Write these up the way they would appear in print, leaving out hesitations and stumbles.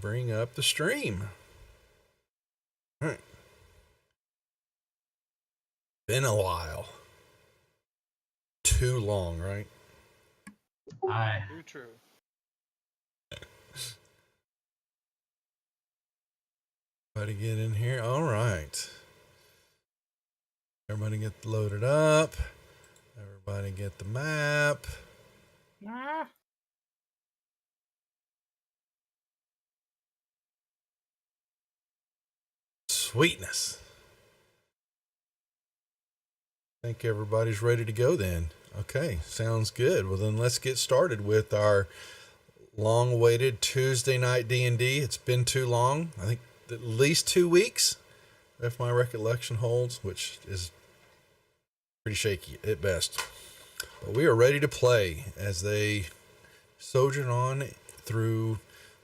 bring up the stream. All right. Been a while. Too long, right? Aye. Too true. Everybody get in here. All right. Everybody get loaded up. Everybody get the map. Sweetness. I think everybody's ready to go then. Okay, sounds good. Well, then let's get started with our long-awaited Tuesday night D&D. It's been too long. I think at least 2 weeks, if my recollection holds, which is pretty shaky at best. But we are ready to play as they sojourn on through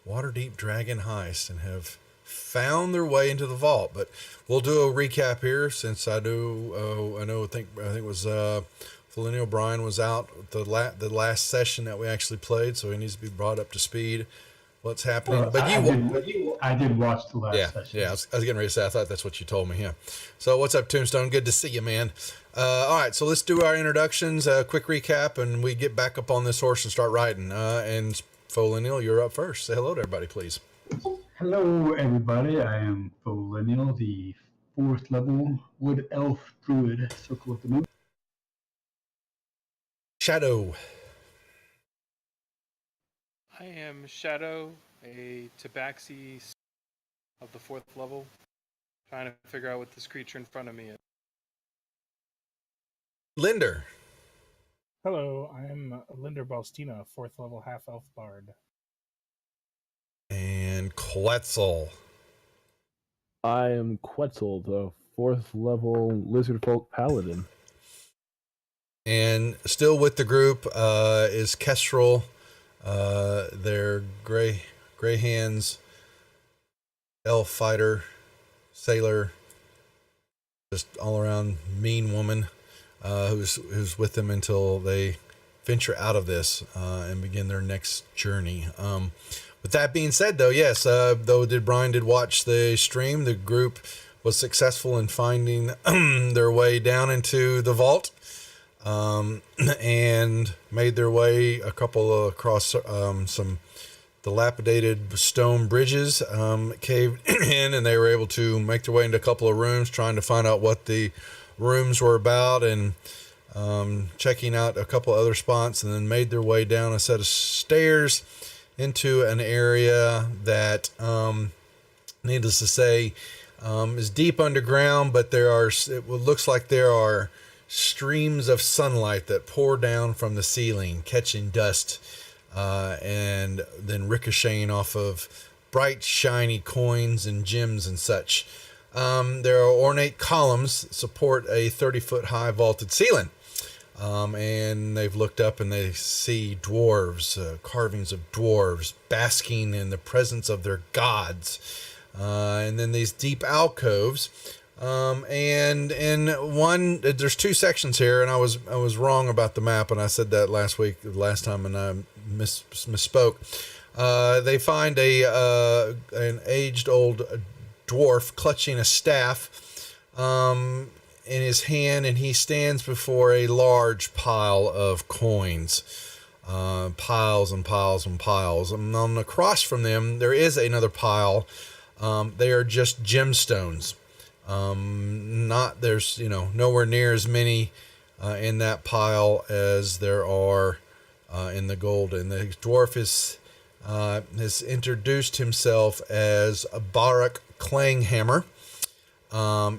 Waterdeep Dragon Heist and have found their way into the vault. But we'll do a recap here since I think it was Felicity O'Brien was out the last session that we actually played, so he needs to be brought up to speed. What's happening? Well, But I did watch the last session. Yeah, I was getting ready to say, I thought that's what you told me. Yeah. So what's up, Tombstone? Good to see you, man. All right, so let's do our introductions, a quick recap, and we get back up on this horse and start riding. And Folinial, you're up first. Say hello to everybody, please. Hello, everybody. I am Folinial, the 4th level Wood Elf Druid, Circle of the Moon. Shadow. I am Shadow, a tabaxi of the 4th level, trying to figure out what this creature in front of me is. Linder. Hello, I am Linder Balstina, 4th level half-elf bard. And Quetzal. I am Quetzal, the 4th level lizard folk paladin. And still with the group is Kestrel. Their gray hands, elf fighter, sailor, just all around mean woman, who's with them until they venture out of this and begin their next journey. With that being said, though, yes, though Brian did watch the stream, the group was successful in finding their way down into the vault. And made their way a couple across some dilapidated stone bridges, caved in, and they were able to make their way into a couple of rooms, trying to find out what the rooms were about, and checking out a couple other spots, and then made their way down a set of stairs into an area that, needless to say, is deep underground, but it looks like there are streams of sunlight that pour down from the ceiling, catching dust, and then ricocheting off of bright, shiny coins and gems and such. There are ornate columns that support a 30-foot high vaulted ceiling. And they've looked up and they see dwarves, carvings of dwarves, basking in the presence of their gods. And then these deep alcoves. And in one, there's 2 sections here, and I was wrong about the map, and I said that last time, and I misspoke. They find an aged old dwarf clutching a staff in his hand, and he stands before a large pile of coins, piles and piles and piles. And on across from them, there is another pile. They are just gemstones. There's nowhere near as many in that pile as there are in the gold. And the dwarf has introduced himself as a Barak Clanghammer.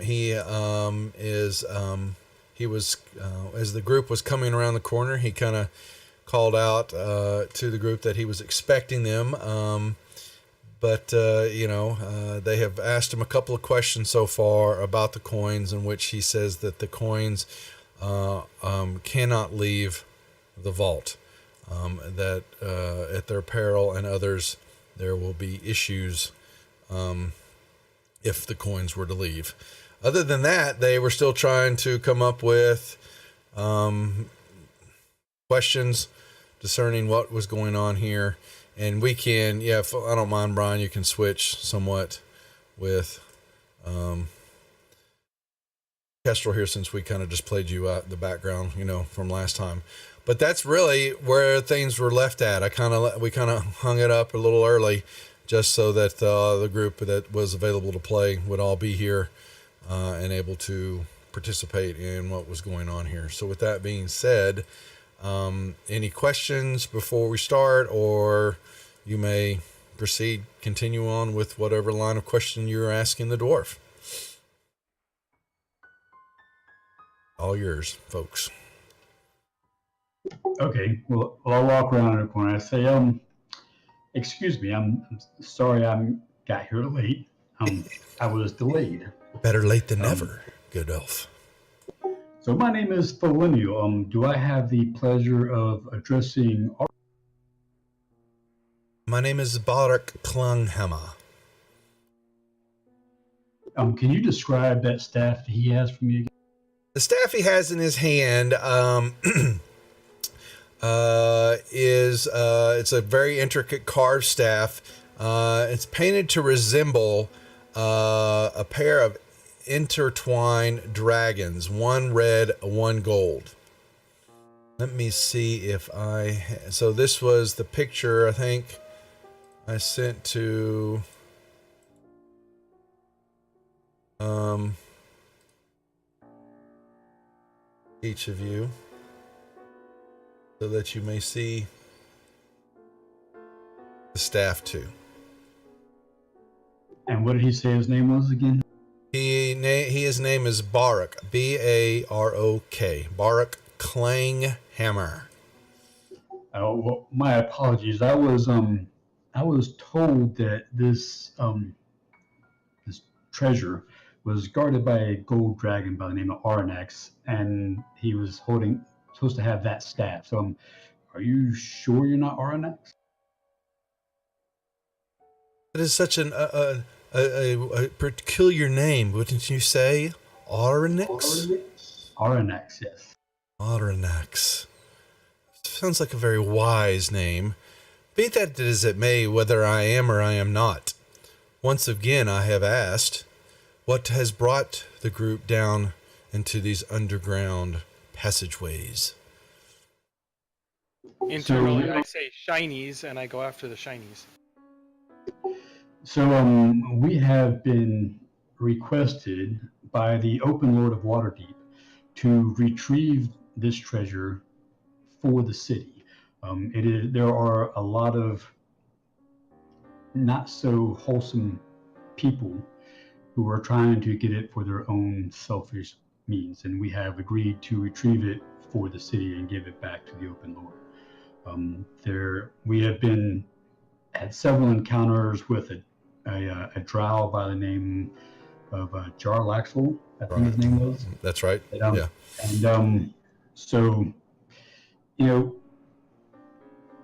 He was as the group was coming around the corner, he kind of called out to the group that he was expecting them. But they have asked him a couple of questions so far about the coins, in which he says that the coins cannot leave the vault, that at their peril and others, there will be issues if the coins were to leave. Other than that, they were still trying to come up with questions discerning what was going on here. And we can, yeah, if I don't mind, Brian, you can switch somewhat with Kestrel here, since we kind of just played you out the background, from last time. But that's really where things were left at. We kind of hung it up a little early, just so that the group that was available to play would all be here and able to participate in what was going on here. So with that being said, any questions before we start, or you may continue on with whatever line of question you're asking the dwarf. All yours, folks. Okay, well, I'll walk around in the corner. I say, excuse me, I'm sorry I got here late. I was delayed. Better late than never, good elf. So my name is Felinio. Do I have the pleasure of addressing? My name is Barak Klunghammer. Can you describe that staff he has for me again? The staff he has in his hand it's a very intricate carved staff. It's painted to resemble a pair of intertwined dragons, one red, one gold. Let me see if so this was the picture I think I sent to each of you, so that you may see the staff too. And what did he say his name was again? His name is Barak, B-A-R-O-K, Barak Klunghammer. Oh, well, my apologies. I was told that this treasure was guarded by a gold dragon by the name of Aranax, and he was supposed to have that staff. So, are you sure you're not Aranax? It is such a peculiar name, wouldn't you say? Aranax? Aranax, yes. Aranax. Sounds like a very wise name. Be that as it may, whether I am or I am not, once again I have asked, what has brought the group down into these underground passageways? Internally, I say shinies, and I go after the shinies. So, we have been requested by the Open Lord of Waterdeep to retrieve this treasure for the city. There are a lot of not so wholesome people who are trying to get it for their own selfish means, and we have agreed to retrieve it for the city and give it back to the Open Lord. We have had several encounters with a drow by the name of Jarlaxle, I think his name was. That's right. Yeah. And so,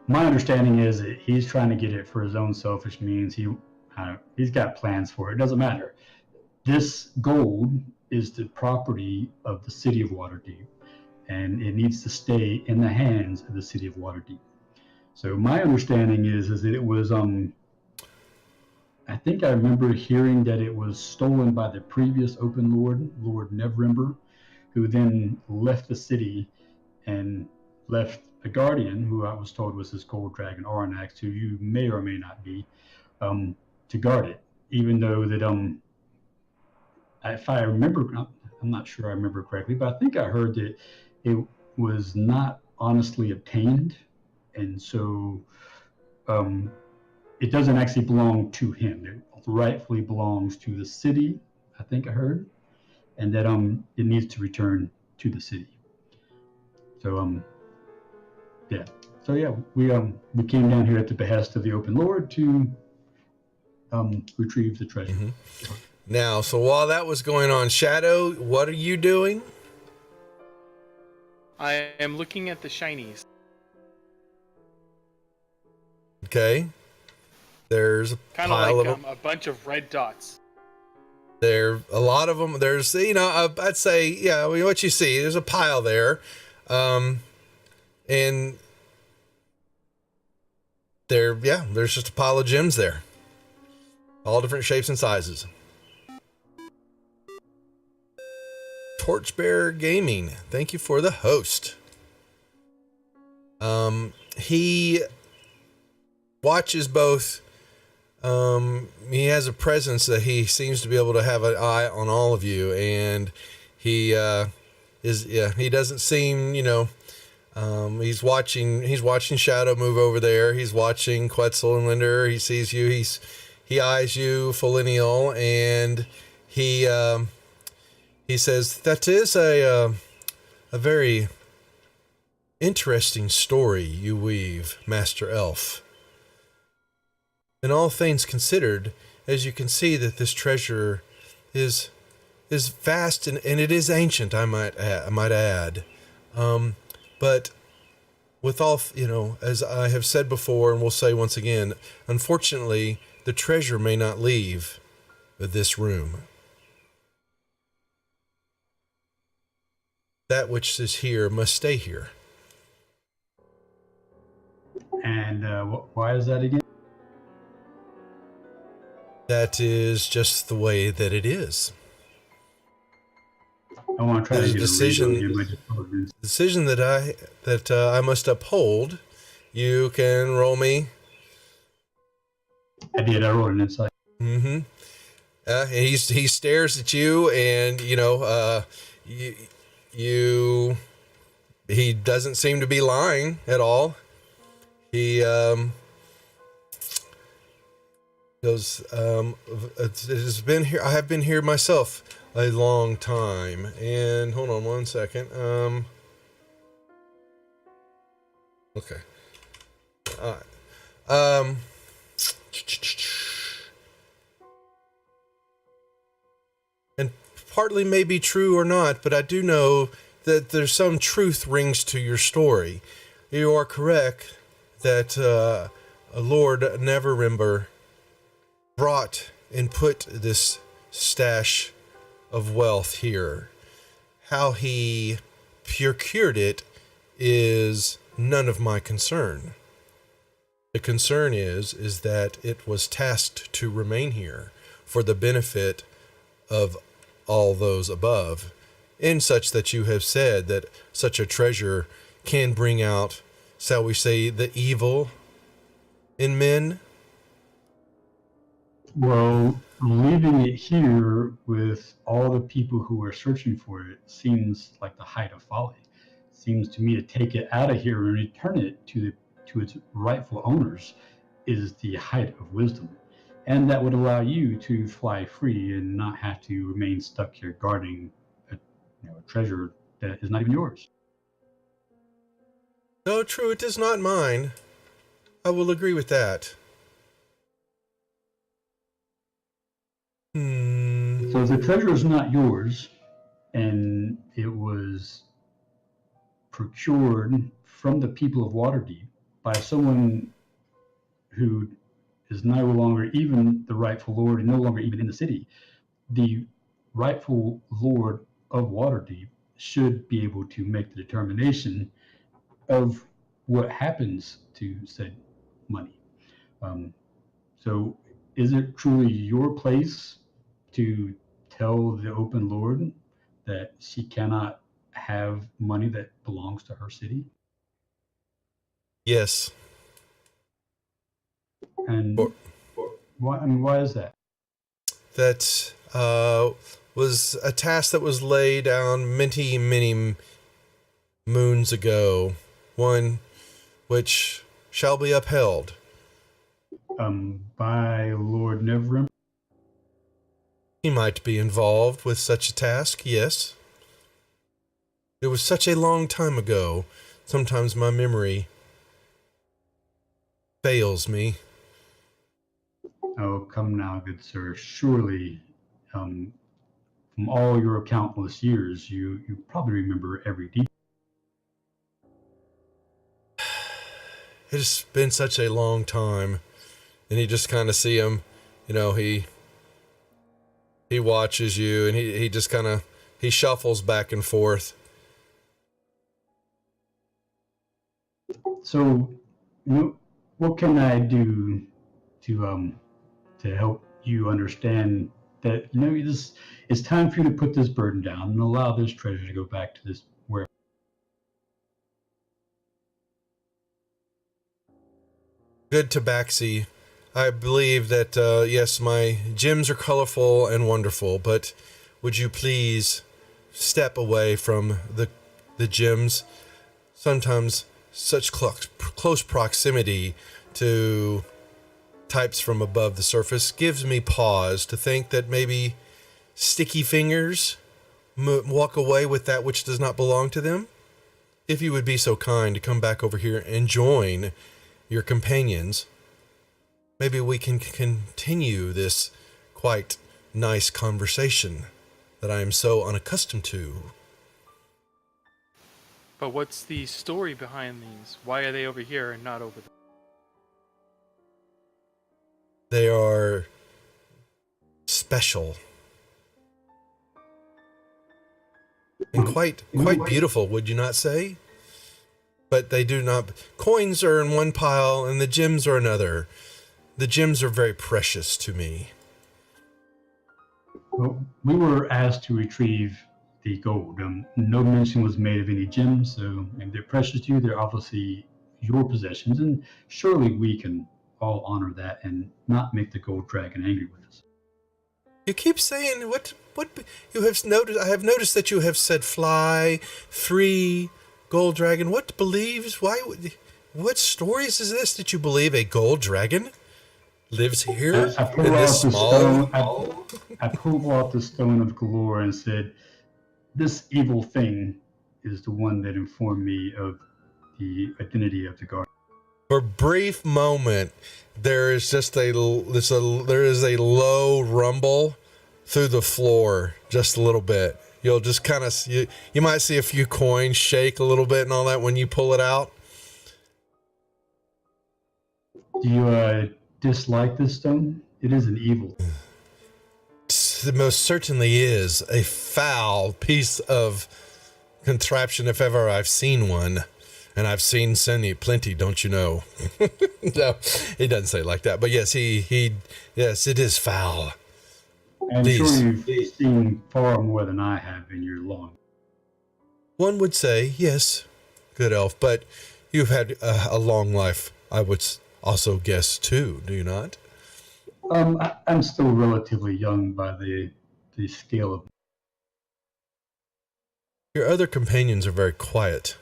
my understanding is that he's trying to get it for his own selfish means. He's got plans for it. It doesn't matter. This gold is the property of the city of Waterdeep, and it needs to stay in the hands of the city of Waterdeep. So my understanding is that it was, I think I remember hearing that it was stolen by the previous Open Lord, Lord Nevrimber, who then left the city and left a guardian, who I was told was his gold dragon, Aranax, who you may or may not be, to guard it, even though that, if I remember, I'm not sure I remember correctly, but I think I heard that it was not honestly obtained, and so it doesn't actually belong to him. It rightfully belongs to the city, I think I heard, and that it needs to return to the city. So yeah. So yeah, we came down here at the behest of the Open Lord to retrieve the treasure. Mm-hmm. Now, so while that was going on, Shadow, what are you doing? I am looking at the shinies. Okay. There's a Kind pile of like of them. a bunch of red dots. There a lot of them. There's, I'd say, yeah, what you see, there's a pile there. And there's just a pile of gems there. All different shapes and sizes. Torchbearer Gaming, thank you for the host. He watches both. He has a presence that he seems to be able to have an eye on all of you, and he he doesn't seem, he's watching Shadow move over there. He's watching Quetzal and Linder. He sees you. He eyes you, Felinial, and he says, "That is a very interesting story you weave, Master Elf. In all things considered, as you can see that this treasure is vast and it is ancient, I might add. But with all, as I have said before and will say once again, unfortunately, the treasure may not leave this room. That which is here must stay here." And why is that again? That is just the way that it is. I want to try There's to a get decision that I must uphold. You can roll me. I did. I rolled an insight. Mm-hmm. He stares at you, and he doesn't seem to be lying at all. He goes, it has been here. I have been here myself a long time. And hold on one second. Okay. All right. And partly may be true or not, but I do know that there's some truth rings to your story. You are correct that Lord Neverember brought and put this stash of wealth here. How he procured it is none of my concern. The concern is that it was tasked to remain here for the benefit of all those above, in such that you have said that such a treasure can bring out, shall we say, the evil in men. Well, leaving it here with all the people who are searching for it seems like the height of folly. Seems to me to take it out of here and return it to its rightful owners is the height of wisdom. And that would allow you to fly free and not have to remain stuck here guarding a treasure that is not even yours. No, true, it is not mine. I will agree with that. So the treasure is not yours, and it was procured from the people of Waterdeep by someone who is no longer even the rightful lord and no longer even in the city. The rightful lord of Waterdeep should be able to make the determination of what happens to said money. So is it truly your place to tell the open lord that she cannot have money that belongs to her city? Yes. And why is that? That was a task that was laid down many, many moons ago. One which shall be upheld. By Lord Neverember? He might be involved with such a task, yes. It was such a long time ago. Sometimes my memory fails me. Oh, come now, good sir. Surely, from all your countless years, you probably remember every detail. It has been such a long time. And you just kind of see him, he watches you, and he just kind of, he shuffles back and forth. So, what can I do to help you understand that this it's time for you to put this burden down and allow this treasure to go back to this where. Good tabaxi. I believe that, yes, my gems are colorful and wonderful, but would you please step away from the gems? Sometimes such close proximity to types from above the surface gives me pause to think that maybe sticky fingers walk away with that which does not belong to them. If you would be so kind to come back over here and join your companions, maybe we can continue this quite nice conversation that I am so unaccustomed to. But what's the story behind these? Why are they over here and not over there? They are special and quite beautiful, would you not say? But they do not. Coins are in one pile and the gems are another. The gems are very precious to me. Well, we were asked to retrieve the gold. No mention was made of any gems, so if they're precious to you, they're obviously your possessions, and surely we can all honor that and not make the gold dragon angry with us. You keep saying what you have noticed. I have noticed that you have said fly, free, gold dragon. What believes? What stories is this that you believe a gold dragon lives here I in this small? I pulled out the stone of galore and said, "This evil thing is the one that informed me of the identity of the guard." For a brief moment, there is a low rumble through the floor, just a little bit. You'll just kind of you might see a few coins shake a little bit and all that when you pull it out. Do you dislike this stone? It is an evil. It most certainly is a foul piece of contraption if ever I've seen one. And I've seen plenty, don't you know? No, he doesn't say it like that. But yes, yes, it is foul. I'm sure you've seen far more than I have in your long. One would say, yes, good elf, but you've had a long life, I would also guess, too, do you not? I'm still relatively young by the scale of. Your other companions are very quiet.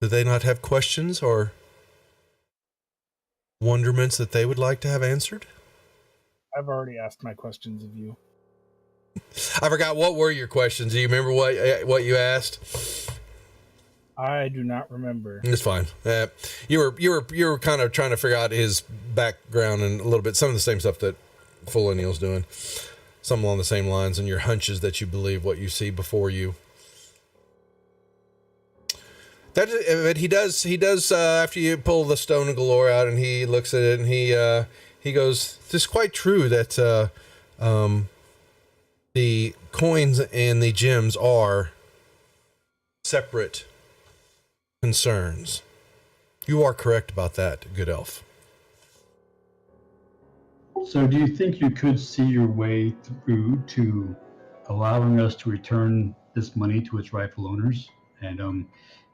Do they not have questions or wonderments that they would like to have answered? I've already asked my questions of you. I forgot, what were your questions? Do you remember what you asked? I do not remember. It's fine. You were kind of trying to figure out his background and a little bit some of the same stuff that Full O'Neill's doing. Some along the same lines, and your hunches that you believe what you see before you. But he does after you pull the stone of galore out and he looks at it and he goes, "It's quite true that the coins and the gems are separate concerns. You are correct about that, good elf." So do you think you could see your way through to allowing us to return this money to its rightful owners? And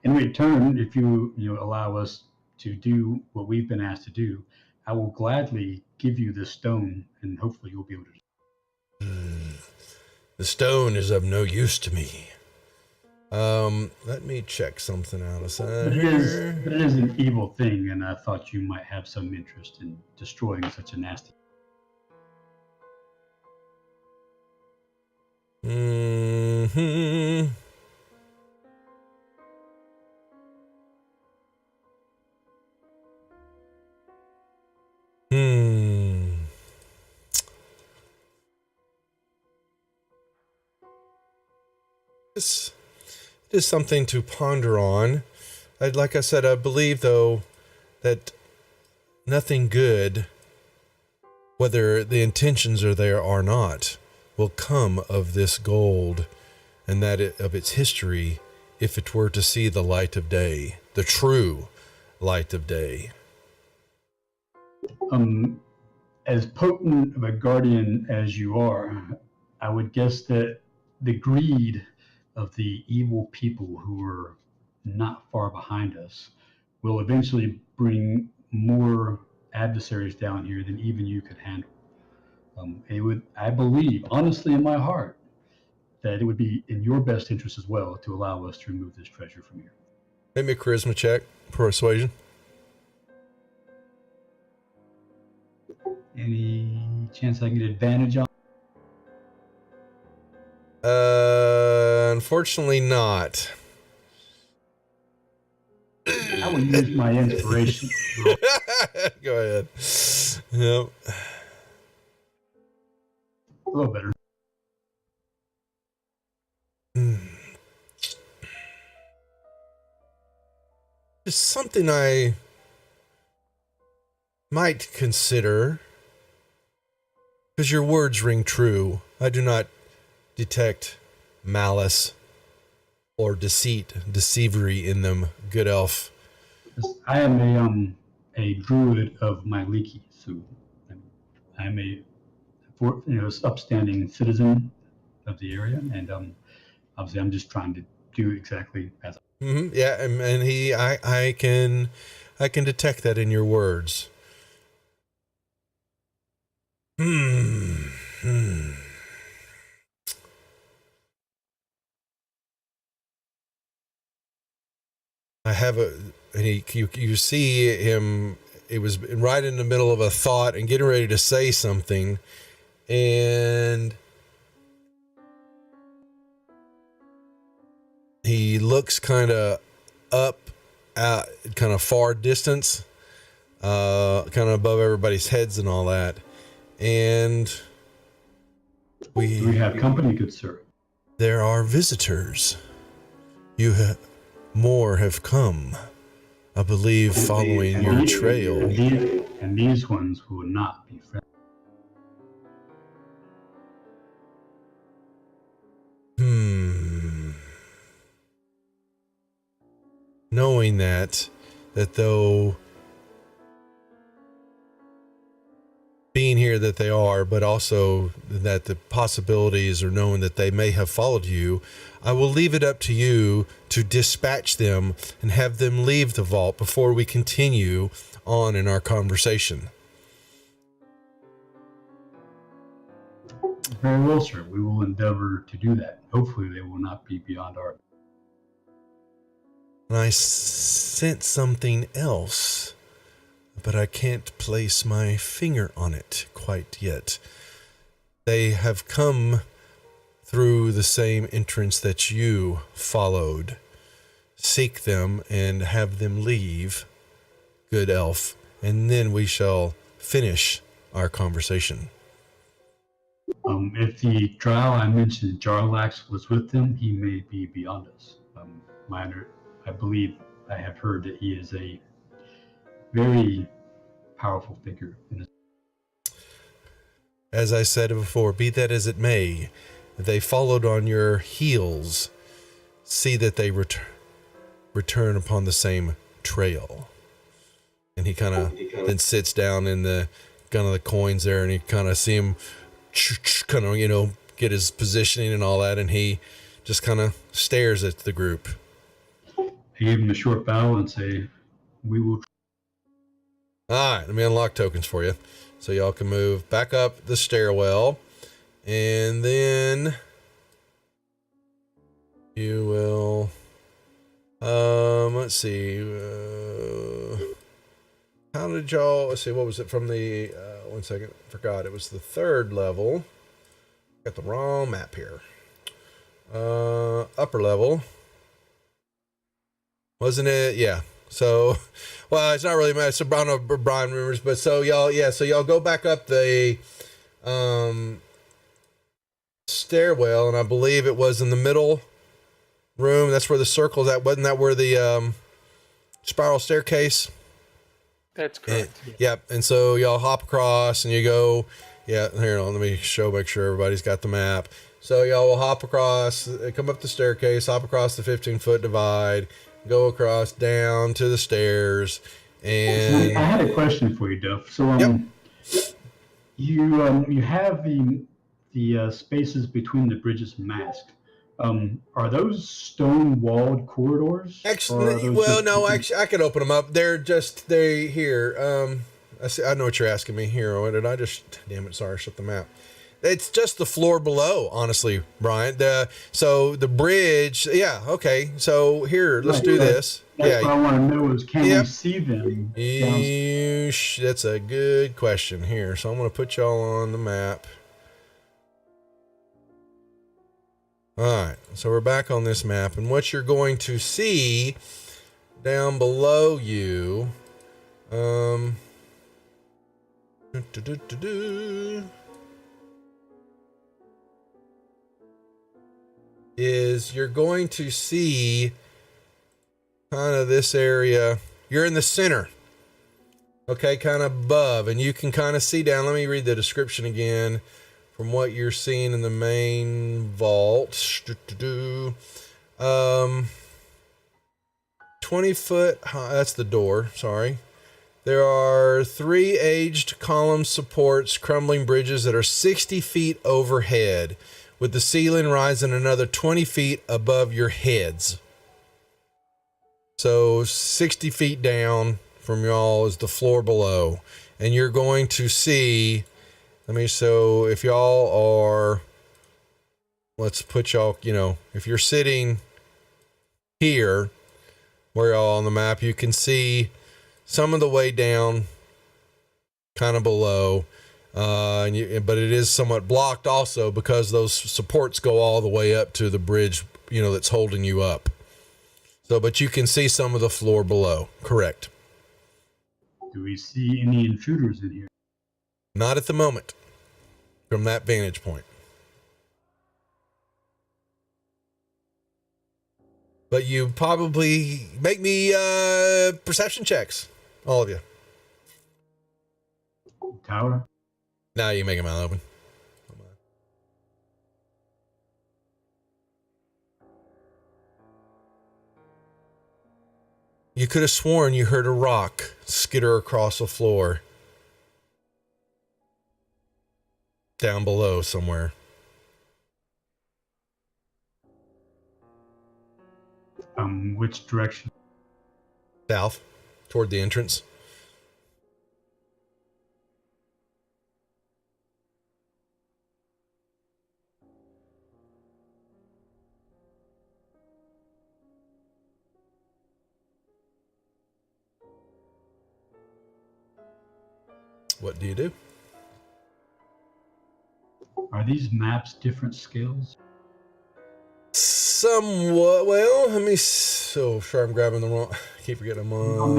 in return, if you allow us to do what we've been asked to do, I will gladly give you this stone, and hopefully you'll be able to. The stone is of no use to me. Let me check something out. But it is an evil thing, and I thought you might have some interest in destroying such a nasty. Mm-hmm. This is something to ponder on. Like I said, I believe, though, that nothing good, whether the intentions are there or not, will come of this gold, and of its history, if it were to see the light of day, the true light of day. As potent of a guardian as you are, I would guess that the greed of the evil people who are not far behind us will eventually bring more adversaries down here than even you could handle. I believe, honestly, in my heart, that it would be in your best interest as well to allow us to remove this treasure from here. Make me a charisma check. Persuasion. Any chance I can get advantage on? Unfortunately not. I will use my inspiration. Go ahead. Yep. A little better. It's something I might consider, because your words ring true. I do not detect malice or deceit, deceivery in them, good elf. I am a druid of my leaky, so I'm a upstanding citizen of the area, and obviously I'm just trying to do exactly as. Yeah, and I can detect that in your words. I have you see him. It was right in the middle of a thought and getting ready to say something, and he looks kind of up at kind of far distance, kind of above everybody's heads and all that. And Do we have company, good sir? There are visitors. More have come, I believe, following your trail. And these ones will not be friendly. Knowing that though being here that they are, but also that the possibilities are knowing that they may have followed you, I will leave it up to you to dispatch them and have them leave the vault before we continue on in our conversation. Very well, sir. We will endeavor to do that. Hopefully they will not be beyond our. And I sense something else, but I can't place my finger on it quite yet. They have come through the same entrance that you followed. Seek them and have them leave, good elf, and then we shall finish our conversation. If the trial I mentioned, Jarlax, was with them, he may be beyond us. I believe I have heard that he is a very powerful figure in this. As I said before, be that as it may, they followed on your heels. See that they return upon the same trail. And he kind of then sits down in the kind of the coins there, and you kind of see him kind of, get his positioning and all that, and he just kind of stares at the group. I gave him a short bow and say, we will. All right, let me unlock tokens for you so y'all can move back up the stairwell, and then you will let's see, how did y'all, let's see, what was it from the 1 second, forgot, it was the 3rd level. Got the wrong map here. Upper level, wasn't it? Yeah. So, well, it's not really much. So Brian rumors, but so y'all go back up the stairwell, and I believe it was in the middle room. That's where the circle's at. Wasn't that where the spiral staircase? That's correct. Yep. And so y'all hop across, and you go. Yeah, here. Let me make sure everybody's got the map. So y'all will hop across, come up the staircase, hop across the 15-foot divide, go across down to the stairs, And I had a question for you, Duff. So, Yep. you have the spaces between the bridges masked. Are those stone-walled corridors, or are actually, those well, just no, open? actually, I could open them up. They here. I see, I know what you're asking me here. What did I just? Damn it! Sorry, I shut the map. It's just the floor below, honestly, Brian. So the bridge, yeah, okay. So here, let's Right, do but this. that's Yeah, what I want to know is can we yep. see them down? That's a good question here. So I'm going to put y'all on the map. All right, so we're back on this map, and what you're going to see down below you, is you're going to see kind of this area. You're in the center, okay, kind of above, and you can kind of see down. Let me read the description again. From what you're seeing in the main vault, 20 foot high, that's the door, sorry. There are 3 aged column supports, crumbling bridges that are 60 feet overhead, with the ceiling rising another 20 feet above your heads. So 60 feet down from y'all is the floor below. And you're going to see, so if y'all are, let's put y'all, if you're sitting here, where y'all on the map, you can see some of the way down, kind of below, but it is somewhat blocked also because those supports go all the way up to the bridge, that's holding you up. So, but you can see some of the floor below, correct? Do we see any intruders in here? Not at the moment, from that vantage point. But you probably make me perception checks, all of you. Tower? Now you make them out open. You could have sworn you heard a rock skitter across the floor. Down below somewhere. Which direction? South, toward the entrance. What do you do? Are these maps different scales? Somewhat. Well, let me. So sure, I'm grabbing the wrong. I keep forgetting I'm On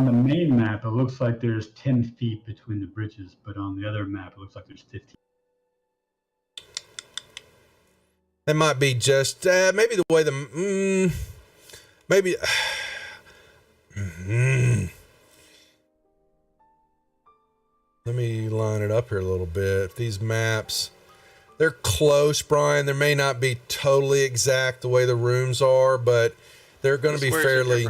the main map, it looks like there's 10 feet between the bridges, but on the other map, it looks like there's 15. It might be just maybe the way maybe. Let me line it up here a little bit. These maps, they're close, Brian. They may not be totally exact the way the rooms are, but they're going to be fairly.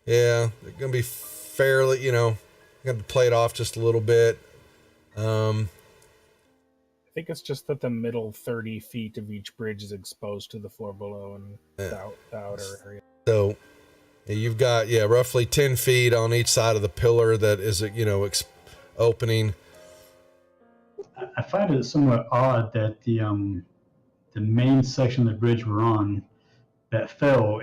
Yeah, they're going to be fairly. You have to play it off just a little bit. I think it's just that the middle 30 feet of each bridge is exposed to the floor below and the outer area. So you've got roughly 10 feet on each side of the pillar that is opening. I find it somewhat odd that the main section of the bridge we're on that fell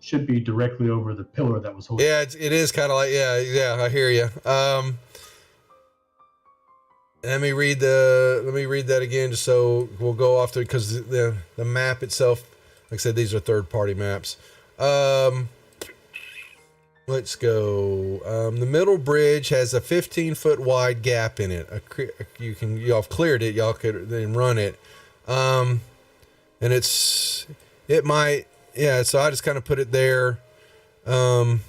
should be directly over the pillar that was holding. Yeah, it is kind of like I hear you. Let me read that again, just so we'll go off there, because the map itself, like I said, these are third-party maps. Let's go. The middle bridge has a 15-foot wide gap in it. Y'all have cleared it. Y'all could then run it. And it might, so I just kind of put it there. That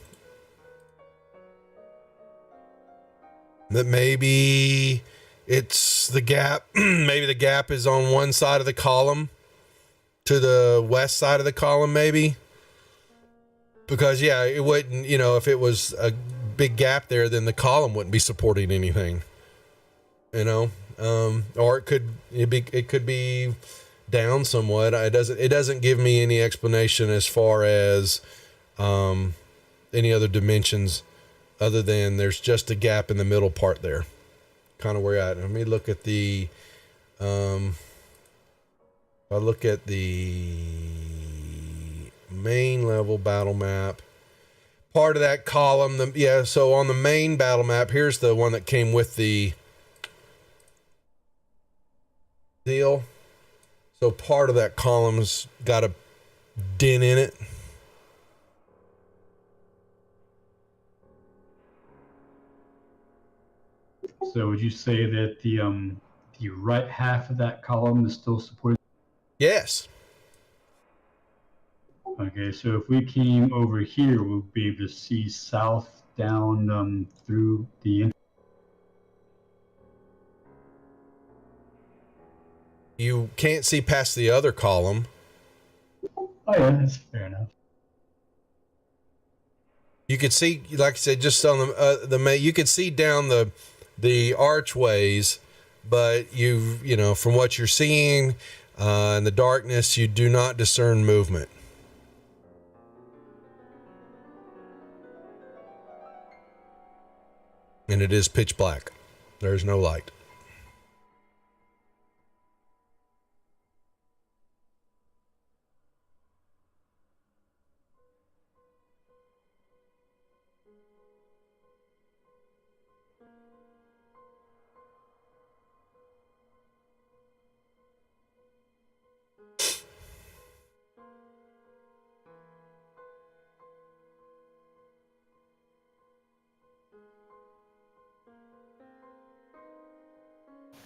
maybe it's the gap. Maybe the gap is on one side of the column to the west side of the column, maybe. Because it wouldn't, if it was big gap there, then the column wouldn't be supporting anything. Or it could be down somewhat. It doesn't give me any explanation as far as any other dimensions other than there's just a gap in the middle part there. Kind of where you're at. Let me look at the if I look at the main level battle map, part of that column, so on the main battle map, here's the one that came with the deal. So part of that column's got a dent in it. So would you say that the right half of that column is still supported? Yes. Okay, so if we came over here, we'll be able to see south down through the. You can't see past the other column. Oh yeah, that's fair enough. You could see, like I said, just on you could see down the archways, but from what you're seeing in the darkness, you do not discern movement. And it is pitch black. There's no light.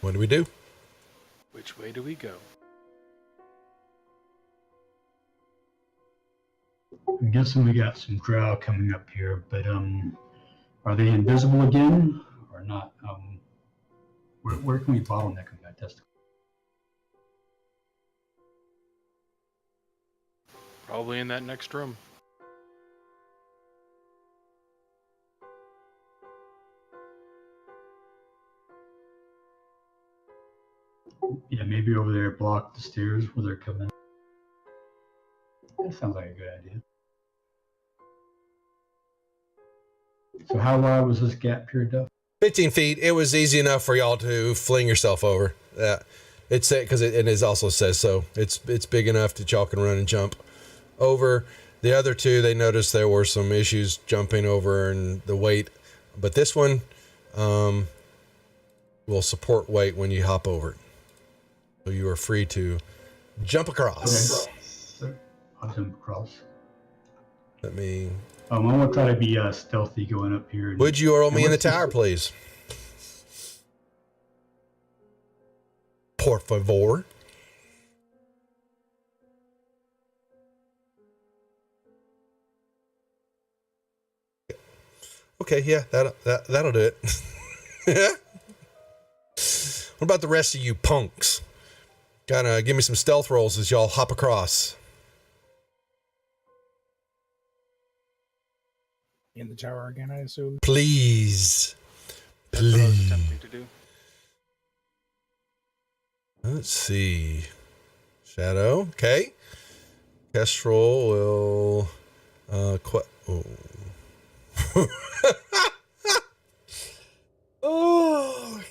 What do we do? Which way do we go? I'm guessing we got some drow coming up here, but are they invisible again or not? Where can we bottleneck them at this? Probably in that next room. Yeah, maybe over there, block the stairs where they're coming. That sounds like a good idea. So how wide was this gap here, Duff? 15 feet. It was easy enough for y'all to fling yourself over. It's because it also says so. It's big enough that y'all can run and jump over. The other two, they noticed there were some issues jumping over and the weight, but this one will support weight when you hop over it. So you are free to jump across. Okay. So I'll jump across. Let me. I'm gonna try to be stealthy going up here. Would you roll me in the tower, please? Por favor. Okay, yeah, that'll do it. What about the rest of you punks? Gotta give me some stealth rolls as y'all hop across. In the tower again, I assume. Please. That's what I was Please. attempting to do. Let's see. Shadow. Okay. Kestrel will oh,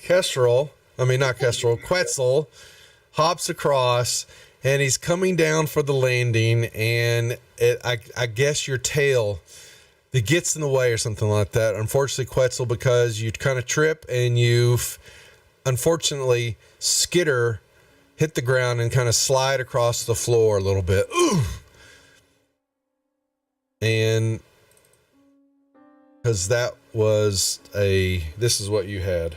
Kestrel. I mean, not Kestrel. Quetzal hops across, and he's coming down for the landing, and I guess your tail that gets in the way or something like that. Unfortunately, Quetzal, because you kind of trip and you've unfortunately skitter, hit the ground and kind of slide across the floor a little bit. Ooh. And because that was this is what you had.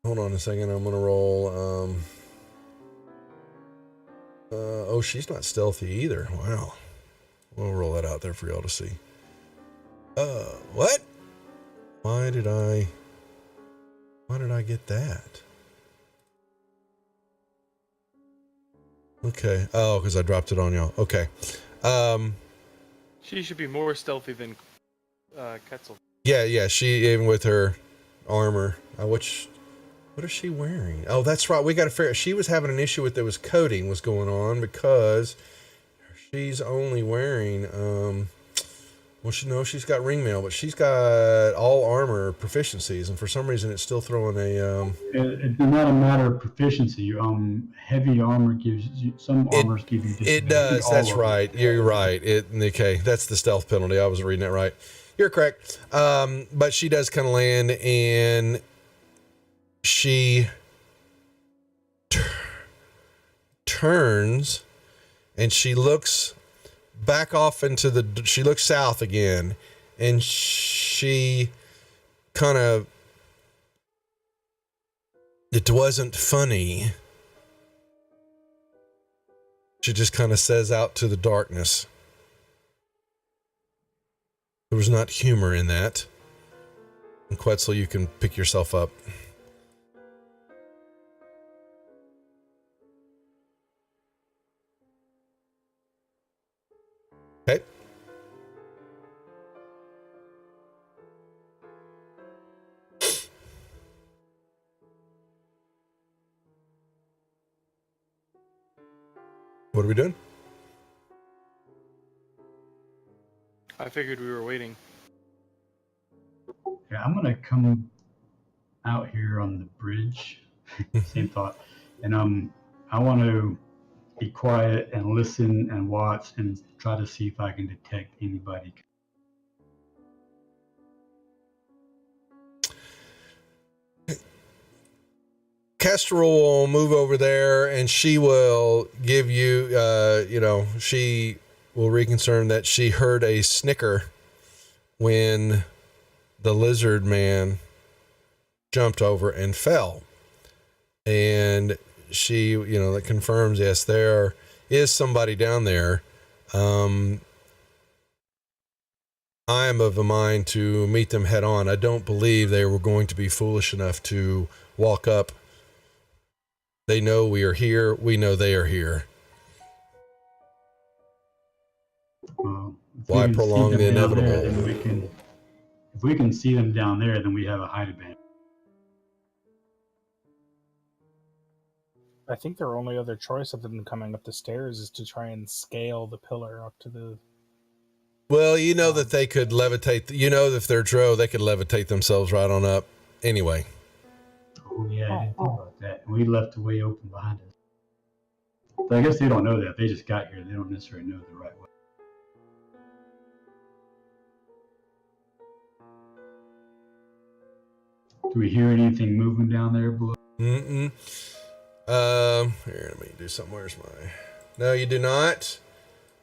Hold on a second. I'm going to roll. Oh, she's not stealthy either. Wow. We'll roll that out there for y'all to see. What? Why did I get that? Okay. Oh, because I dropped it on y'all. Okay. She should be more stealthy than Ketzel. Yeah, she, even with her armor, what is she wearing? Oh, that's right. We got to figure. She was having an issue with there was coding was going on because she's only wearing. Well, she's got ring mail, but she's got all armor proficiencies, and for some reason, it's still throwing a. It's not a matter of proficiency. Heavy armor gives you some armors give you disadvantage. It does. That's right. You're right. Okay. That's the stealth penalty. I was reading that right. You're correct. But she does kind of land, and she turns, and she looks back off she looks south again, and she kind of, it wasn't funny. She just kind of says out to the darkness. There was not humor in that. And Quetzal, you can pick yourself up. Okay. What are we doing? I figured we were waiting. Yeah, I'm gonna come out here on the bridge. Same thought, and I want to be quiet and listen and watch and try to see if I can detect anybody. Kestrel will move over there, and she will give you, she will reconfirm that she heard a snicker when the lizard man jumped over and fell. And she, that confirms, yes, there is somebody down there. I am of a mind to meet them head on. I don't believe they were going to be foolish enough to walk up. They know we are here. We know they are here. Why prolong the inevitable? If we can see them down there, then we have a height advantage. I think their only other choice other than coming up the stairs is to try and scale the pillar up to the... Well, that they could levitate. If they're Drow, they could levitate themselves right on up. Anyway. Oh, yeah, I didn't think about that. We left the way open behind us. But I guess they don't know that. They just got here. They don't necessarily know the right way. Do we hear anything moving down there below? Here, let me do something. Where's my... No, you do not.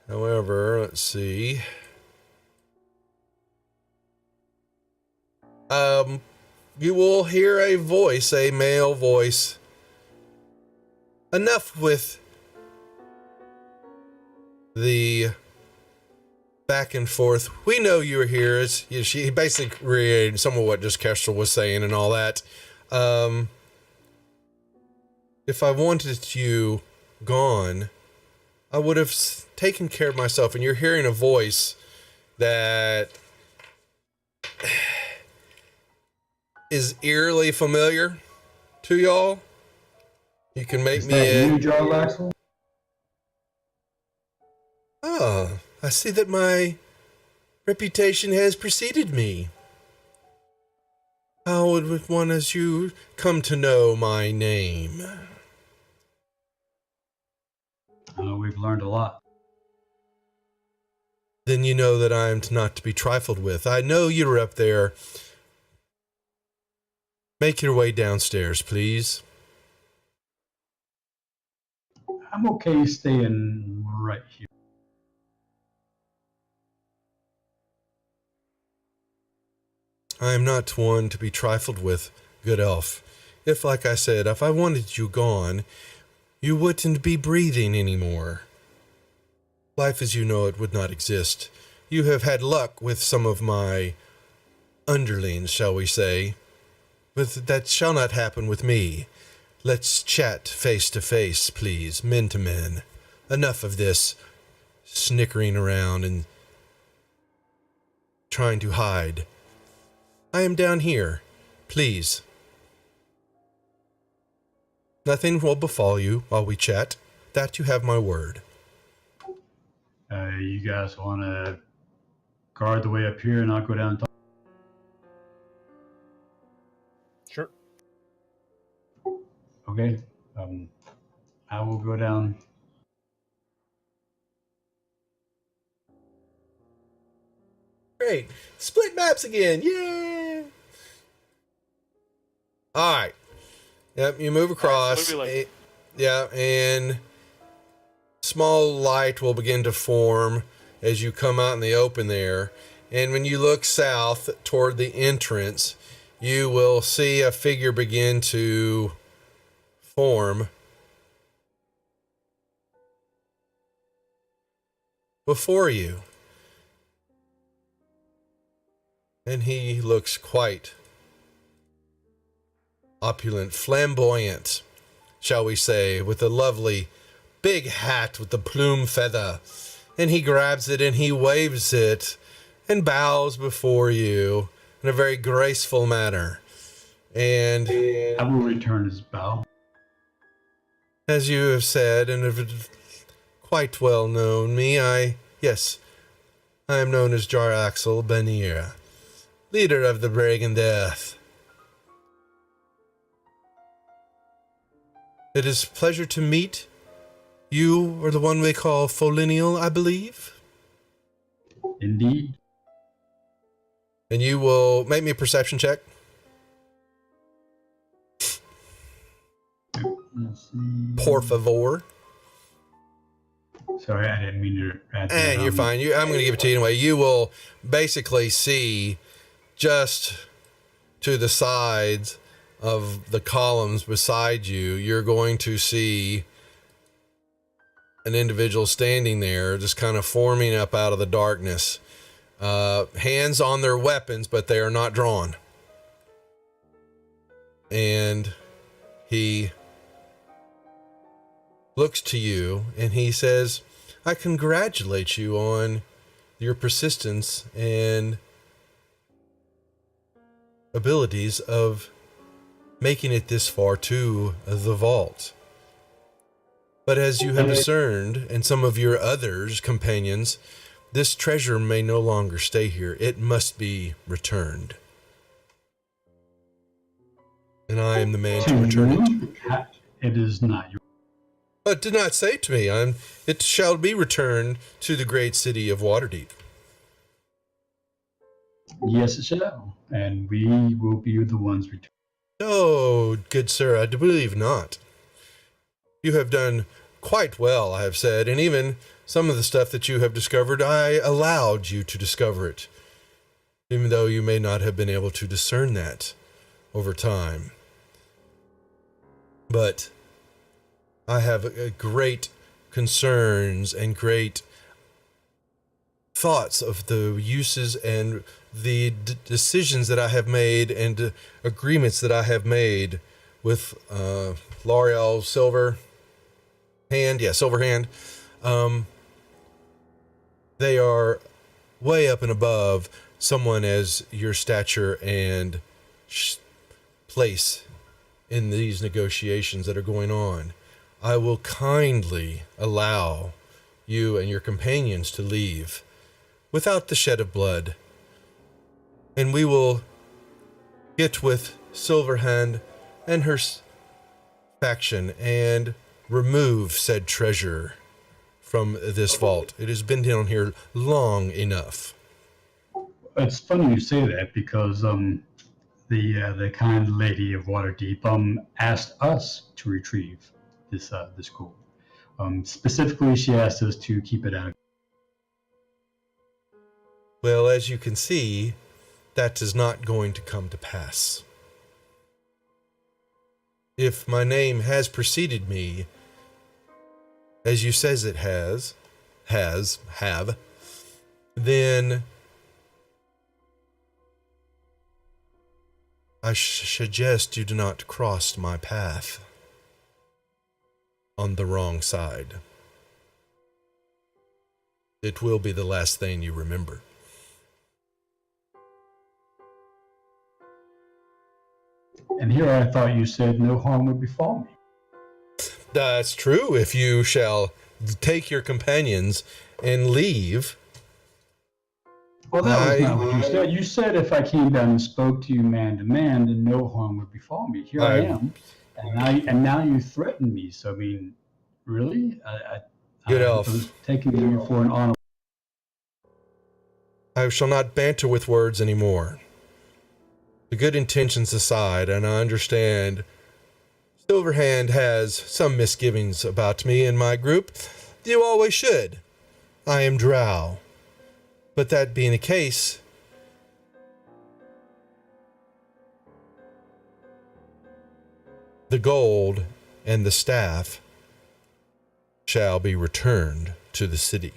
However, let's see. You will hear a voice, a male voice. Enough with the back and forth. We know you're here. She basically reiterated some of what just Kestrel was saying and all that. If I wanted you gone, I would have taken care of myself. And you're hearing a voice that is eerily familiar to y'all. You can make me you, Jarl Axel? Ah, I see that my reputation has preceded me. How would one as you come to know my name? We've learned a lot. Then you know that I am not to be trifled with. I know you're up there. Make your way downstairs, please. I'm okay staying right here. I am not one to be trifled with, good elf. If, like I said, if I wanted you gone, you wouldn't be breathing anymore. Life as you know it would not exist. You have had luck with some of my underlings, shall we say. But that shall not happen with me. Let's chat face to face, please, men to men. Enough of this snickering around and trying to hide. I am down here. Please. Nothing will befall you while we chat. That you have my word. You guys want to guard the way up here and I'll go down and talk? Sure. Okay. I will go down. Great. Split maps again. Yay! All right. Yep, you move across. What do we like? Yeah, and small light will begin to form as you come out in the open there. And when you look south toward the entrance, you will see a figure begin to form before you. And he looks quite opulent, flamboyant, shall we say, with a lovely big hat with the plume feather. And he grabs it and he waves it and bows before you in a very graceful manner. And I will return his bow. as you have said and have quite well known me, I am known as Jar Axel Benir, leader of the Brigand Death. It is a pleasure to meet. You are the one we call Folinial, I believe. Indeed. And you will make me a perception check. Let's see. Por favor. Sorry, I didn't mean to add that. You're fine. I'm going to give it to you anyway. You will basically see just to the sides of the columns beside you, you're going to see an individual standing there, just kind of forming up out of the darkness. Hands on their weapons, but they are not drawn. And he looks to you and he says, I congratulate you on your persistence and abilities of making it this far to the vault. But as you have discerned, and some of your others, companions, this treasure may no longer stay here. It must be returned. And I am the man to return it. It is not your. But do not say to me, it shall be returned to the great city of Waterdeep. Yes, it shall. And we will be the ones returning. Oh, good sir, I do believe not. You have done quite well, I have said, and even some of the stuff that you have discovered, I allowed you to discover it, even though you may not have been able to discern that over time. But I have great concerns and great thoughts of the uses and the decisions that I have made and agreements that I have made with L'Oreal Silverhand. They are way up and above someone as your stature and place in these negotiations that are going on. I will kindly allow you and your companions to leave without the shed of blood. And we will get with Silverhand and her faction and remove said treasure from this vault. It has been down here long enough. It's funny you say that because the kind lady of Waterdeep asked us to retrieve this gold. Specifically, she asked us to keep it out. Well, as you can see, that is not going to come to pass. If my name has preceded me, as you says it have, then I suggest you do not cross my path on the wrong side. It will be the last thing you remember. And here I thought you said no harm would befall me. That's true. If you shall take your companions and leave, Well, that was not what you said. You said if I came down and spoke to you man to man, then no harm would befall me. Here I am, and now you threaten me. So I mean, really, good I elf, was taking you for an honor. I shall not banter with words anymore. The good intentions aside, and I understand Silverhand has some misgivings about me and my group. You always should. I am Drow. But that being the case, the gold and the staff shall be returned to the city.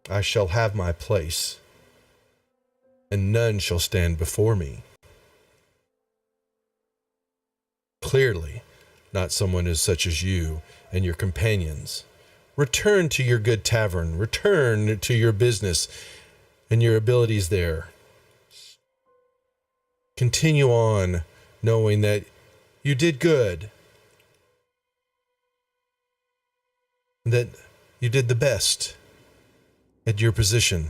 I shall have my place, and none shall stand before me. Clearly, not someone as such as you and your companions. Return to your good tavern. Return to your business and your abilities there. Continue on knowing that you did good. That you did the best at your position.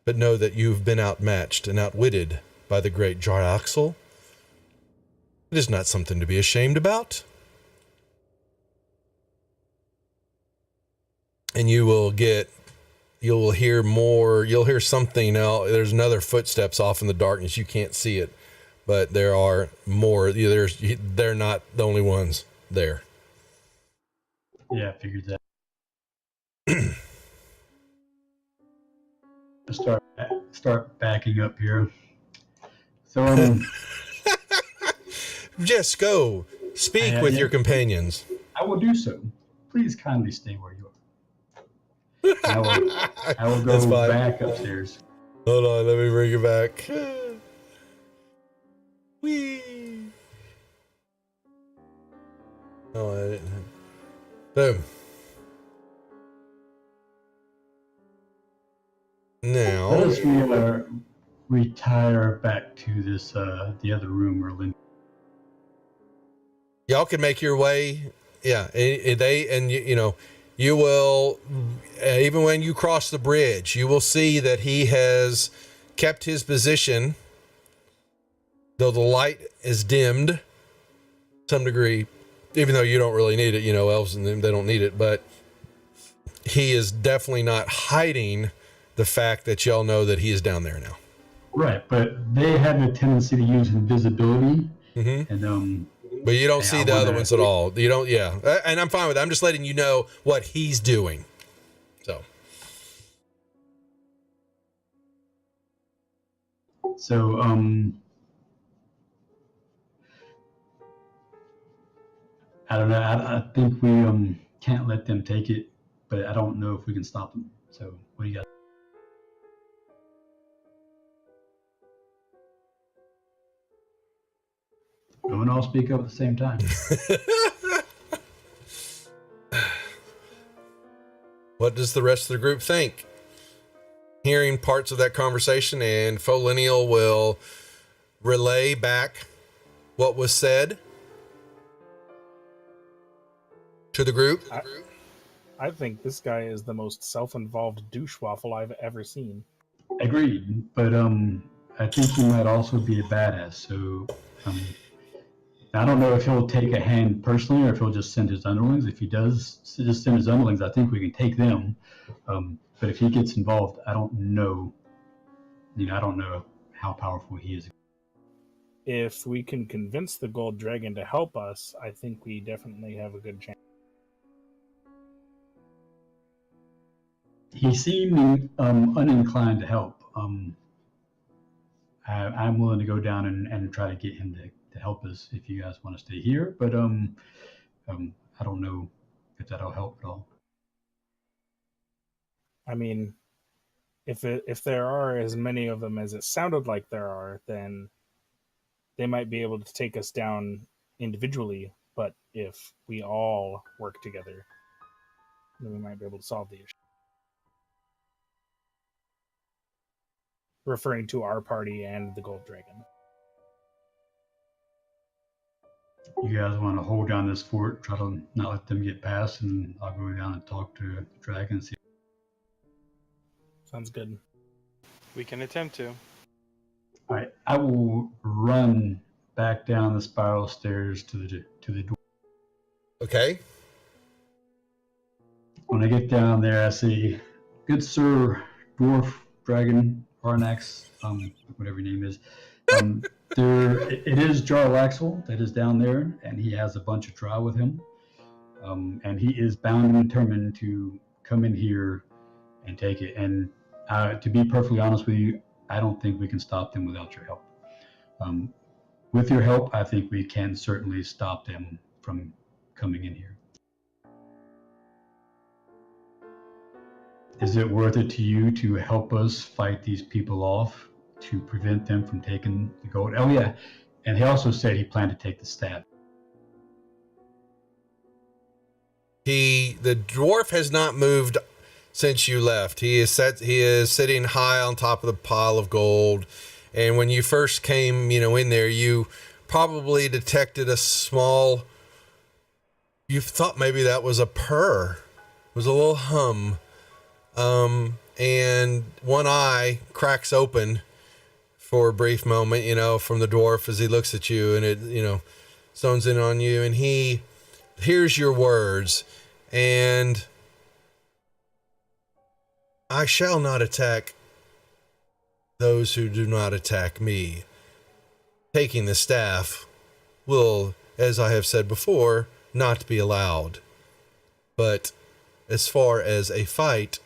But know that you've been outmatched and outwitted by the great Jaraxel. It is not something to be ashamed about. And you will hear more, you'll hear something else. There's another footsteps off in the darkness. You can't see it, but there are more. They're not the only ones there. Yeah, I figured that. Start backing up here. So Just go. Speak with your companions. I will do so. Please kindly stay where you are. I will go back upstairs. Hold on, let me bring it back. Whee! Oh, I didn't. Boom. Now, Let us retire back to this the other room where Linda. y'all can make your way. Yeah, you will, even when you cross the bridge, you will see that he has kept his position, though the light is dimmed to some degree, even though you don't really need it. Elves and them, they don't need it, but he is definitely not hiding the fact that y'all know that he is down there now. Right, but they have a tendency to use invisibility, and but you don't see the other ones at all. You don't, yeah. And I'm fine with that. I'm just letting you know what he's doing. So, I don't know. I think we can't let them take it, but I don't know if we can stop them. So, what do you got? Don't all speak up at the same time. What does the rest of the group think? Hearing parts of that conversation, and Folinial will relay back what was said to the group. I think this guy is the most self-involved douchewaffle I've ever seen. Agreed, but I think he might also be a badass. So, I don't know if he'll take a hand personally or if he'll just send his underlings. If he does just send his underlings, I think we can take them. But if he gets involved, I don't know. I don't know how powerful he is. If we can convince the Gold Dragon to help us, I think we definitely have a good chance. He seemed uninclined to help. I'm willing to go down and try to get him to help us if you guys want to stay here. But I don't know if that'll help at all. I mean, if there are as many of them as it sounded like there are, then they might be able to take us down individually. But if we all work together, then we might be able to solve the issue. Referring to our party and the Gold Dragon. You guys want to hold down this fort, try to not let them get past, and I'll go down and talk to the dragon and see. Sounds good. We can attempt to. All right, I will run back down the spiral stairs to the door. Okay. When I get down there, I see, good sir, dwarf, dragon, Arnax, whatever your name is. It is Jarlaxle that is down there, and he has a bunch of drow with him. And he is bound and determined to come in here and take it. And to be perfectly honest with you, I don't think we can stop them without your help. With your help, I think we can certainly stop them from coming in here. Is it worth it to you to help us fight these people off to prevent them from taking the gold? Oh yeah, and he also said he planned to take the staff. The dwarf has not moved since you left. He is sitting high on top of the pile of gold. And when you first came, in there, you probably detected a small, you thought maybe that was a purr. It was a little hum. And one eye cracks open for a brief moment, from the dwarf as he looks at you, and it, zones in on you, and he hears your words, and I shall not attack those who do not attack me. Taking the staff will, as I have said before, not be allowed. But as far as a fight,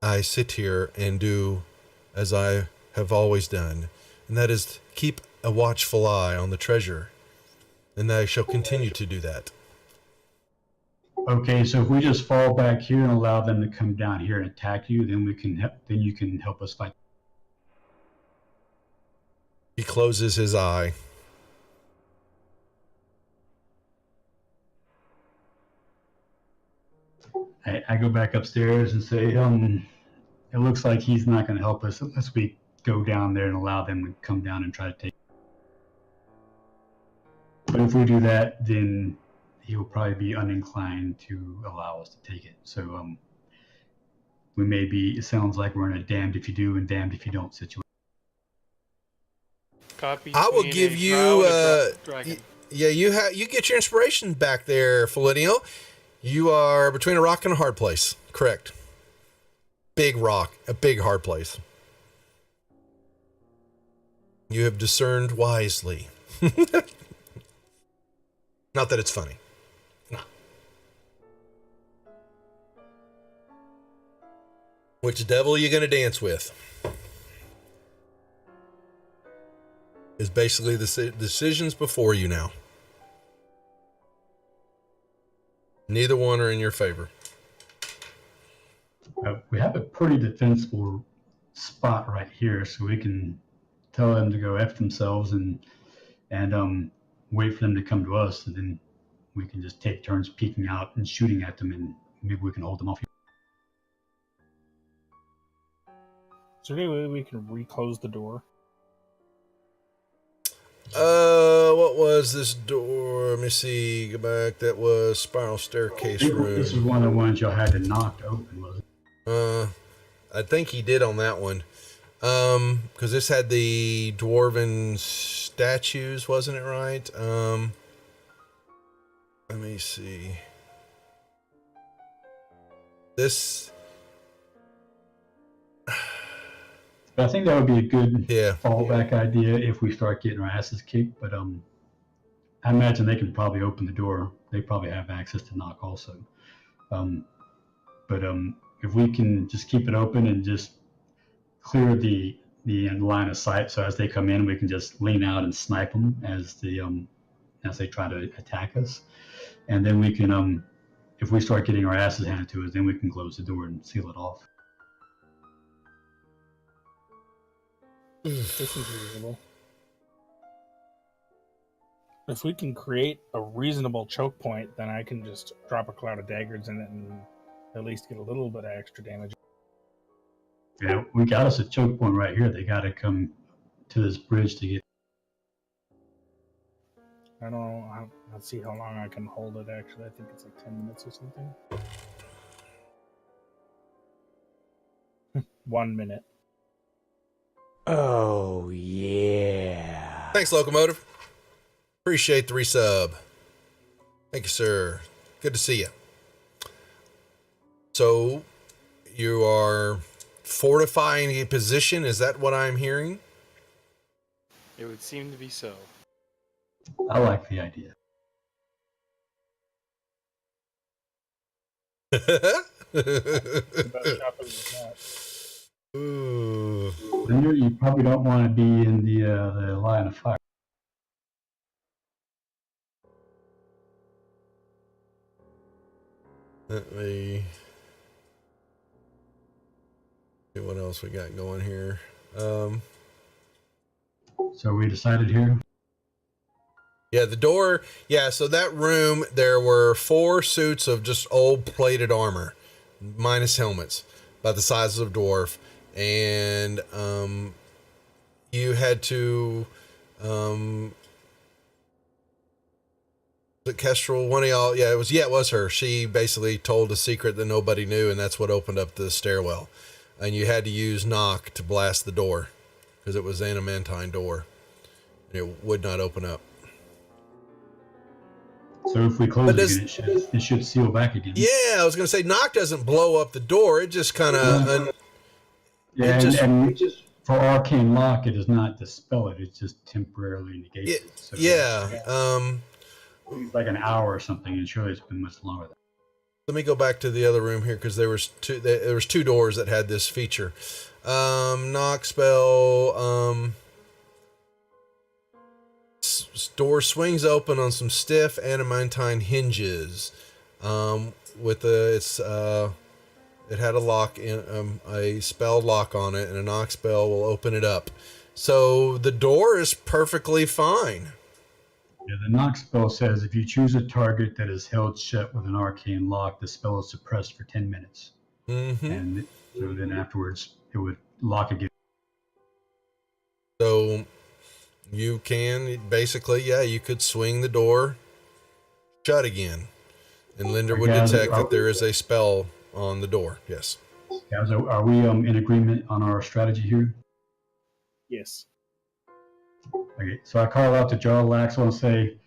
I sit here and do as I have always done, and that is keep a watchful eye on the treasure, and I shall continue to do that. Okay, so if we just fall back here and allow them to come down here and attack you, then you can help us fight. He closes his eye. I go back upstairs and say, it looks like he's not going to help us unless we go down there and allow them to come down and try to take. But if we do that, then he will probably be uninclined to allow us to take it. So we may be, it sounds like we're in a damned if you do and damned if you don't situation. I will give you you get your inspiration back there, Felinio. You are between a rock and a hard place. Correct. Big rock, a big hard place. You have discerned wisely. Not that it's funny. No. Which devil are you going to dance with? Is basically the decisions before you now. Neither one are in your favor. We have a pretty defensible spot right here, so we can tell them to go F themselves and wait for them to come to us, and then we can just take turns peeking out and shooting at them, and maybe we can hold them off. Is there any way we can reclose the door? What was this door? Let me see. Go back. That was spiral staircase room. This is one of the ones y'all had to knock open, was it? I think he did on that one. Because this had the dwarven statues, wasn't it right? Let me see. This. But I think that would be a good Yeah. fallback idea if we start getting our asses kicked. But I imagine they can probably open the door. They probably have access to knock also. But if we can just keep it open and just clear the line of sight, so as they come in, we can just lean out and snipe them as they try to attack us, and then we can, if we start getting our asses handed to us, then we can close the door and seal it off. This is reasonable. If we can create a reasonable choke point, then I can just drop a cloud of daggers in it and at least get a little bit of extra damage. Yeah, we got us a choke point right here. They got to come to this bridge to get. I don't know. I'll see how long I can hold it, actually. I think it's like 10 minutes or something. 1 minute. Oh, yeah. Thanks, Locomotive. Appreciate the resub. Thank you, sir. Good to see you. So, you are fortifying a position. Is that what I'm hearing? It would seem to be so. I like the idea. Best shop is that. Ooh. Linder, you probably don't want to be in the line of fire. Let me see what else we got going here. So we decided here. Yeah, the door. Yeah, so that room, there were 4 suits of just old plated armor, minus helmets, about the size of a dwarf. And you had to. Was it Kestrel? One of y'all. Yeah, it was her. She basically told a secret that nobody knew, and that's what opened up the stairwell. And you had to use knock to blast the door because it was an adamantine door. And it would not open up. So if we close it again, it should seal back again. Yeah, I was going to say, knock doesn't blow up the door. It just kind of... Yeah, and for arcane lock, it does not dispel it. It just temporarily negates it. So like an hour or something, and surely it's been much longer than. Let me go back to the other room here because there was 2 doors that had this feature. Knock spell... door swings open on some stiff adamantine hinges. It had a lock in a spell lock on it, and a knock spell will open it up. So the door is perfectly fine. Yeah, the knock spell says if you choose a target that is held shut with an arcane lock, the spell is suppressed for 10 minutes. Mm-hmm. And so then afterwards, it would lock again. So you can basically, you could swing the door shut again, and Linder would detect that there is a spell on the door. Yes. Guys, are we in agreement on our strategy here? Yes. Okay, so I call out to Jarlaxle and say,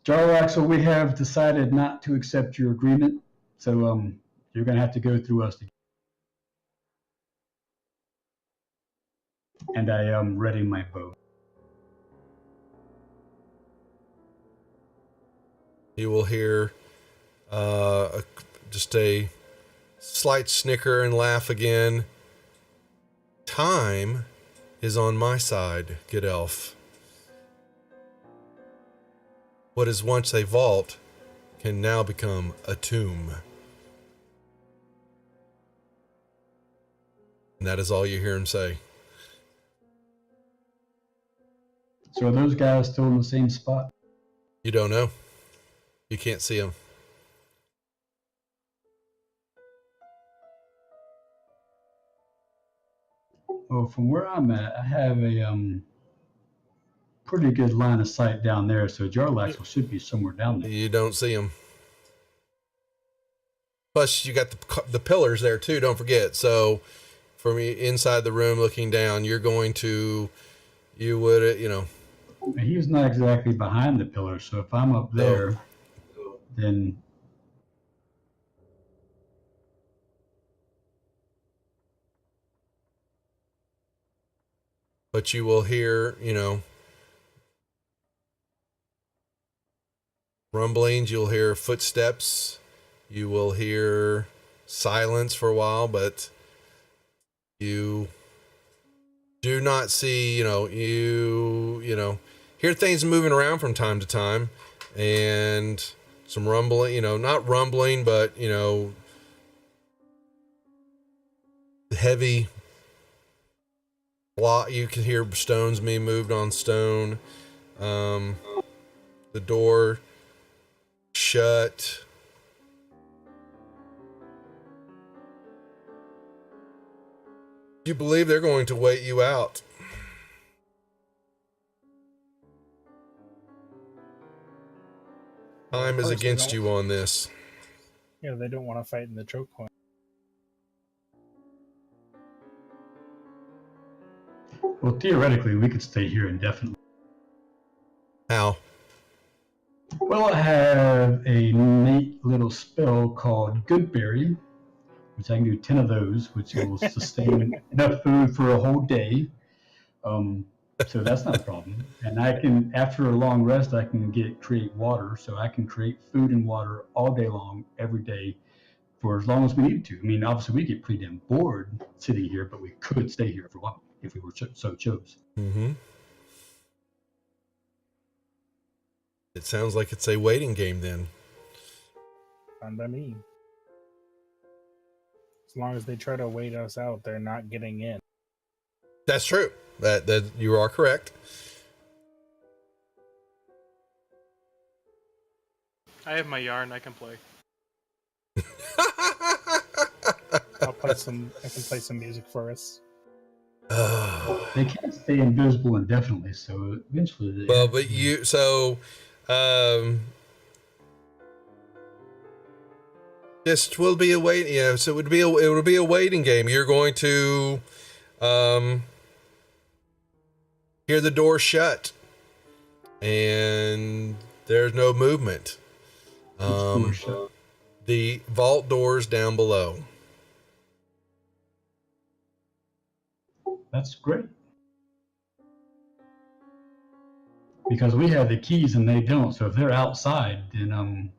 Jarlaxle, we have decided not to accept your agreement, so you're going to have to go through us. And I am ready my bow. You will hear just a slight snicker and laugh again. Time is on my side, good elf. What is once a vault can now become a tomb. And that is all you hear him say. So are those guys still in the same spot? You don't know. You can't see them. Well, from where I'm at, I have a pretty good line of sight down there, so Jarlaxle should be somewhere down there. You don't see them. Plus, you got the pillars there too. Don't forget. So, from inside the room looking down, you would. He's not exactly behind the pillar, so if I'm up there, then. But you will hear, rumblings. You'll hear footsteps. You will hear silence for a while, but you do not see, hear things moving around from time to time, and some rumbling, not rumbling, but, heavy block. You can hear stones being moved on stone. The door shut. You believe they're going to wait you out. Time is course they against don't- you on this. Yeah, they don't want to fight in the choke point. Well, theoretically, we could stay here indefinitely. How? Well, I have a neat little spell called Goodberry, which I can do 10 of those, which will sustain enough food for a whole day. So that's not a problem. And I can, after a long rest, I can create water. So I can create food and water all day long, every day, for as long as we need to. I mean, obviously, we get pretty damn bored sitting here, but we could stay here for a while if we were so chose. Mm-hmm. It sounds like it's a waiting game then. Fine by me. As long as they try to wait us out, they're not getting in. That's true. That you are correct. I have my yarn. I can play. I'll play some. I can play some music for us. They can't stay invisible indefinitely, so eventually they Well, have but to- you this will be a wait. Yeah, so it would be a waiting game. You're going to hear the door shut, and there's no movement. Which door shut? The vault doors down below. That's great. Because we have the keys and they don't. So if they're outside, then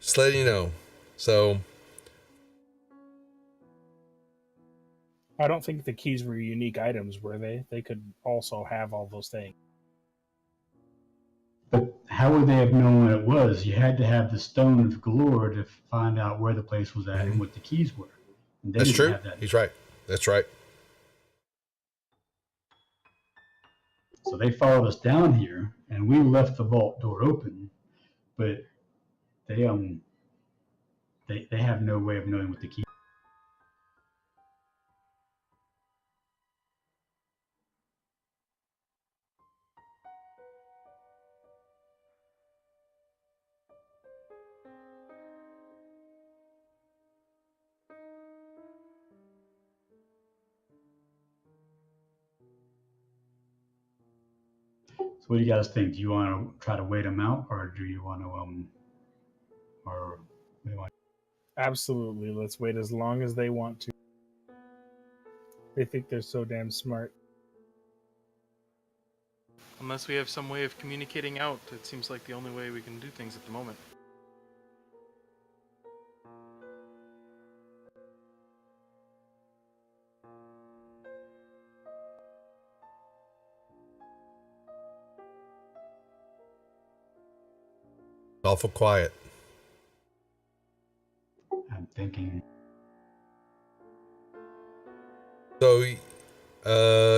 Just letting you know. So I don't think the keys were unique items, were they? They could also have all those things. but how would they have known what it was? You had to have the stone of galore to find out where the place was at and what the keys were. And they that's didn't true. have that. He's right. That's right. So they followed us down here, and we left the vault door open, but they have no way of knowing what the key. So what do you guys think? Do you want to try to wait them out, or do you want to or what do you want? Absolutely. Let's wait as long as they want to. They think they're so damn smart. Unless we have some way of communicating out, it seems like the only way we can do things at the moment. Awful quiet. I'm thinking. So,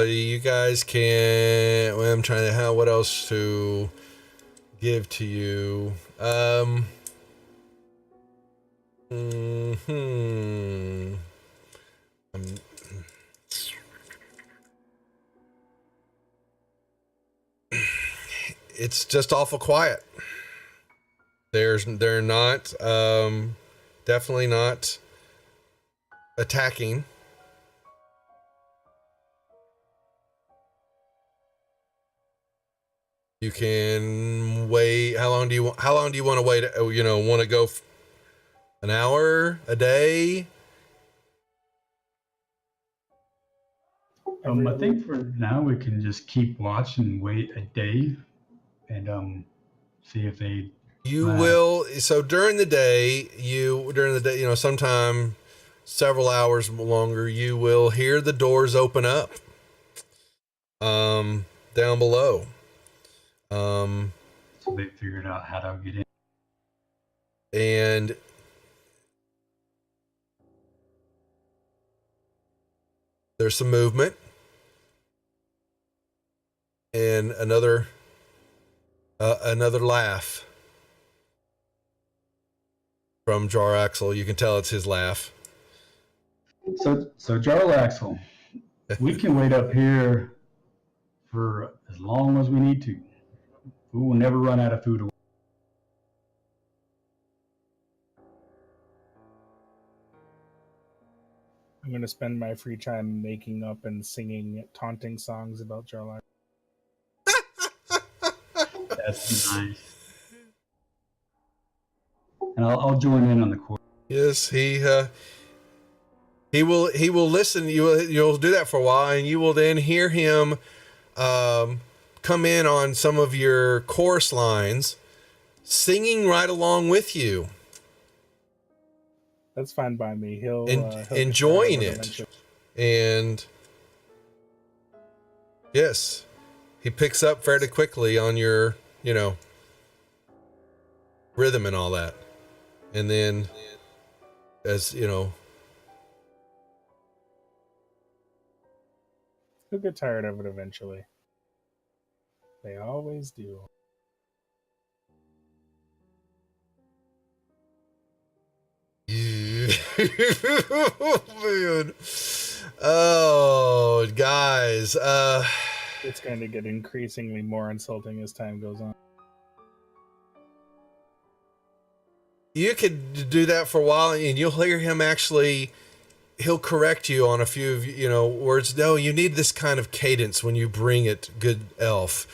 you guys can. Well, I'm trying to. What else to give to you? It's just awful quiet. They're not definitely not attacking. You can wait. How long do you want to wait? Want to go an hour, a day? I think for now we can just keep watch and wait a day, and see if they. You will. So during the day, sometime several hours longer, you will hear the doors open up. Down below. So they figured out how to get in. And there's some movement. And another laugh from Jar Axel. You can tell it's his laugh. So Jarl Axel, we can wait up here for as long as we need to. We will never run out of food. I'm gonna spend my free time making up and singing taunting songs about Jarlath. That's nice. And I'll join in on the chorus. Yes, he will listen. You'll do that for a while, and you will then hear him come in on some of your chorus lines, singing right along with you. That's fine by me. He'll enjoying it. eventually. And yes, he picks up fairly quickly on your, rhythm and all that. And then, as He'll get tired of it eventually. They always do. oh man, oh guys, It's going to get increasingly more insulting as time goes on. you could do that for a while, and you'll hear him he'll correct you on a few of words. No, you need this kind of cadence when you bring it, good elf.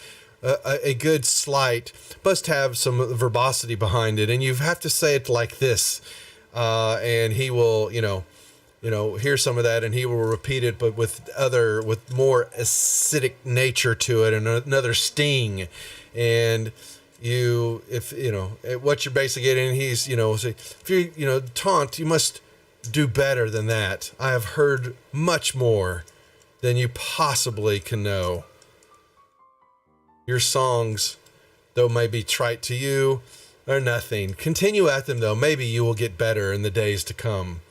A good slight must have some verbosity behind it, and you have to say it like this. And he will, hear some of that, and he will repeat it, but with more acidic nature to it, and another sting. And what you're basically getting, he's, say, if you, taunt, you must do better than that. I have heard much more than you possibly can know. Your songs, though may be trite to you, are nothing. Continue at them, though. Maybe you will get better in the days to come.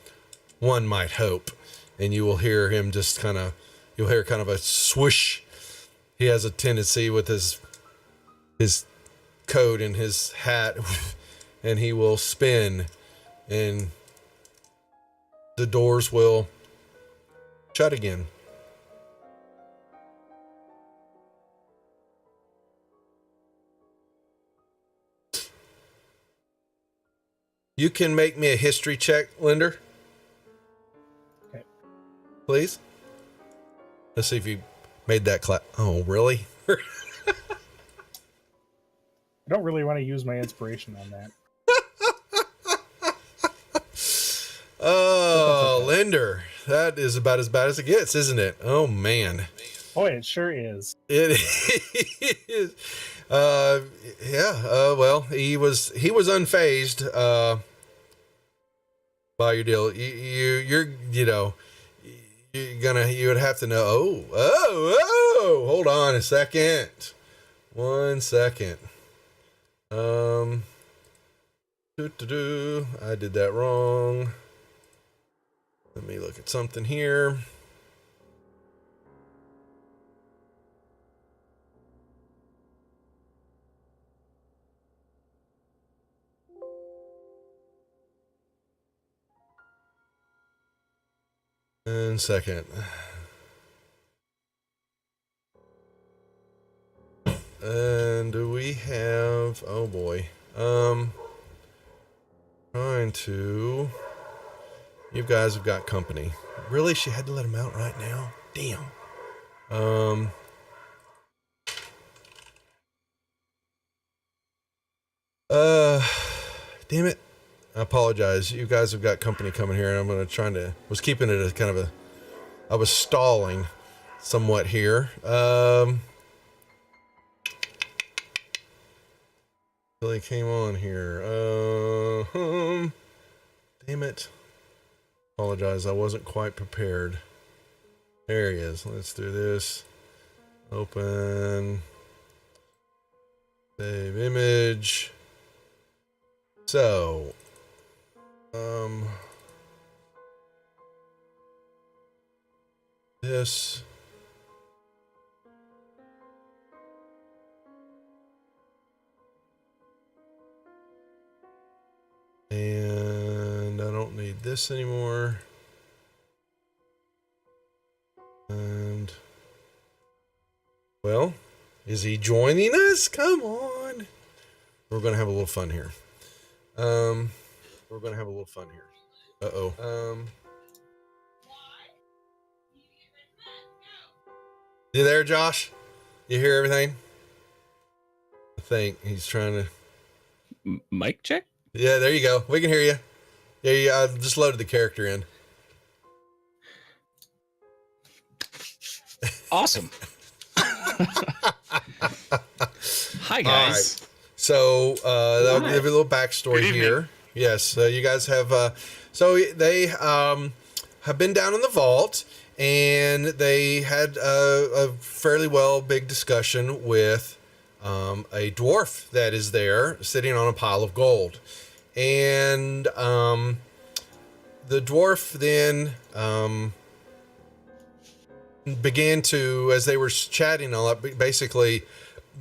One might hope. And you will hear him you'll hear kind of a swoosh. He has a tendency with his coat and his hat, and he will spin, and the doors will shut again. You can make me a history check, Linder. Okay. Please. Let's see if you made that clap. Oh, really? I don't really want to use my inspiration on that. Oh, okay. Linder. That is about as bad as it gets, isn't it? Oh, man. Boy, it sure is. It is. Well, he was unfazed by your deal. You would have to know. Oh, hold on a second. 1 second. I did that wrong. Let me look at something here. And second. And do we have, oh boy. Trying to, you guys have got company. Really? She had to let him out right now? Damn. Damn it. I apologize. You guys have got company coming here, and I'm going to was keeping it as kind of I was stalling somewhat here. Till he came on here. Damn it. Apologize. I wasn't quite prepared. There he is. Let's do this. Open. Save image. So, this. And I don't need this anymore. And, well, is he joining us? Come on. We're going to have a little fun here. Uh-oh. You there, Josh? You hear everything? I think he's trying to. Mic check? Yeah, there you go. We can hear you. Yeah, I just loaded the character in. Awesome. Hi, All guys. right. So I'll give you a little backstory here. Yes, you guys have. So they have been down in the vault, and they had a fairly big discussion with a dwarf that is there sitting on a pile of gold, and the dwarf then began to, as they were chatting a lot, basically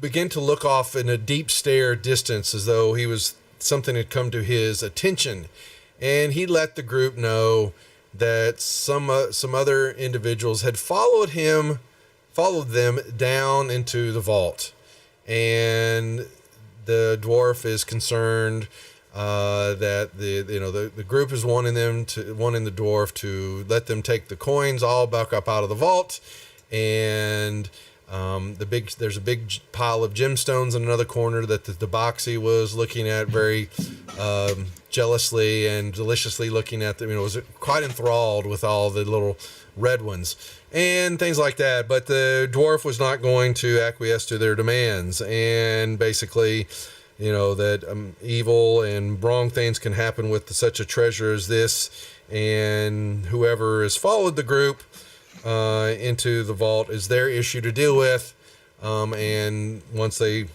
began to look off in a deep stare distance as though something had come to his attention, and he let the group know that some other individuals had followed them down into the vault, and the dwarf is concerned that the group is wanting the dwarf to let them take the coins all back up out of the vault, and there's a big pile of gemstones in another corner that the Boxy was looking at very jealously and deliciously looking at them. Was quite enthralled with all the little red ones and things like that. But the dwarf was not going to acquiesce to their demands, and basically, that evil and wrong things can happen with such a treasure as this, and whoever has followed the group into the vault is their issue to deal with. And once they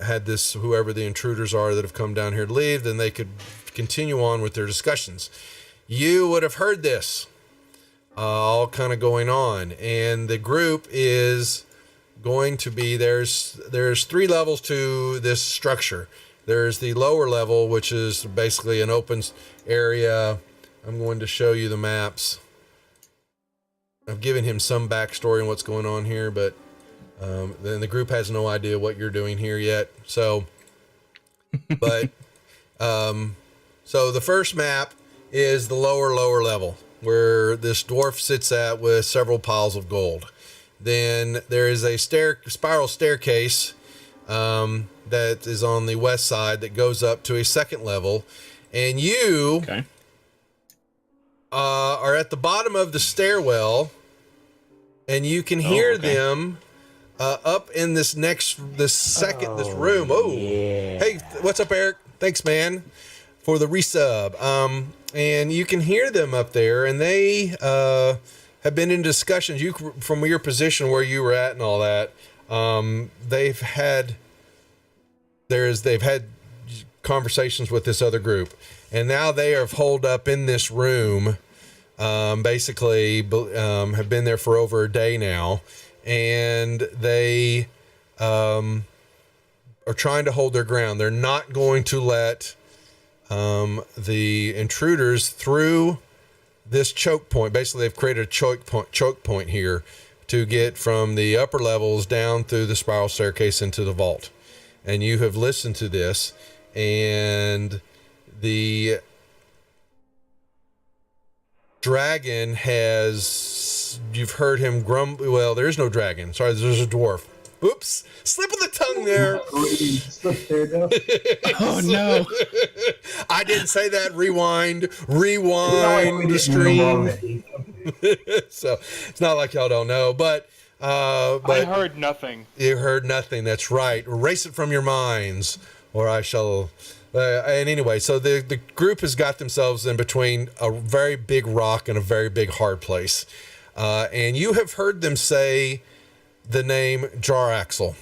had this, whoever the intruders are that have come down here to leave, then they could continue on with their discussions. You would have heard this all kind of going on, and the group is going to be, there's 3 levels to this structure. There's the lower level, which is basically an open area. I'm going to show you the maps. I've given him some backstory on what's going on here, but then the group has no idea what you're doing here yet. So, but so the first map is the lower level where this dwarf sits at with several piles of gold. Then there is a spiral staircase that is on the west side that goes up to a second level, and you are at the bottom of the stairwell, and you can hear them up in this room. Hey, what's up, Eric? Thanks, man, for the resub. And you can hear them up there, and they have been in discussions. You, from your position where you were at and all that, they've had conversations with this other group, and now they are holed up in this room. Basically, have been there for over a day now, and they are trying to hold their ground. They're not going to let the intruders through this choke point. Basically, they've created a choke point here to get from the upper levels down through the spiral staircase into the vault. And you have listened to this, and the dragon you've heard him grumble. Well, there's no dragon. Sorry, there's a dwarf. Oops, slip of the tongue there. Oh no. I didn't say that. Rewind the stream. So it's not like y'all don't know, but I heard nothing. You heard nothing. That's right. Erase it from your minds, or I shall. And anyway, so the group has got themselves in between a very big rock and a very big hard place, and you have heard them say the name Jaraxel,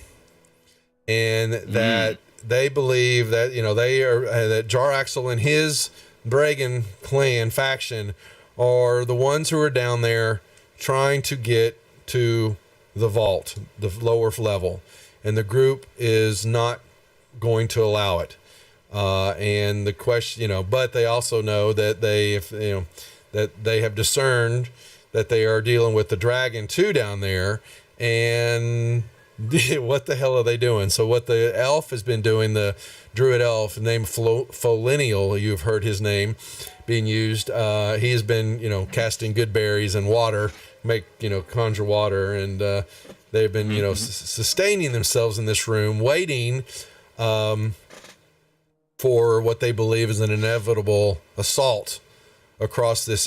and that they believe that that Jaraxel and his dragon clan faction are the ones who are down there trying to get to the vault, the lower level, and the group is not going to allow it. And the question, but they also know that that they have discerned that they are dealing with the dragon too down there, and what the hell are they doing? So what the elf has been doing, the druid elf named Folinial, you've heard his name being used. He has been, casting good berries and water, make conjure water, and they've been sustaining themselves in this room, waiting for what they believe is an inevitable assault across this.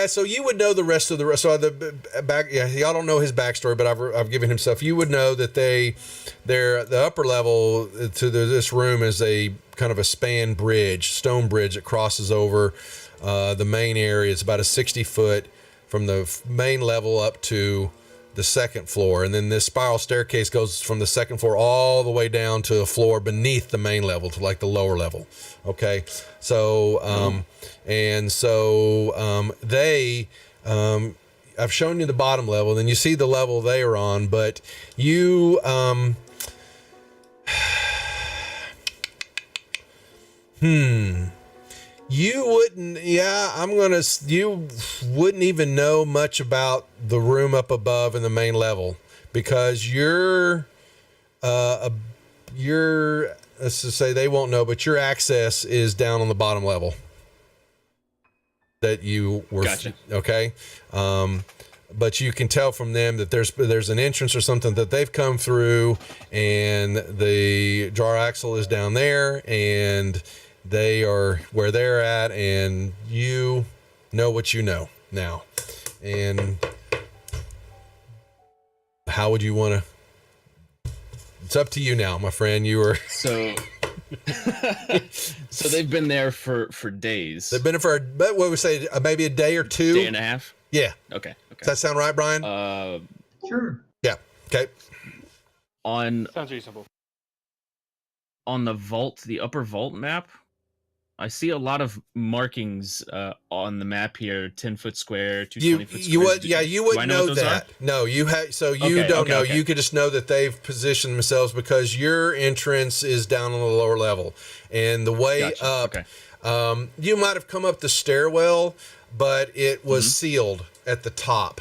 So you would know the rest of the so the back. Yeah, y'all don't know his backstory, but I've given him stuff. You would know that the upper level to this room is a kind of a stone bridge that crosses over the main area. It's about a 60-foot from the main level up to the second floor, and then this spiral staircase goes from the second floor all the way down to a floor beneath the main level, to like the lower level. Okay, so I've shown you the bottom level, then you see the level they are on, but you you wouldn't even know much about the room up above in the main level, because let's just say they won't know, but your access is down on the bottom level that you were. Gotcha. Okay. But you can tell from them that there's an entrance or something that they've come through, and the jar axle is down there, and they are where they're at, and you know what you know now. And how would you want to? It's up to you now, my friend. You were So they've been there for days. they've been for what would we say, maybe a day or two? Day and a half. Yeah. Okay. Does that sound right, Brian? Sure. Yeah. Okay. On Sounds reasonable. the upper vault map, I see a lot of markings on the map here: 10-foot square, 220-foot square. You wouldn't know what those that. are? No, you don't know. Okay. You could just know that they've positioned themselves, because your entrance is down on the lower level, and the way Gotcha. up. Okay. You might have come up the stairwell, but it was sealed at the top,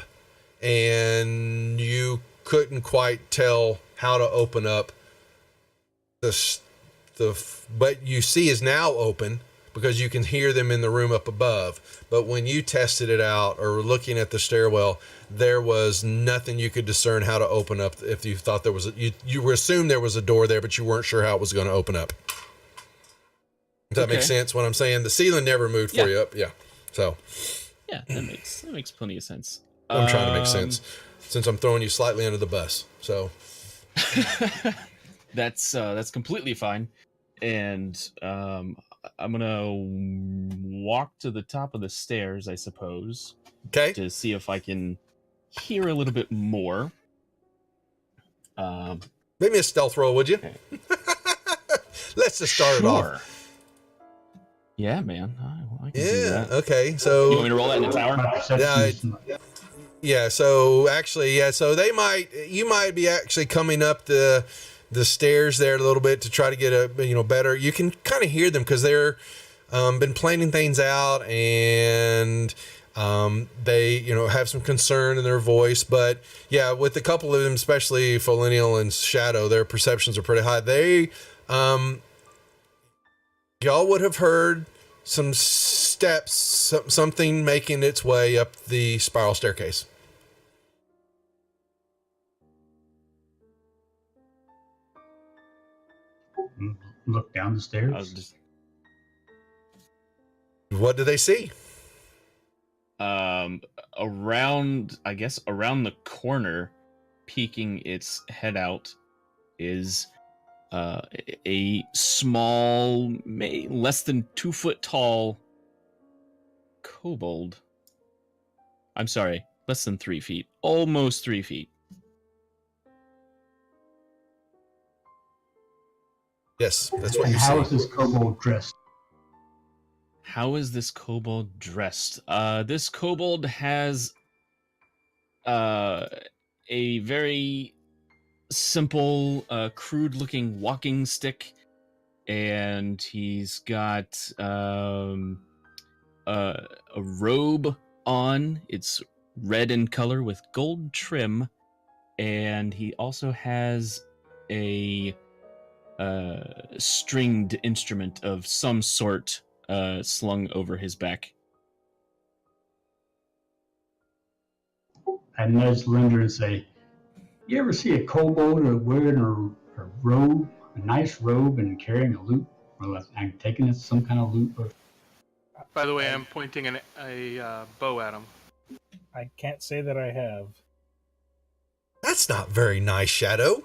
and you couldn't quite tell how to open up but you see is now open, because you can hear them in the room up above. But when you tested it out or were looking at the stairwell, there was nothing you could discern how to open up. If you thought there was you assumed there was a door there, but you weren't sure how it was going to open up. Does that make sense? What I'm saying? The ceiling never moved for you up. Yeah. So Yeah, that makes plenty of sense. I'm trying to make sense, since I'm throwing you slightly under the bus. So that's completely fine. And I'm gonna walk to the top of the stairs, I suppose, okay. to see if I can hear a little bit more. Maybe a stealth roll, would you? Okay. Let's just start it off. Yeah, man. I can do that. Okay. So You want me to roll that in the tower? My perception is- yeah. So actually, yeah. So you might be actually coming up the stairs there a little bit to try to get a better. You can kind of hear them, because they're been planning things out, and they have some concern in their voice. But yeah, with a couple of them, especially Folinial and Shadow, their perceptions are pretty high. They y'all would have heard some steps, something making its way up the spiral staircase. Look down the stairs. I'll just What do they see? around the corner, peeking its head out, is a small, less than 2 foot tall kobold. I'm sorry, less than 3 feet, almost 3 feet. Yes, that's what And you how see. is this kobold dressed? How is this kobold dressed? This kobold has a very simple, crude-looking walking stick, and he's got a robe on. It's red in color with gold trim, and he also has a stringed instrument of some sort slung over his back. I nudge Linder and say, "You ever see a kobold wearing a robe, a nice robe, and carrying a loot? Well, I'm taking it some kind of loot." Or By the way, I'm pointing a bow at him. I can't say that I have. That's not very nice, Shadow.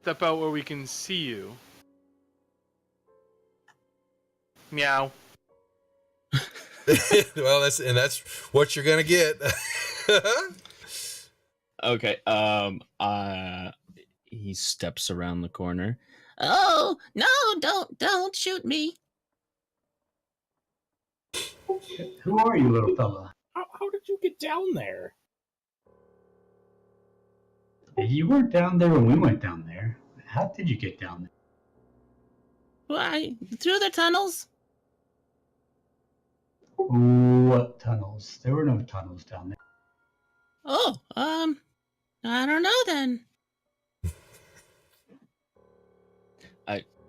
Step out where we can see you. Meow. Well, that's what you're gonna get. Okay. He steps around the corner. Oh, no, don't shoot me. who are you, little fella? How did you get down there? You weren't down there when we went down there. How did you get down there? Why, through the tunnels? What tunnels? There were no tunnels down there. Oh, I don't know then.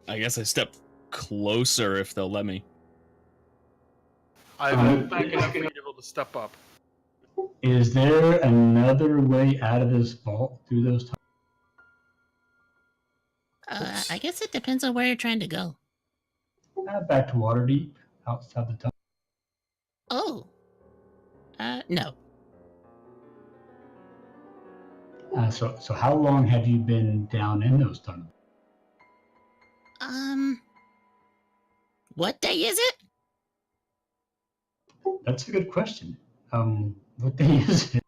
I guess I step closer if they'll let me. I moved back enough to be able to step up. Is there another way out of this vault through those tunnels? I guess it depends on where you're trying to go. Back to Waterdeep, outside the tunnel. Oh, no. So how long have you been down in those tunnels? What day is it? That's a good question. What day is it?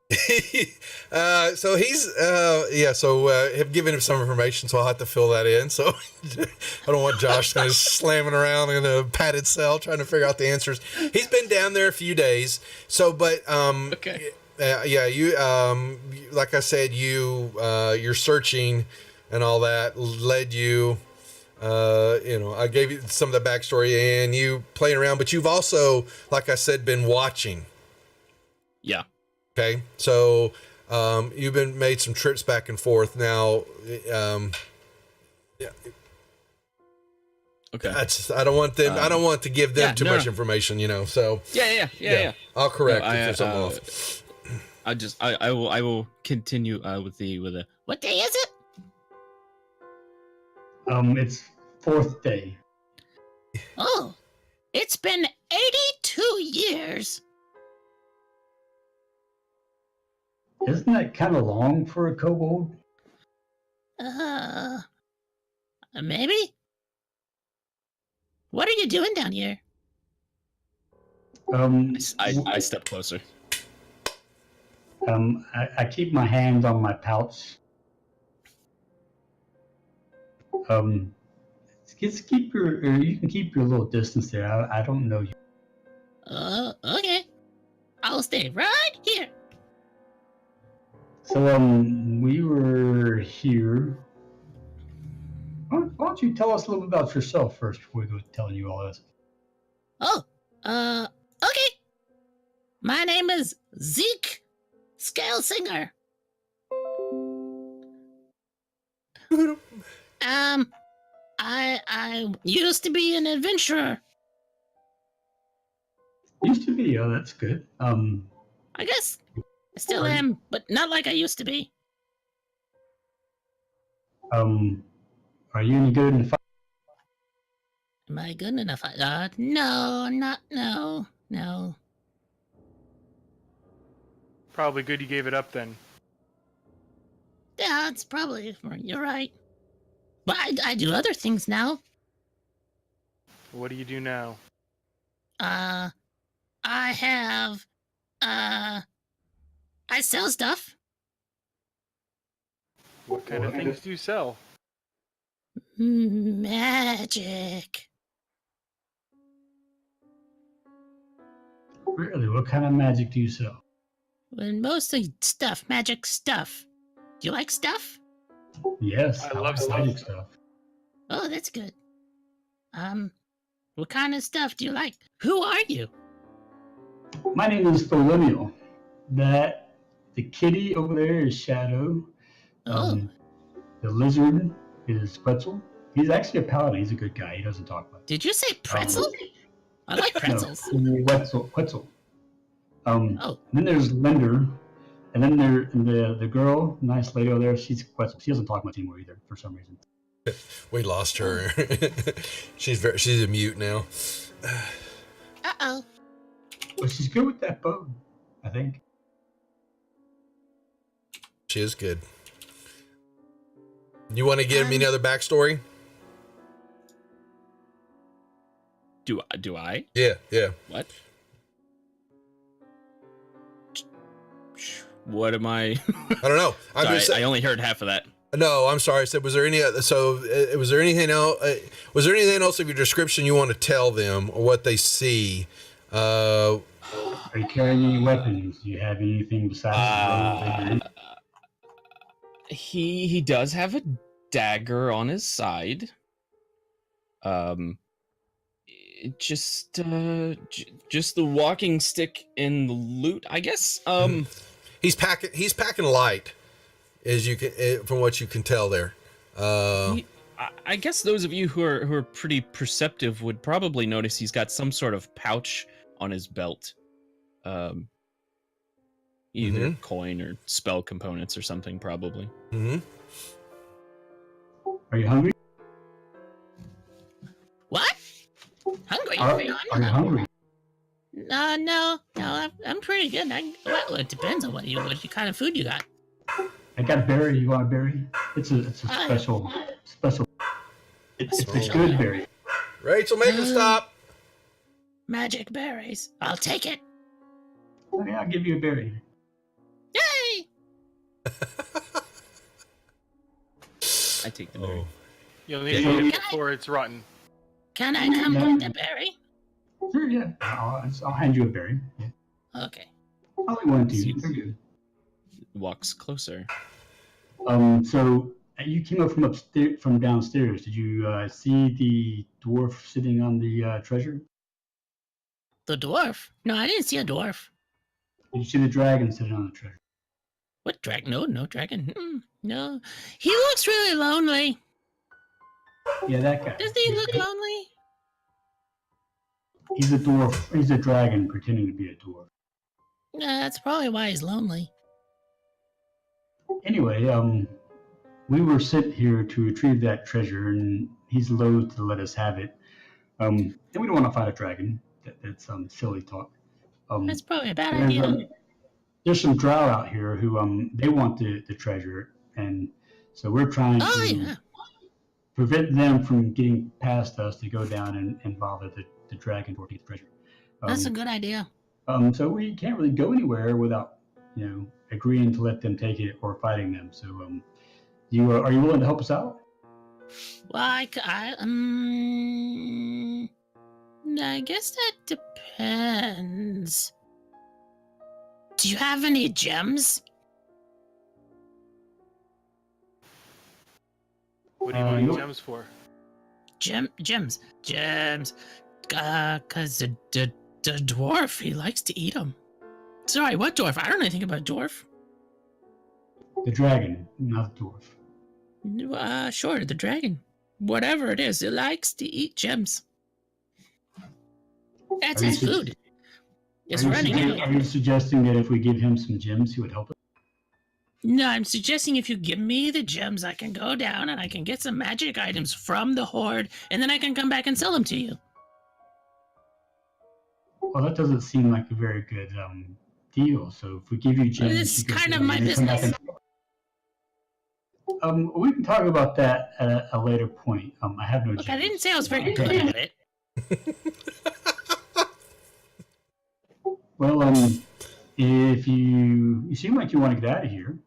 So he's have given him some information, so I'll have to fill that in. So I don't want Josh kind of slamming around in a padded cell trying to figure out the answers. He's been down there a few days. So, but Okay. you like I said, you're searching and all that led you. I gave you some of the backstory and you playing around, but you've also, like I said, been watching. Yeah. Okay, so you've made some trips back and forth now. Yeah. Okay. I don't want them. I don't want to give them too much no. information. So Yeah. I'll correct No, if there's something off. I will continue with the. What day is it? It's fourth day. Oh, it's been 82 years. Isn't that kind of long for a kobold? Maybe? What are you doing down here? I step closer. I keep my hand on my pouch. Just keep you can keep your little distance there. I don't know you. Okay. I'll stay right here. So, we were here. Why don't you tell us a little bit about yourself first before we go telling you all this? Oh, okay. My name is Zeke Scalesinger. I used to be an adventurer. Used to be, that's good. I guess I still am, but not like I used to be. Are you any good in the fight? Am I good enough? No. Probably good you gave it up then. Yeah, it's probably, you're right. But I do other things now. What do you do now? I have, I sell stuff. What kind of things do you sell? Magic. Really? What kind of magic do you sell? And mostly stuff, magic stuff. Do you like stuff? Yes, I love like magic stuff. stuff. Oh, that's good. What kind of stuff do you like? Who are you? My name is Tholemiel. The kitty over there is Shadow. Oh, The lizard is Pretzel. He's actually a paladin. He's a good guy. He doesn't talk much. did you say pretzel? I like pretzels. No, Quetzal. Oh, Then there's Linder, and then the girl, nice lady over there. She doesn't talk much anymore either for some reason. We lost her. She's a mute now. uh-oh. But she's good with that bow, I think. She is good. You want to give me another backstory? Do I? Yeah. What? What am I? I don't know. Sorry, I only heard half of that. No, I'm sorry. I said, was there anything else? Was there anything else of your description you want to tell them or what they see? Are you carrying any weapons? Do you have anything besides? He does have a dagger on his side. Just the walking stick and the loot, I guess. He's packing light, as you can, from what you can tell there. I guess those of you who are pretty perceptive would probably notice he's got some sort of pouch on his belt. Either coin or spell components or something, probably. Mm-hmm. Are you hungry? What? Hungry? Are you hungry? No, I'm pretty good. Well, it depends on what kind of food you got. I got a berry. You want a berry? It's a special. It's a good berry. Rachel, make him stop. Magic berries. I'll take it. Okay, I'll give you a berry. Yay! I take the berry. You'll need to eat it before it's rotten. Can I come with the berry? Sure, yeah. I'll hand you a berry. Yeah. Okay. Only one to you. They're good. Walks closer. So you came up from downstairs. Did you see the dwarf sitting on the treasure? The dwarf? No, I didn't see a dwarf. Did you see the dragon sitting on the treasure? What dragon? No dragon. No. He looks really lonely. Yeah, that guy. Does he look lonely? He's a dwarf. He's a dragon pretending to be a dwarf. That's probably why he's lonely. Anyway, we were sent here to retrieve that treasure, and he's loath to let us have it. And we don't want to fight a dragon. That's silly talk. That's probably a bad idea. There's some drow out here who they want the treasure, and so we're trying to prevent them from getting past us to go down and bother the dragon for the treasure. That's a good idea. So we can't really go anywhere without agreeing to let them take it or fighting them. So are you willing to help us out? Well, I guess that depends. Do you have any gems? What do you want gems for? Gems. Cause the dwarf, he likes to eat them. Sorry, what dwarf? I don't know anything about dwarf. The dragon, not the dwarf. Sure, the dragon. Whatever it is, it likes to eat gems. That's his food. It's running out. Are you suggesting that if we give him some gems, he would help us? No, I'm suggesting if you give me the gems, I can go down and I can get some magic items from the horde, and then I can come back and sell them to you. Well, that doesn't seem like a very good deal. So if we give you gems, it's kind of my business. We can talk about that at a later point. I have no gems. I didn't say I was very good at it. Well, if you seem like you want to get out of here,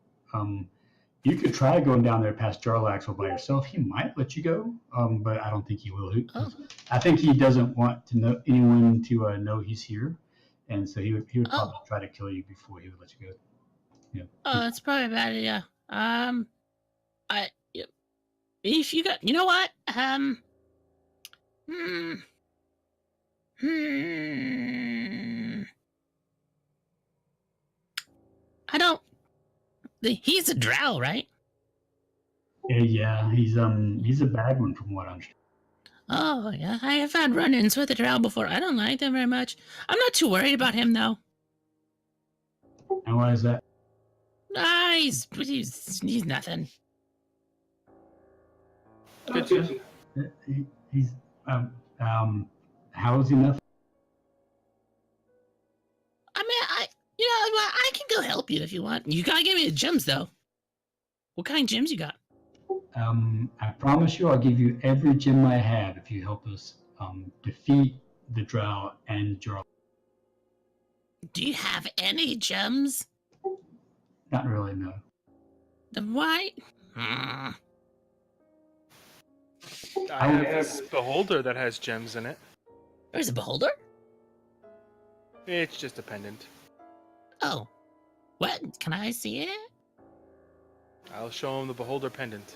you could try going down there past Jarlaxle by yourself. He might let you go, but I don't think he will. I think he doesn't want to know anyone to know he's here, and so he would probably try to kill you before he would let you go. Yeah. Oh, that's probably a bad idea. If you got, you know what? I don't. He's a drow, right? Yeah, he's a bad one from what I'm sure. Oh, yeah. I have had run-ins with a drow before. I don't like them very much. I'm not too worried about him, though. And why is that? He's nothing. Good to He's how is he nothing? I mean, I can go help you if you want. You gotta give me the gems though. What kind of gems you got? I promise you, I'll give you every gem I have if you help us defeat the drow and Jarl. Do you have any gems? Not really, no. Then why? Hmm. I have this beholder that has gems in it. There's a beholder? It's just a pendant. Oh. What? Can I see it? I'll show him the beholder pendant.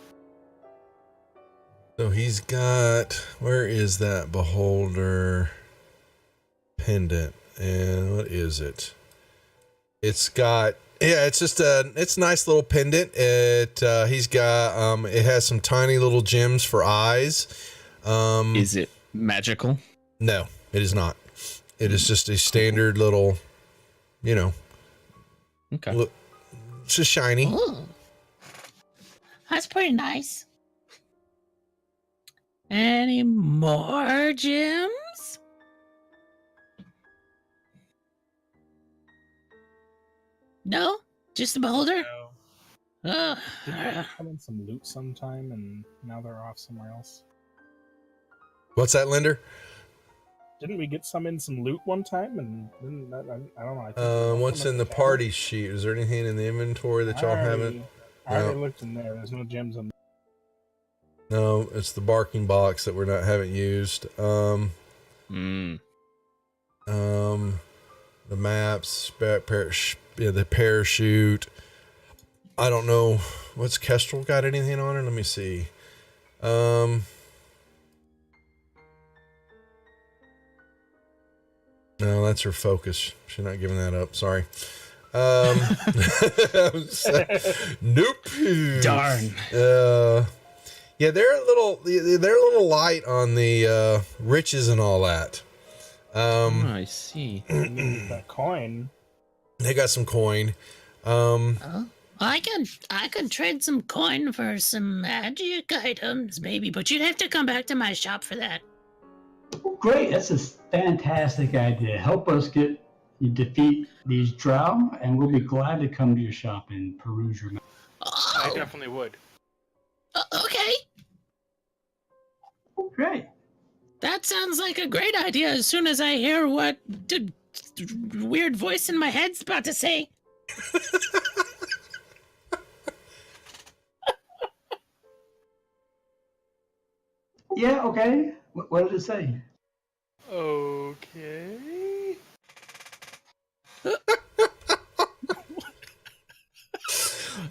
So he's got, where is that beholder pendant? And what is it? It's got, yeah, it's just it's a nice little pendant. He's got, it has some tiny little gems for eyes. Is it magical? No, it is not. It is just a standard little, Okay. look, it's just shiny. Ooh. That's pretty nice. Any more gems? No? Just the beholder? No. Ugh. Didn't they come in some loot sometime, and now they're off somewhere else? What's that, Linder? Didn't we get some in some loot one time? And then I don't know. I think we left What's them in at the cabin. party sheet? Is there anything in the inventory that y'all haven't? I already No. looked in there. There's no gems in. No, it's the barking box that haven't used. Mm. The maps, the parachute. I don't know. What's Kestrel got anything on it? Let me see. No, that's her focus. She's not giving that up. Sorry. Nope. Darn. Yeah, they're a little light on the riches and all that. I see. That coin. They got some coin. Oh, I can trade some coin for some magic items, maybe, but you'd have to come back to my shop for that. Great, that's a fantastic idea. Help us defeat these drow, and we'll be glad to come to your shop and peruse your. I Oh, definitely would. okay. Great. That sounds like a great idea. As soon as I hear what the weird voice in my head's about to say. Yeah. Okay. What did it say? Okay.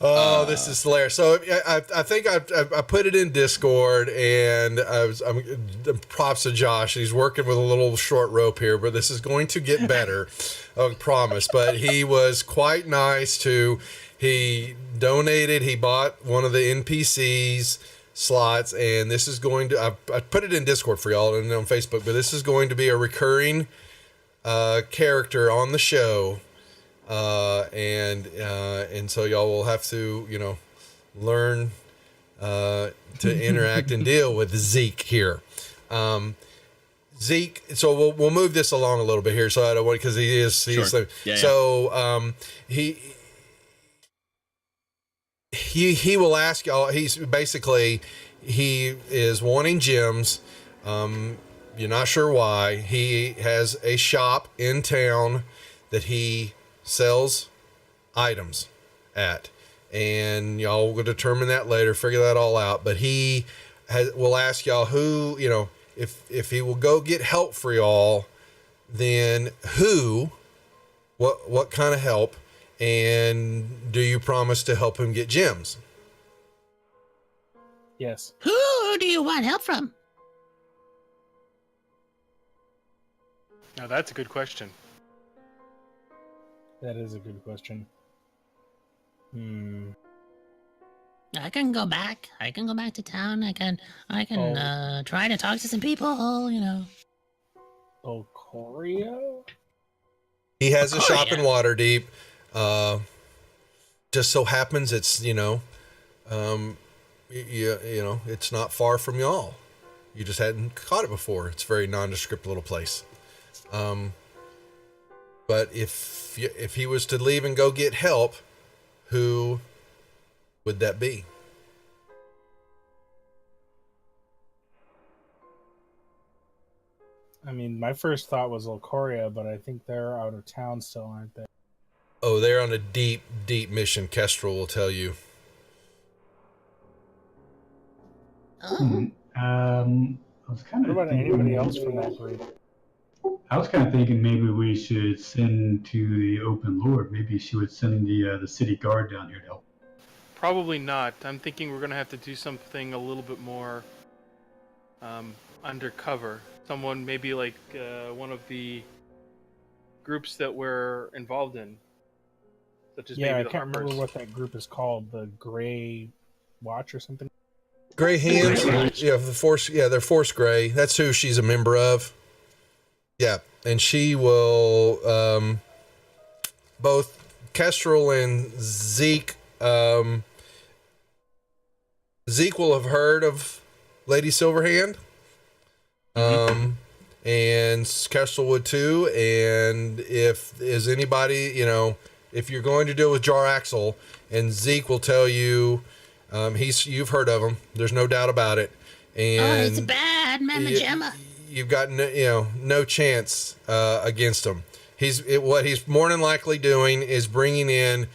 Oh, this is hilarious. So I think I put it in Discord, and I'm props to Josh. He's working with a little short rope here, but this is going to get better, I promise. But he was quite nice too. He donated. He bought one of the NPCs slots, and this is going to. I put it in Discord for y'all and on Facebook, but this is going to be a recurring character on the show. And so y'all will have to, learn to interact and deal with Zeke here. Zeke, so we'll move this along a little bit here. So I don't want, because he's Sure. Yeah. So he will ask y'all. He is wanting gems. You're not sure why. He has a shop in town that he sells items at, and y'all will determine that later, figure that all out. But he will ask y'all who, if he will go get help for y'all, then what kind of help, and do you promise to help him get gems? Yes. Who do you want help from? Now that's a good question. That is a good question. I can go back. I can go back to town. I can try to talk to some people, Corio? He has a shop in Waterdeep. Just so happens it's it's not far from y'all. You just hadn't caught it before. It's a very nondescript little place. But if he was to leave and go get help, who would that be? I mean, my first thought was Locoria, but I think they're out of town still, aren't they? Oh, they're on a deep, deep mission. Kestrel will tell you. Oh, I was kind What of about thinking, anybody else from that group? I was kind of thinking maybe we should send to the Open Lord. Maybe she would send the city guard down here to help. Probably not. I'm thinking we're gonna have to do something a little bit more undercover. Someone maybe like one of the groups that we're involved in, such as Yeah, I maybe the can't remember Harpers. what that group is called. The Gray Watch or something? Gray Hands? Yeah, the Force. Yeah, they're Force Gray. That's who she's a member of. Yeah, and she will both Kestrel and Zeke. Zeke will have heard of Lady Silverhand. And Kestrel would too. And if is anybody, if you're going to deal with Jar Axel, and Zeke will tell you, you've heard of him. There's no doubt about it. And it's bad, Mama Gemma. You've got no chance against him. What he's more than likely doing is bringing in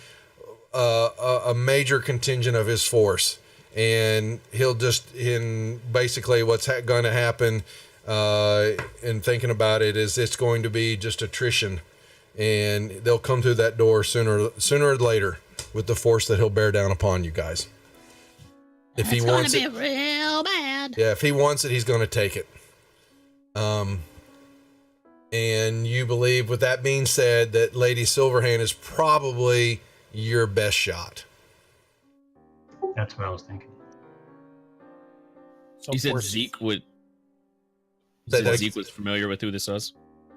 a major contingent of his force, and he'll just basically what's going to happen. In thinking about it, is it's going to be just attrition, and they'll come through that door sooner or later with the force that he'll bear down upon you guys. If he wants it, it's gonna be real bad. yeah. If he wants it, he's going to take it. And you believe, with that being said, that Lady Silverhand is probably your best shot. That's what I was thinking. So You said Force- Zeke would. That- Zeke was familiar with who this was.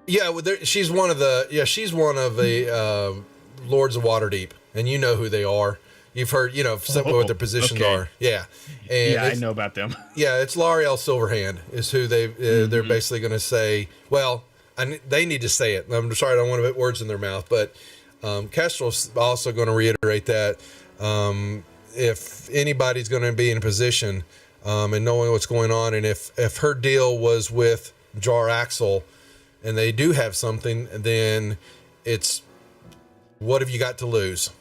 Yeah, well, she's one of the Lords of Waterdeep, and you know who they are. You've heard, simply what their positions okay. are. Yeah, and Yeah, I know about them. Yeah, it's L'Ariel Silverhand is who they're basically going to say. Well, they need to say it. I'm sorry, I don't want to put words in their mouth, but Kestrel's also going to reiterate that if anybody's going to be in a position and knowing what's going on, and if her deal was with Jar Axel, and they do have something, then it's what have you got to lose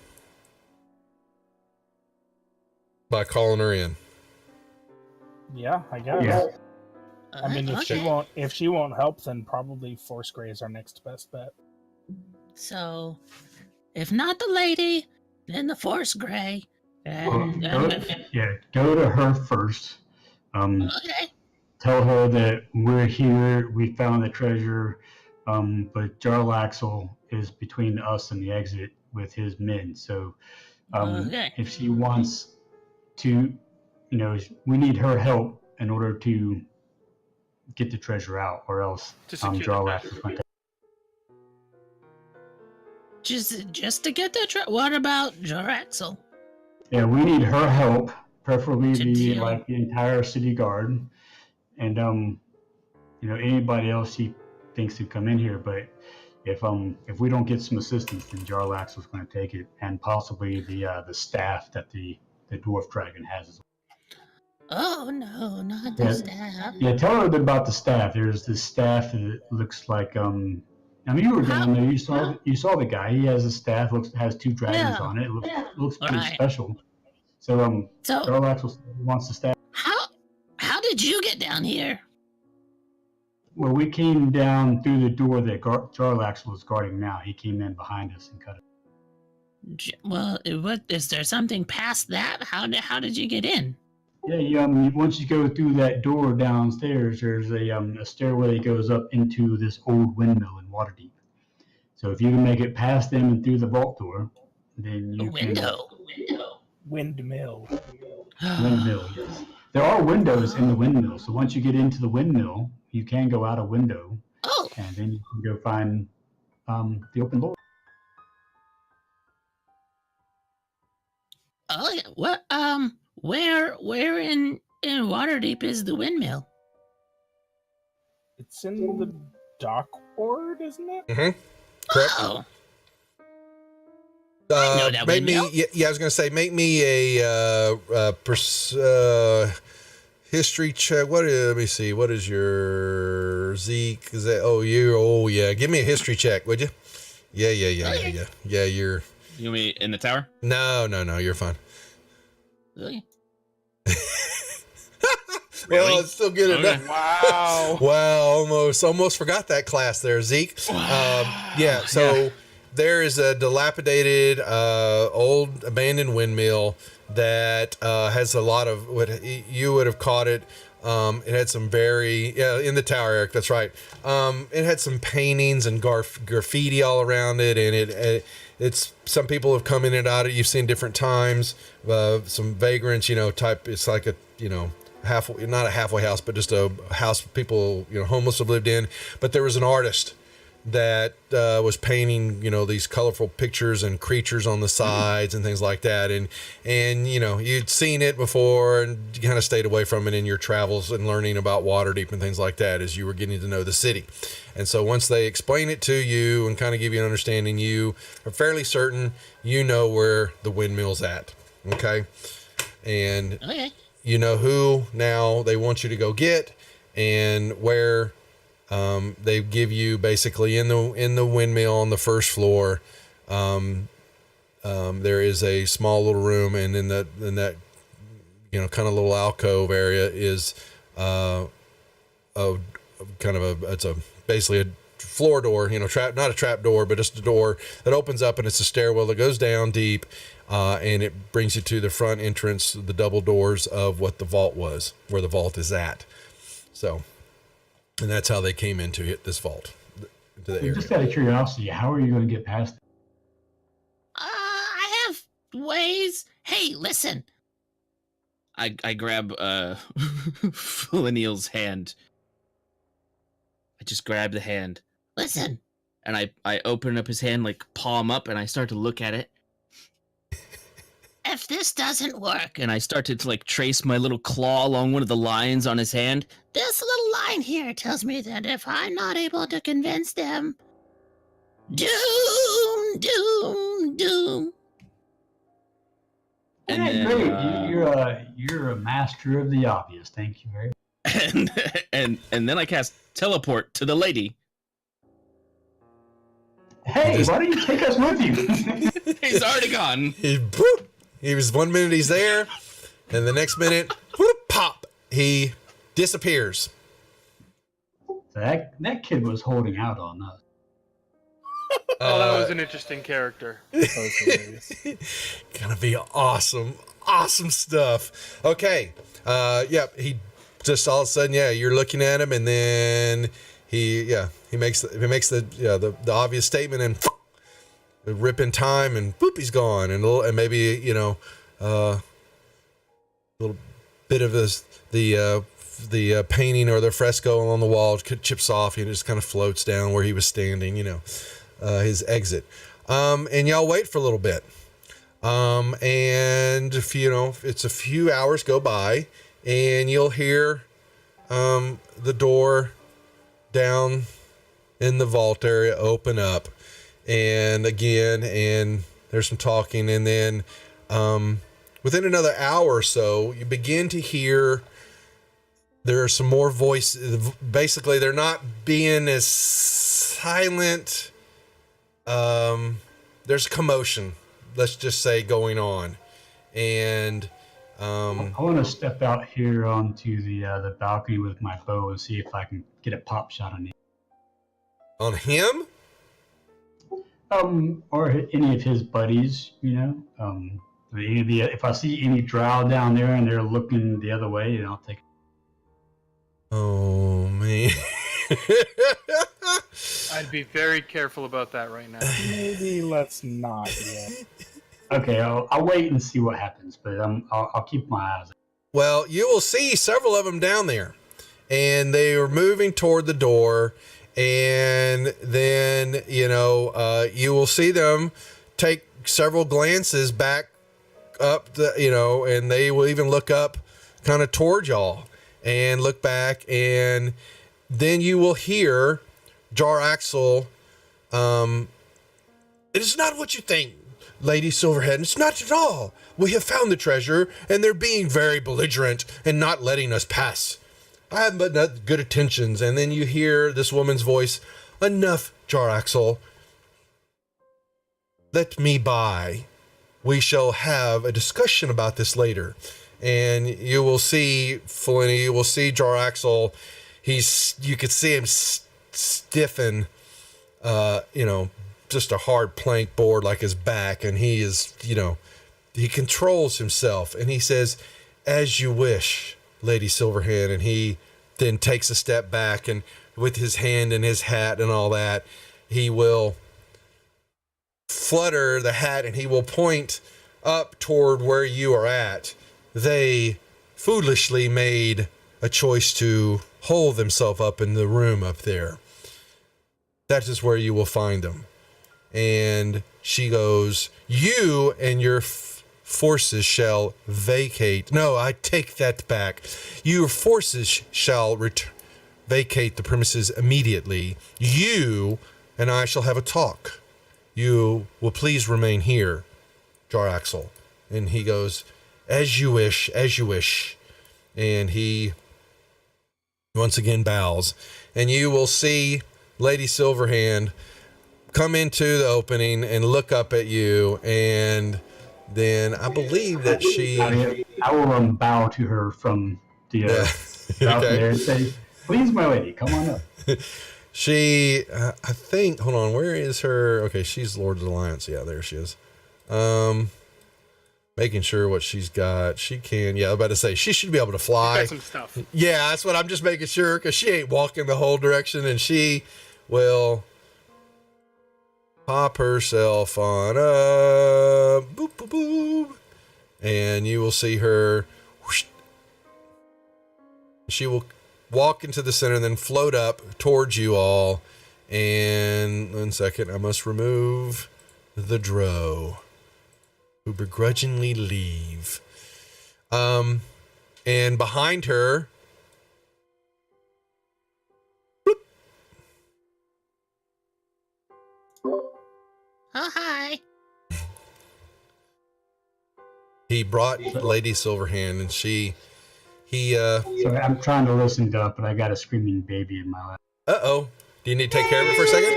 by calling her in? Yeah, I guess. Yeah. I mean, if she won't help, then probably Force Gray is our next best bet. So, if not the lady, then the Force Gray. Well, go to her first. Okay. Tell her that we're here. We found the treasure, but Jarl Axel is between us and the exit with his men. So, Okay. if she wants to, we need her help in order to get the treasure out, or else To secure the Jarl treasure. Axel's going to. Just to get that. What about Joraxel? Yeah, we need her help, preferably To the deal. the entire city guard, and anybody else she thinks to come in here. But if we don't get some assistance, then Jarl Axel's going to take it, and possibly the staff that the dwarf dragon has as well. Oh no, not the Yeah. staff. Yeah, tell her a bit about the staff. There's this staff that looks like you were down there. You saw the guy. He has a staff. Has two dragons Yeah. on it. It looks pretty Right. special. So So Jarl Axel wants the staff. how did you get down here? Well, we came down through the door that Jarl Axel is guarding now. He came in behind us and cut it. Well, what is there something past that? How did you get in? Yeah, once you go through that door downstairs, there's a stairway that goes up into this old windmill in Waterdeep. So if you can make it past them and through the vault door, then A you window. Windmill. can windmill. Yes, there are windows in the windmill. So once you get into the windmill, you can go out a window, Oh, and then you can go find the open door. Oh, yeah. What? Where in Waterdeep is the windmill? It's in the dock ward, isn't it? Mm-hmm. Correct. Oh, I know that Make me, windmill. yeah, I was going to say, make me a history check. Let me see. What is your Zeke? Is that, oh, yeah. Give me a history check, would you? Yeah. Yeah, you're. You mean in the tower? No, you're fine. Really? Well, it's still good Okay. enough. Wow. Wow, almost forgot that class there, Zeke. Yeah, so there is a dilapidated, old abandoned windmill that has a lot of what you would have caught it. It had some in the tower, Eric. That's right. It had some paintings and graffiti all around it, and it's some people have come in and out of it. You've seen different times. Some vagrants, type. It's like a not a halfway house, but just a house people, homeless have lived in. But there was an artist that was painting, these colorful pictures and creatures on the sides and things like that. And you'd seen it before and you kind of stayed away from it in your travels and learning about Waterdeep and things like that as you were getting to know the city. And so once they explain it to you and kind of give you an understanding, you are fairly certain where the windmill's at. Okay. And Okay. you know who now they want you to go get and where. They give you basically in the windmill on the first floor. There is a small little room, and in that kind of little alcove area is it's basically a floor door, not a trap door, but just a door that opens up, and it's a stairwell that goes down deep, and it brings you to the front entrance, the double doors of what the vault was, where the vault is at. So. And that's how they came into this vault, into the area. Just out of curiosity, how are you going to get past it? I have ways. Hey, listen. I grab Filineal's hand. I just grab the hand. Listen. And I open up his hand, like palm up, and I start to look at it. If this doesn't work, And I start to like trace my little claw along one of the lines on his hand. this little line here tells me that if I'm not able to convince them, doom. And Hey, then, great. You're a master of the obvious. Thank you very much. and then I cast teleport to the lady. Hey, why don't you take us with you? He's already gone. He was 1 minute he's there, and the next minute, whoop, pop, he disappears. That kid was holding out on us. Oh, that was an interesting character. That was hilarious. Gonna be awesome stuff. Okay, he just all of a sudden, you're looking at him, and then he makes the obvious statement and. Rip in time and boop, he's gone, and maybe a little bit of the painting or the fresco on the wall chips off and it just kind of floats down where he was standing, his exit. And y'all wait for a little bit, and if it's a few hours go by, and you'll hear the door down in the vault area open up. And again, and there's some talking, and then within another hour or so, you begin to hear there are some more voices. Basically, they're not being as silent. There's commotion, let's just say, going on, and I want to step out here onto the balcony with my bow and see if I can get a pop shot on him. on him. Or any of his buddies, if I see any drow down there and they're looking the other way, then I'll take. Oh man. I'd be very careful about that right now. Maybe let's not yet. Okay, I'll wait and see what happens, but I'll keep my eyes. Well, you will see several of them down there, and they are moving toward the door. And then, you will see them take several glances back look up, and they will even look up kind of toward y'all and look back. And then you will hear Jar Axel, it is not what you think, Lady Silverhead. It's not at all. We have found the treasure, and they're being very belligerent and not letting us pass. I have but not good intentions. And then you hear this woman's voice, enough, Jar Axel. Let me by. We shall have a discussion about this later. And you will see, Felini, you will see Jar Axel. You could see him stiffen, just a hard plank board like his back. And he is, he controls himself. And he says, as you wish, Lady Silverhand. And he then takes a step back, and with his hand in his hat and all that, he will flutter the hat and he will point up toward where you are at. They foolishly made a choice to hole themselves up in the room up there. That is where you will find them. And she goes, you and your forces shall vacate. No, I take that back. Your forces shall vacate the premises immediately. You and I shall have a talk. You will please remain here, Jar Axel. And he goes, as you wish, as you wish. And he once again bows. And you will see Lady Silverhand come into the opening and look up at you. And then I believe that she... I will bow to her from the balcony there and say, please, my lady, come on up. She, I think, hold on, where is her? Okay, she's Lord of the Alliance. Yeah, there she is. Making sure what she's got. She can, I was about to say, she should be able to fly. Got some stuff. Yeah, that's what I'm just making sure, because she ain't walking the whole direction, and she will pop herself on up. Boop, boop, boop. And you will see her. Whoosh. She will walk into the center and then float up towards you all. And 1 second, I must remove the drow who begrudgingly leave. And behind her, bloop, Oh, hi. he brought Lady Silverhand, and he Sorry, I'm trying to listen up, but I got a screaming baby in my lap. uh-oh. Do you need to take care of it for a second?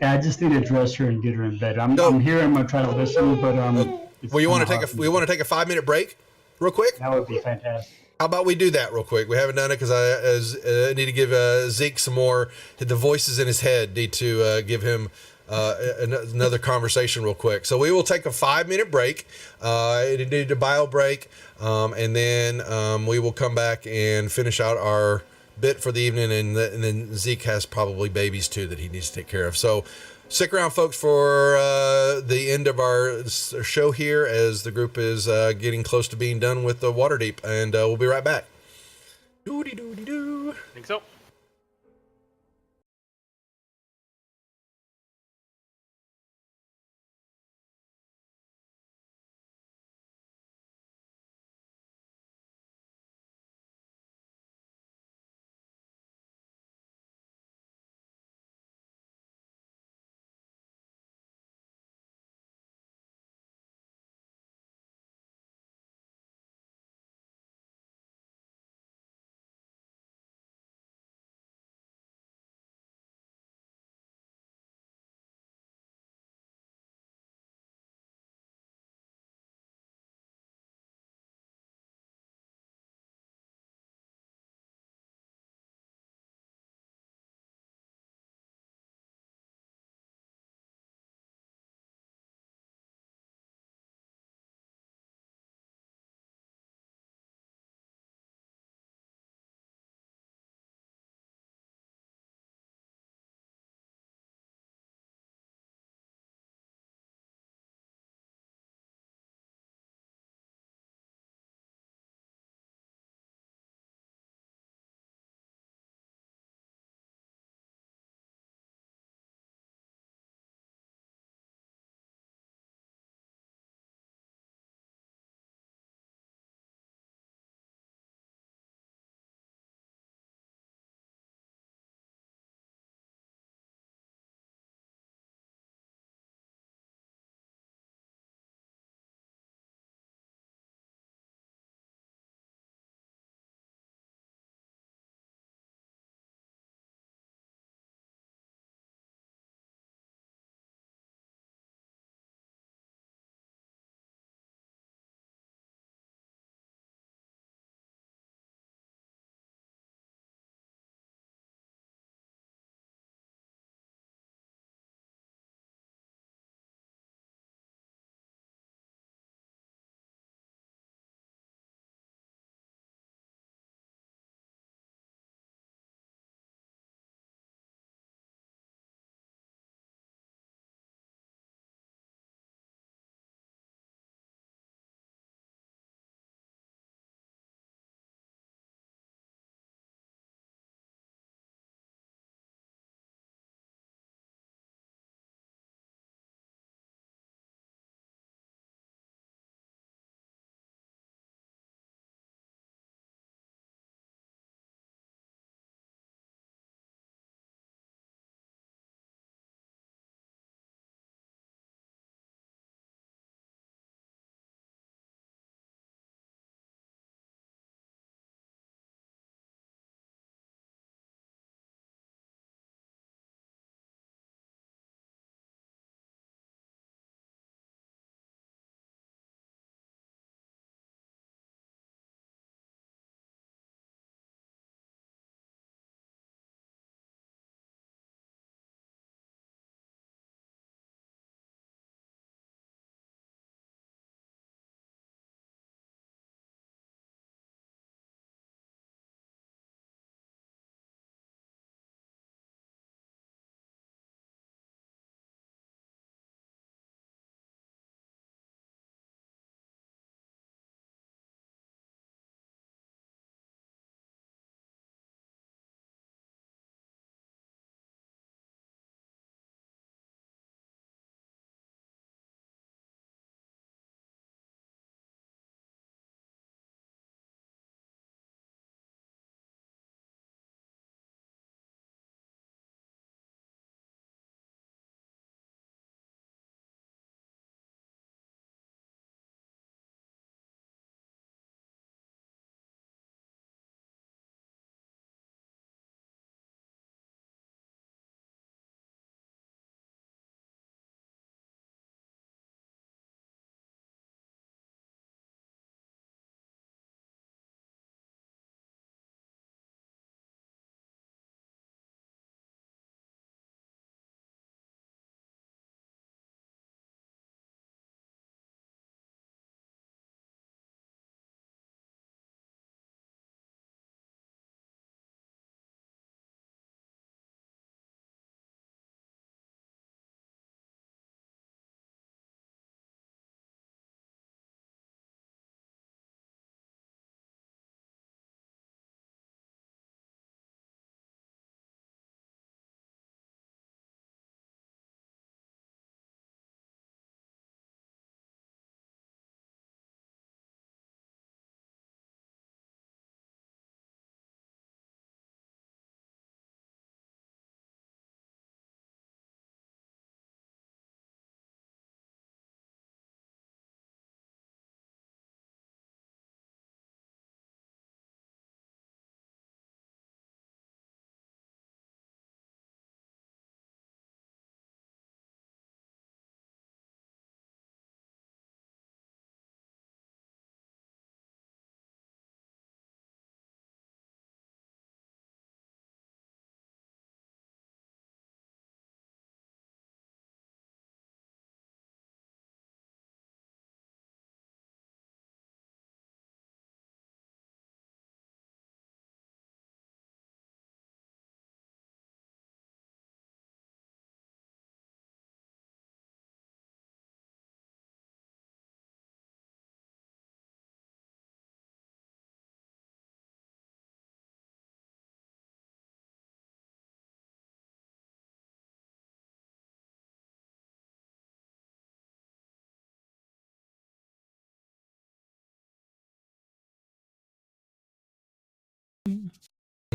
I just need to dress her and get her in bed. I'm here. I'm gonna try to listen, but Well, you want to take a 5-minute break, real quick? That would be fantastic. How about we do that real quick? We haven't done it because I need to give Zeke some more. The voices in his head need to give him another conversation real quick. So we will take a 5-minute break. It needed a bio break, and then we will come back and finish out our bit for the evening. And then Zeke has probably babies too that he needs to take care of. So stick around, folks, for the end of our show here as the group is getting close to being done with the Waterdeep, and we'll be right back. Doody-doody-doo. Think so.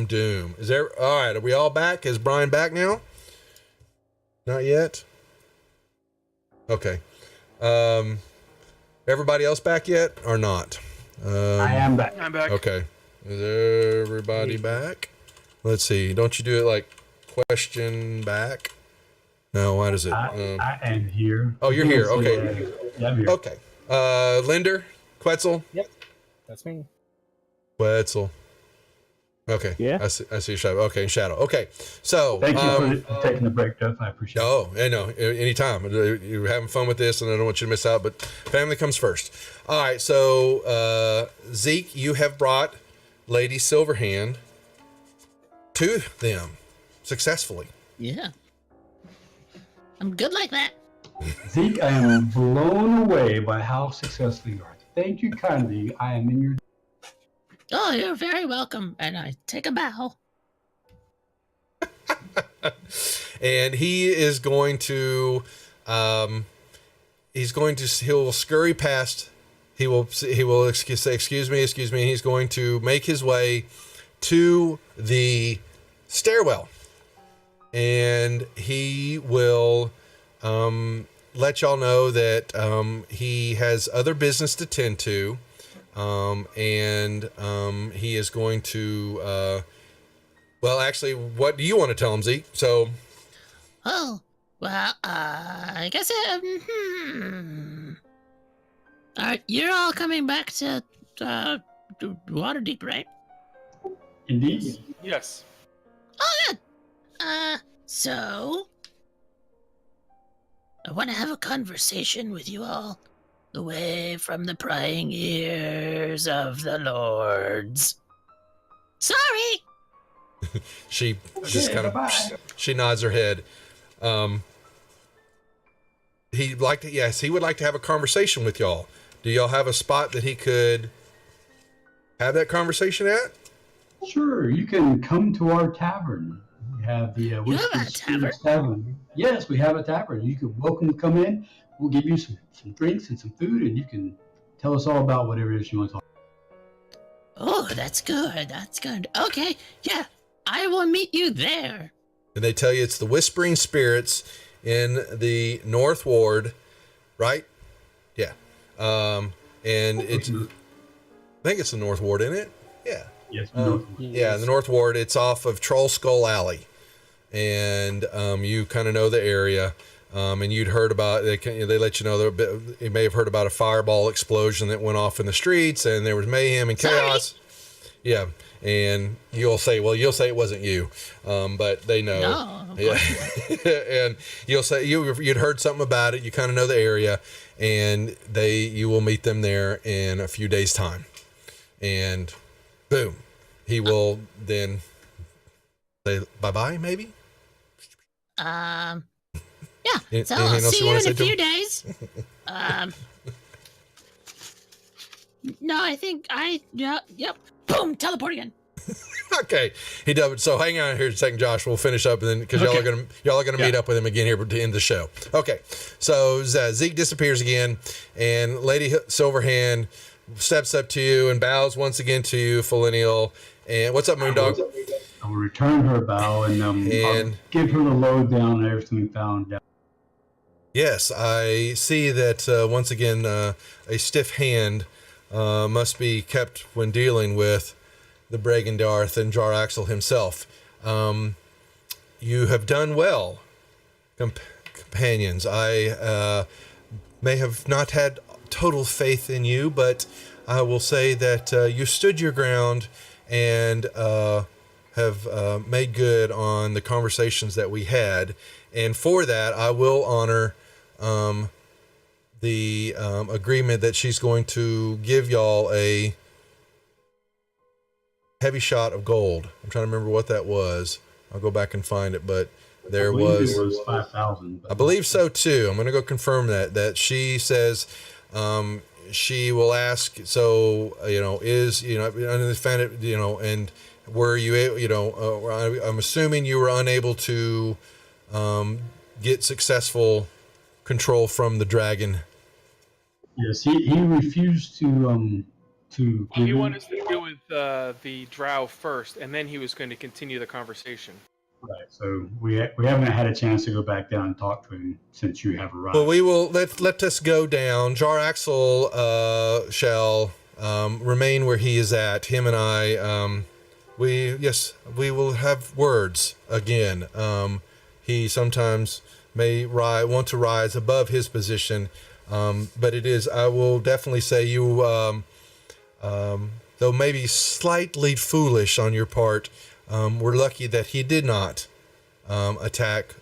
Doom. Is there? All right. Are we all back? Is Brian back now? Not yet. Okay. Everybody else back yet or not? I am back. I'm back. Okay. Is everybody back? Let's see. Don't you do it like question back? No, what is it? I am here. Oh, you're here. Okay. Yeah, I'm here. Okay. Linder, Quetzal. Yep, that's me. Quetzal. Okay. Yeah. I see Shadow. Okay, Shadow. Okay. So Thank you for taking the break, Duff. I appreciate it. oh, I know. Anytime. You're having fun with this, and I don't want you to miss out, but family comes first. All right. So, Zeke, you have brought Lady Silverhand to them successfully. Yeah. I'm good like that. Zeke, I am blown away by how successful you are. Thank you kindly. I am in your. Oh, you're very welcome. And I take a bow. And he is going to, he'll scurry past. He will say, excuse me. And he's going to make his way to the stairwell. And he will let y'all know that he has other business to tend to, and he is going to. Well, actually, what do you want to tell him, Zeke? So. Oh, well, I guess. All right, you're all coming back to Waterdeep, right? Indeed. Yes. Oh, good. So I want to have a conversation with you all away from the prying ears of the lords. Sorry. She just kind of she nods her head. He would like to have a conversation with y'all. Do y'all have a spot that he could have that conversation at? Sure, you can come to our tavern. We have the You have a Whispered tavern? Spirits Tavern. Yes, we have a tavern. You can welcome to come in. We'll give you some drinks and some food, and you can tell us all about whatever it is you want to talk about. Oh, that's good. That's good. Okay, yeah, I will meet you there. And they tell you it's the Whispering Spirits in the North Ward, right? Yeah. And it's, I think it's the North Ward, isn't it? Yeah. Yes, Yeah, in the North Ward, it's off of Troll Skull Alley. And you kind of know the area. And you'd heard about, they let you know, you may have heard about a fireball explosion that went off in the streets, and there was mayhem and chaos. Sorry. Yeah. And you'll say it wasn't you, but they know. No, of Yeah. course And you'll say you'd heard something about it. You kind of know the area, and you will meet them there in a few days' time. And boom, he will then say bye-bye, maybe. Yeah. So Anything I'll else see you you wanna in say a to few him? days. No, I think yep. Boom, teleport again. Okay, he does. So hang on here a second, Josh. We'll finish up, and then because y'all are gonna meet up with him again here to end the show. Okay, so Zeke disappears again, and Lady Silverhand steps up to you and bows once again to you, Felinial. And what's up, Moondog? I will return her bow and I'll give her the lowdown on everything we found out. Yes, I see that once again a stiff hand must be kept when dealing with the Bragendarth and Jaraxel himself. You have done well, companions. I may have not had total faith in you, but I will say that you stood your ground and have made good on the conversations that we had. And for that, I will honor the agreement that she's going to give y'all a heavy shot of gold. I'm trying to remember what that was. I'll go back and find it, but there was. It was 5,000. I believe so too. I'm going to go confirm that she says she will ask. So under the fan, and were you I'm assuming you were unable to get successful control from the dragon. Yes, he refused to to He give wanted it. us to deal with the drow first, and then he was going to continue the conversation. Right. So we haven't had a chance to go back down and talk to him since you have arrived. Well, we will let us go down. Jar Axel shall remain where he is at. Him and I, we will have words again. He sometimes may want to rise above his position, but it is. I will definitely say you, though maybe slightly foolish on your part. We're lucky that he did not attack,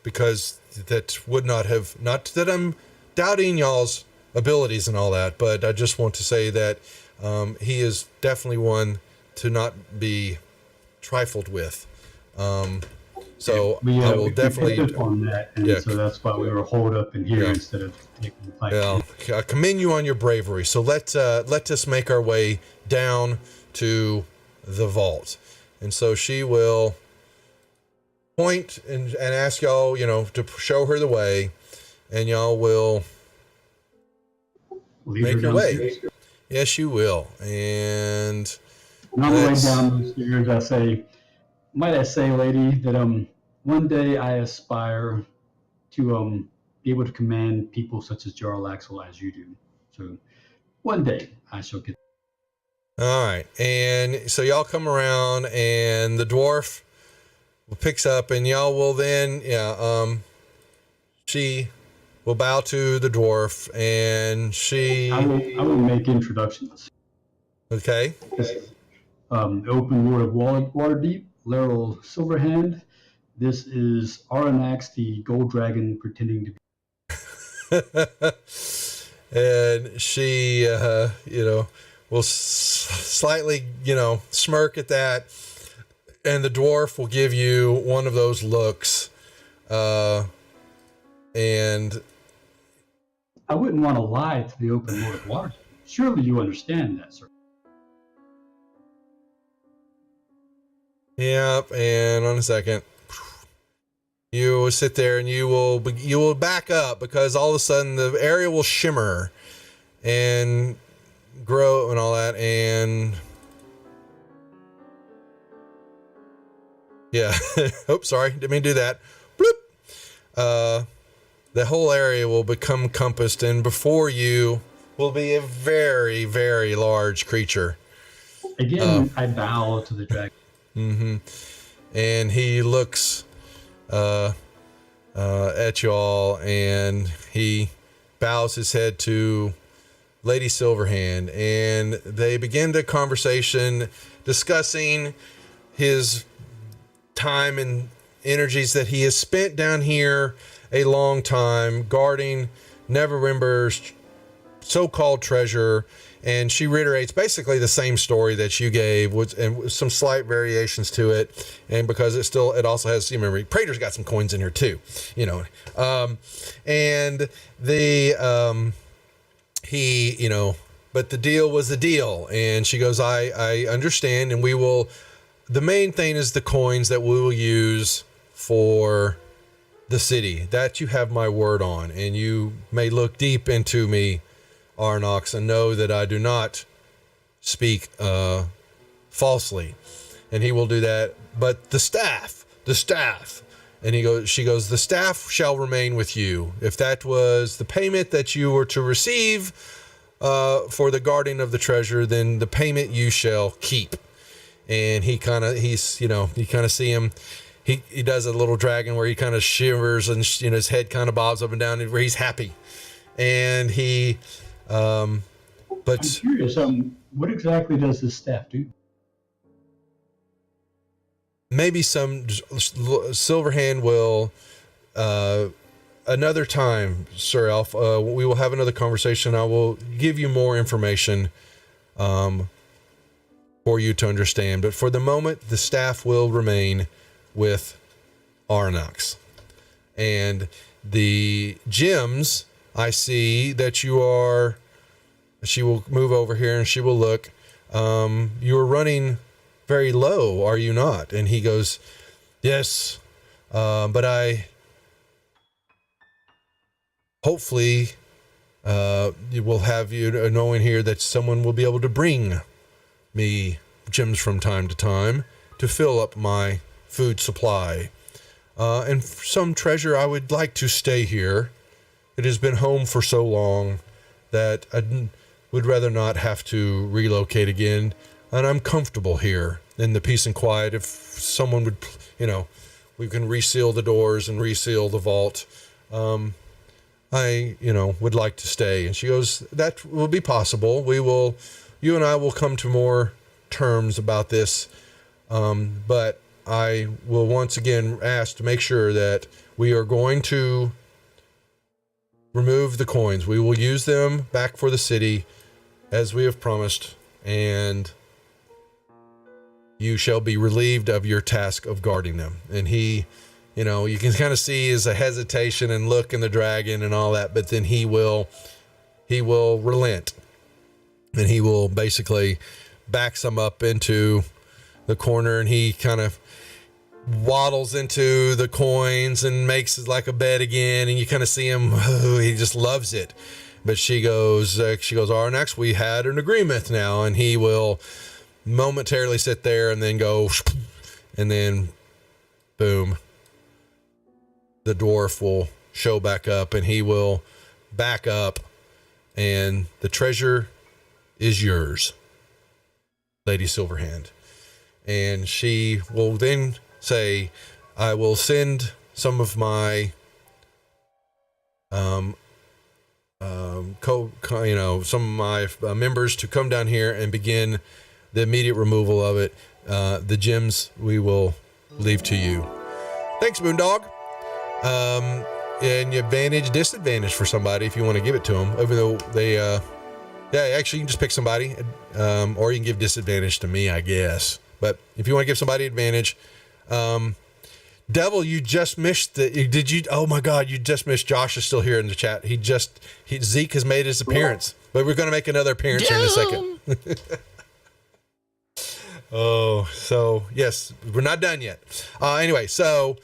because that would not have, not that I'm doubting y'all's abilities and all that, but I just want to say that he is definitely one to not be trifled with. So I will we definitely picked up on that, and so that's why we were holed up in here instead of taking the fight. Well, I commend you on your bravery. So let us make our way down to the vault. And so she will point and ask y'all, to show her the way, and y'all will make your way. Yes, you will. And on the way down the stairs, I say, might I say, lady, that one day I aspire to be able to command people such as Jarl Axel as you do. So one day I shall get. All right. And so y'all come around, and the dwarf picks up, and y'all will then, she will bow to the dwarf, and I will make introductions. Okay. The open world of Waterdeep, Laurel Silverhand. This is Aranax, the gold dragon, pretending to be. And she, will slightly, smirk at that. And the dwarf will give you one of those looks. And I wouldn't want to lie to the open world of Waterdeep. Surely you understand that, sir. Yep. And on a second, you will sit there and you will back up, because all of a sudden the area will shimmer and grow and all that. And yeah. Oops, sorry. Didn't mean to do that. Bloop. The whole area will become compassed, and before you will be a very, very large creature. Again, I bow to the dragon. Mm-hmm. And he looks at y'all, and he bows his head to Lady Silverhand, and they begin the conversation discussing his time and energies that he has spent down here a long time guarding Neverwinter's so-called treasure. And she reiterates basically the same story that you gave, and with some slight variations to it. And because it also has, remember, Praetor's got some coins in here too, and he, but the deal was the deal. And she goes, I understand. And the main thing is the coins that we will use for the city. That you have my word on. And you may look deep into me, Arnox, and know that I do not speak falsely. And he will do that. But the staff. And she goes, the staff shall remain with you. If that was the payment that you were to receive for the guarding of the treasure, then the payment you shall keep. And you kind of see him. He does a little dragon where he kind of shivers, and his head kind of bobs up and down, where he's happy. And he, but I'm curious, what exactly does this staff do? Maybe some Silverhand will, another time, Sir Elf, we will have another conversation. I will give you more information, for you to understand. But for the moment, the staff will remain with Arnox. And the gems, I see that you are, she will move over here and she will look. You are running very low, are you not? And he goes, yes, but hopefully It will have you knowing here that someone will be able to bring me gems from time to time to fill up my food supply. And for some treasure, I would like to stay here. It has been home for so long that I would rather not have to relocate again. And I'm comfortable here in the peace and quiet. If someone would, we can reseal the doors and reseal the vault. I would like to stay. And she goes, that will be possible. You and I will come to more terms about this. But I will once again ask to make sure that we are going to remove the coins. We will use them back for the city as we have promised. And you shall be relieved of your task of guarding them. And he, you can kind of see his hesitation and look in the dragon and all that, but then he will relent, and he will basically back some up into the corner, and he kind of waddles into the coins and makes it like a bed again, and you kind of see him, he just loves it. But she goes, Arnax, we had an agreement now, and he will momentarily sit there and then go, and then boom, the dwarf will show back up, and he will back up, and the treasure is yours, Lady Silverhand. And she will then say, I will send some of my some of my members to come down here and begin the immediate removal of it. The gems we will leave to you. Thanks, Moondog. And you disadvantage for somebody if you want to give it to them, even though they, actually you can just pick somebody, or you can give disadvantage to me, I guess. But if you want to give somebody advantage, Devil, you just missed oh my God, you just missed. Josh is still here in the chat. Zeke has made his appearance, but we're going to make another appearance here in a second. Oh, so yes, we're not done yet. Anyway, so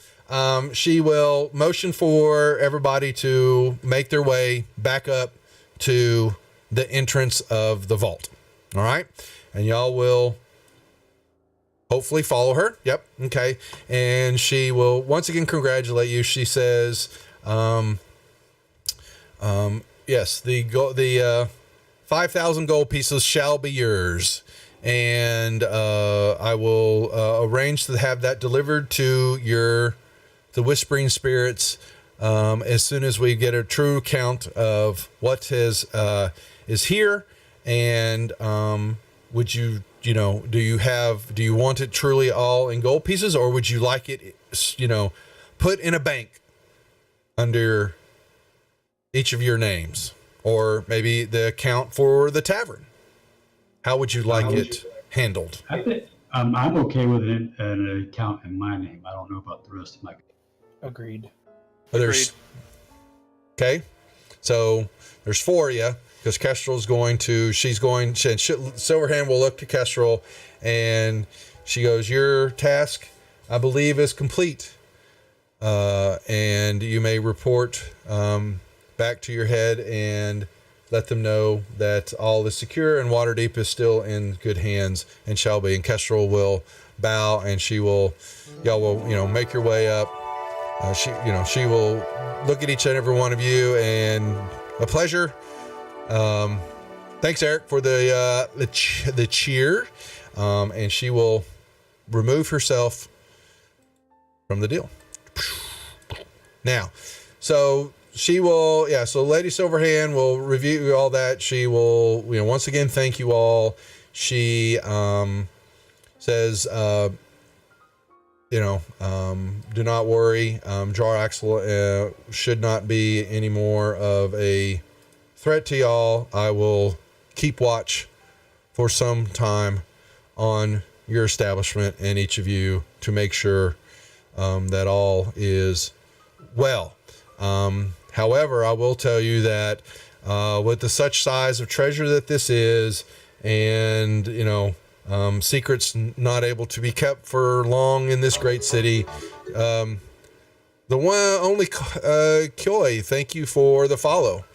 she will motion for everybody to make their way back up to the entrance of the vault. All right. And y'all will hopefully follow her. Yep. Okay. And she will once again congratulate you. She says, yes, the 5,000 gold pieces shall be yours. And I will arrange to have that delivered to the Whispering Spirits as soon as we get a true count of what is here. And would you do you want it truly all in gold pieces, or would you like it put in a bank under each of your names, or maybe the account for the tavern? How would you like it handled? I think I'm okay with an account in my name. I don't know about the rest of my. Agreed. Okay, so there's 4 of you, because Kestrel's Silverhand will look to Kestrel, and she goes, your task, I believe, is complete. And you may report back to your head and let them know that all is secure and Waterdeep is still in good hands and shall be. And Kestrel will bow, and y'all will, make your way up. She will look at each and every one of you, and a pleasure. Thanks, Eric, for the cheer. And she will remove herself from the deal. Now, so she will, so Lady Silverhand will review all that. She will, once again, thank you all. She says, do not worry. Jaraxel should not be any more of a threat to y'all. I will keep watch for some time on your establishment and each of you to make sure that all is well. However, I will tell you that with the such size of treasure that this is, and secrets not able to be kept for long in this great city, the one only Kyoy, thank you for the follow.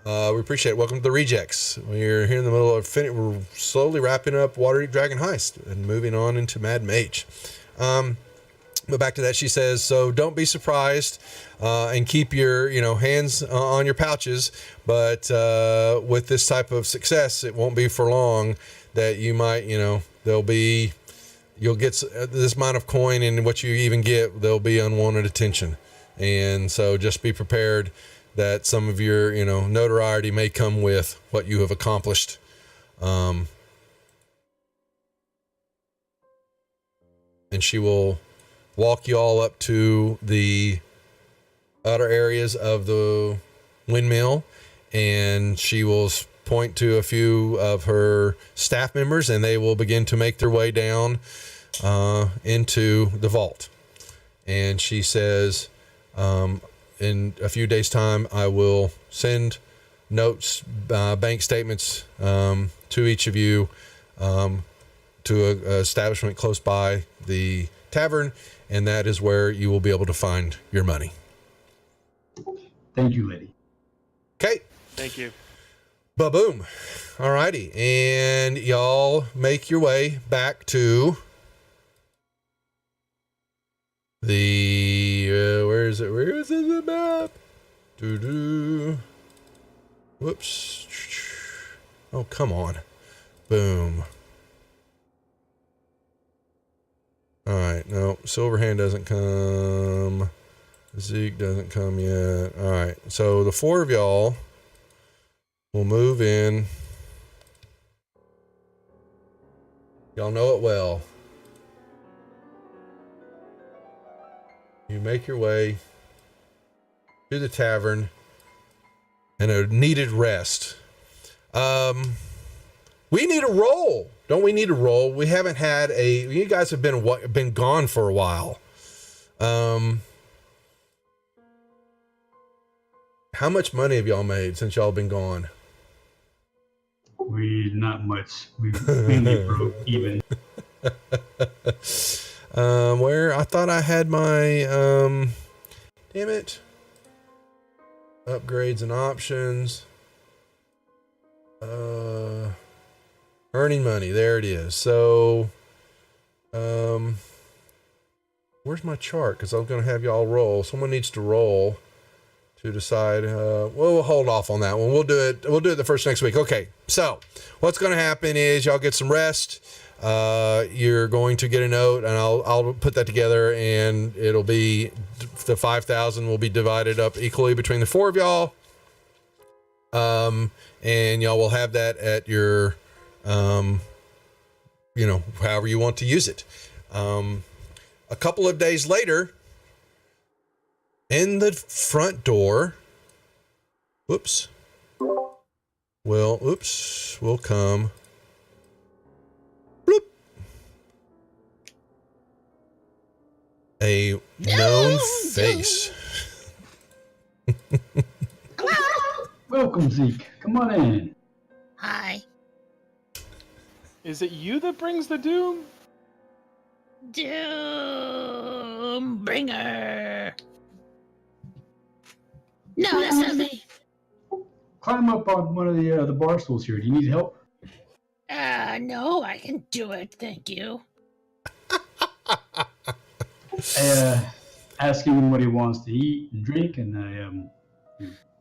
We appreciate it. Welcome to the Rejects. We're here in the middle of we're slowly wrapping up Waterdeep Dragon Heist and moving on into Mad Mage. But back to that, she says, so don't be surprised and keep your hands on your pouches. But with this type of success, it won't be for long that you might, you'll get this amount of coin, and what you even get, there'll be unwanted attention. And so just be prepared that some of your, notoriety may come with what you have accomplished. And she will walk you all up to the outer areas of the windmill, and she will point to a few of her staff members, and they will begin to make their way down into the vault. And she says, in a few days' time, I will send notes, bank statements to each of you to an establishment close by the tavern, and that is where you will be able to find your money. Thank you, lady. Okay. Thank you. Ba-boom. All righty. And y'all make your way back to the... where is it? Where is it in the map? Doo-doo. Whoops. Oh, come on. Boom. All right. No, Silverhand doesn't come. Zeke doesn't come yet. All right. So the four of y'all will move in. Y'all know it well. You make your way to the tavern and a needed rest. We need a roll. Don't we need a roll? We haven't had you guys have been gone for a while. How much money have y'all made since y'all been gone? Not much. We mainly broke even. Where I thought I had my damn it. Upgrades and options. Earning money. There it is. So, where's my chart? Because I'm going to have y'all roll. Someone needs to roll to decide. We'll hold off on that one. We'll do it the first next week. Okay. So, what's going to happen is y'all get some rest. You're going to get a note, and I'll put that together, and it'll be the 5,000 will be divided up equally between the four of y'all. And y'all will have that at your, however you want to use it. A couple of days later, in the front door, will come bloop, a known face. Welcome, Zeke. Come on in. Hi. Is it you that brings the doom? Doombringer. No, that's not me. Climb up on one of the bar stools here. Do you need help? No, I can do it. Thank you. Ask him what he wants to eat and drink, and I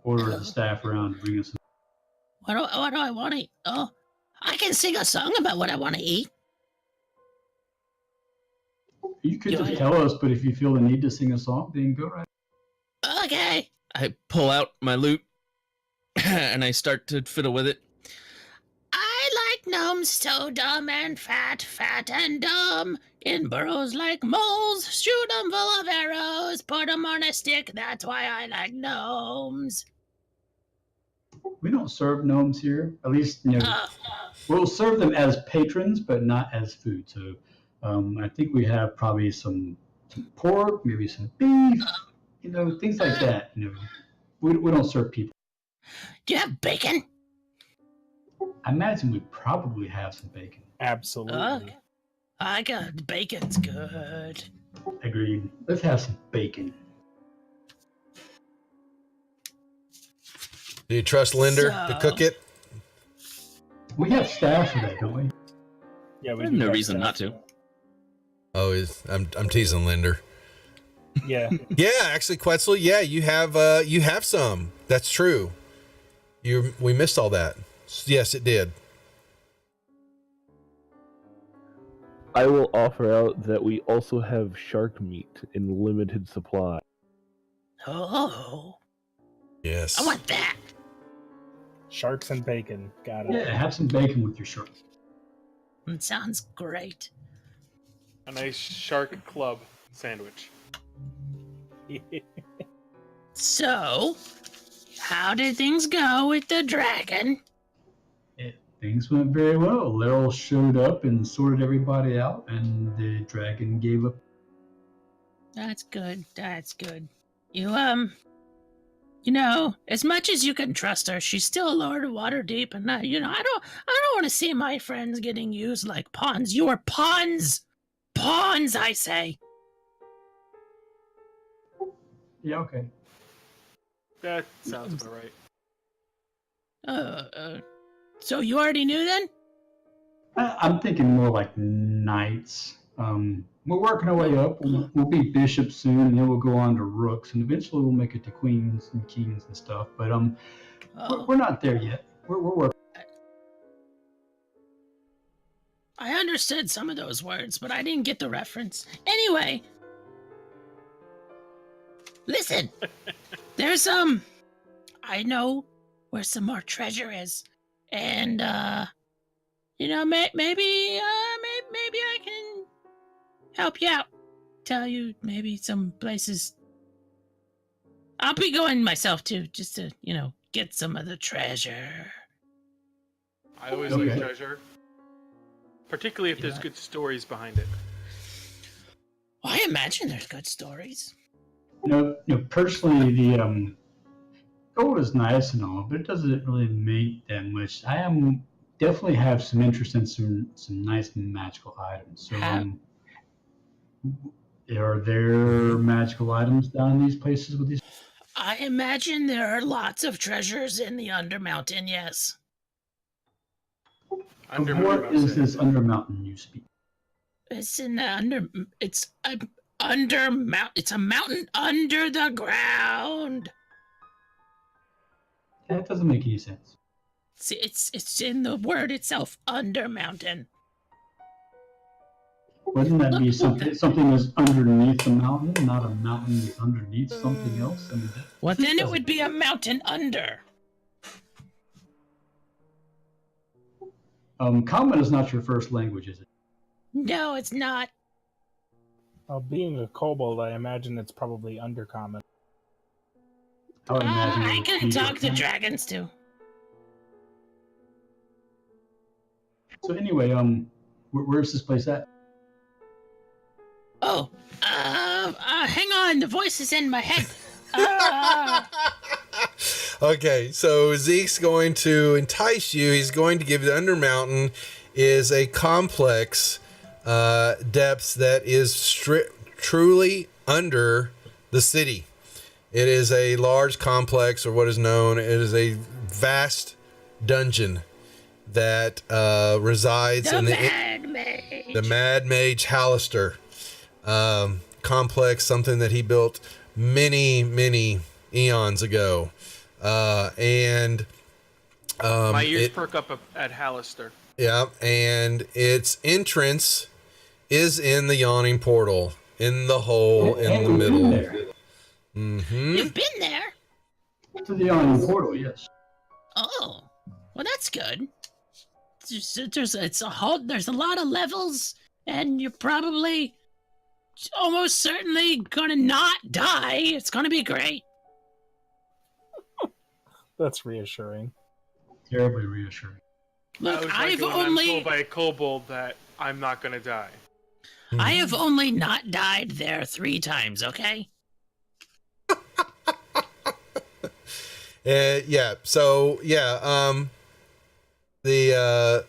order the staff around to bring us. What do I want to eat? Oh, I can sing a song about what I want to eat. You could just tell us, but if you feel the need to sing a song, then go right. Okay. I pull out my lute and I start to fiddle with it. I like gnomes so dumb and fat and dumb. In burrows like moles, shoot 'em full of arrows, put 'em on a stick, that's why I like gnomes. We don't serve gnomes here. At least, we'll serve them as patrons, but not as food. So I think we have probably some pork, maybe some beef, things like that. We don't serve people. Do you have bacon? I imagine we probably have some bacon. Absolutely. I got bacon's good. Agreed. Let's have some bacon. Do you trust Linder to cook it? We have staff for that, don't we? Yeah, we There's do no have reason stuff. not to. Oh, I'm teasing Linder. Yeah. Yeah, actually, Quetzal, yeah, you have some. That's true. We missed all that. Yes, it did. I will offer out that we also have shark meat in limited supply. Oh, Yes. I want that. Sharks and bacon. Got it. Yeah, have some bacon with your shrimp. It sounds great. A nice shark club sandwich. So, how did things go with the dragon? Things went very well. Laryl showed up and sorted everybody out, and the dragon gave up. That's good. That's good. You as much as you can trust her, she's still a Lord of Waterdeep, and I don't want to see my friends getting used like pawns. You are pawns, pawns, I say. Yeah, okay. That sounds about right. So you already knew then? I'm thinking more like knights. We're working our way up. We'll be bishops soon, and then we'll go on to rooks, and eventually we'll make it to queens and kings and stuff. But we're not there yet. We're working. I understood some of those words, but I didn't get the reference. Anyway, listen. There's I know where some more treasure is, and maybe I can help you out. Tell you maybe some places. I'll be going myself too, just to get some of the treasure. I always Okay. like treasure, particularly if there's good stories behind it. Well, I imagine there's good stories. Personally, the gold is nice and all, but it doesn't really make that much. I definitely have some interest in some nice magical items. So, are there magical items down in these places with these? I imagine there are lots of treasures in the Undermountain. Yes. What is this Undermountain you speak? It's in the It's a It's a mountain under the ground. That doesn't make any sense. It's in the word itself, Undermountain. Wouldn't that be something that's underneath the mountain, not a mountain that's underneath something else? I mean, Well, then it would be a mountain under. Common is not your first language, is it? No, it's not. Well, being a kobold, I imagine it's probably undercommon. I would imagine I it would can be talk to different. dragons too. So anyway, where's this place at? Oh, hang on, the voice is in my head. Okay, so Zeke's going to entice you. He's going to give you the Undermountain is a complex depths that is truly under the city. It is a large complex, or what is known, it is a vast dungeon that resides in the Mad Mage Hallister complex, something that he built many eons ago. My ears perk up at Hallister. Yeah, and its entrance is in the yawning portal, in the hole in the middle. Mm-hmm. You've been there? To the yawning portal, yes. Oh, well, that's good. There's a lot of levels, and you're probably almost certainly gonna not die. It's gonna be great. That's reassuring. Terribly reassuring. Look, I'm told by a kobold that I'm not gonna die. I have only not died there 3 times, okay? Yeah. So yeah. So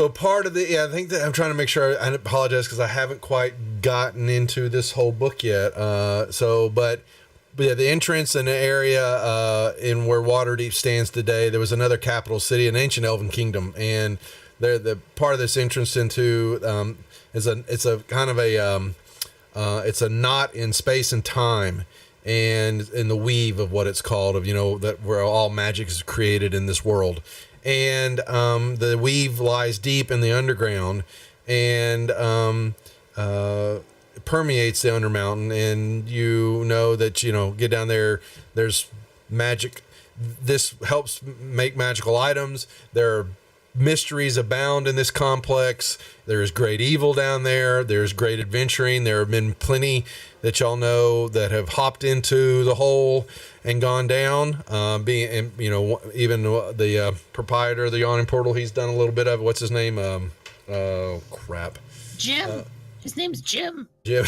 part of I think that I'm trying to make sure. I apologize because I haven't quite gotten into this whole book yet. But But yeah, the entrance and the area in where Waterdeep stands today, there was another capital city, an ancient elven kingdom, and the part of this entrance into it's a kind of a it's a knot in space and time, and in the weave of what it's called, of that where all magic is created in this world, and the weave lies deep in the underground, and permeates the Undermountain, and that get down there, there's magic. This helps make magical items. There are mysteries abound in this complex. There's great evil down there. There's great adventuring. There have been plenty that y'all know that have hopped into the hole and gone down. Even the proprietor of the Yawning Portal, he's done a little bit of it. What's his name? Oh crap. Jim. His name's Jim. Jim.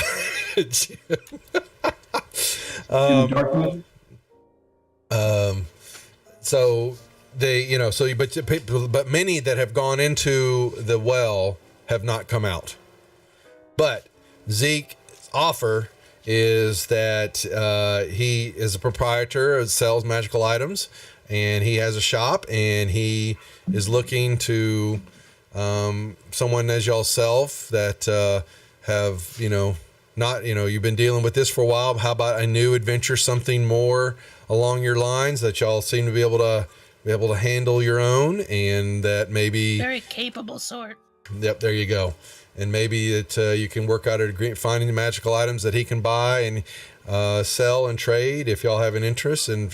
So they, but many that have gone into the well have not come out. But Zeke's offer is that he is a proprietor, sells magical items, and he has a shop, and he is looking to someone as y'all self that have not you've been dealing with this for a while. How about a new adventure, something more along your lines that y'all seem to be able to handle your own, and that maybe very capable sort. Yep, there you go. And maybe that you can work out an agreement, finding the magical items that he can buy and sell and trade if y'all have an interest in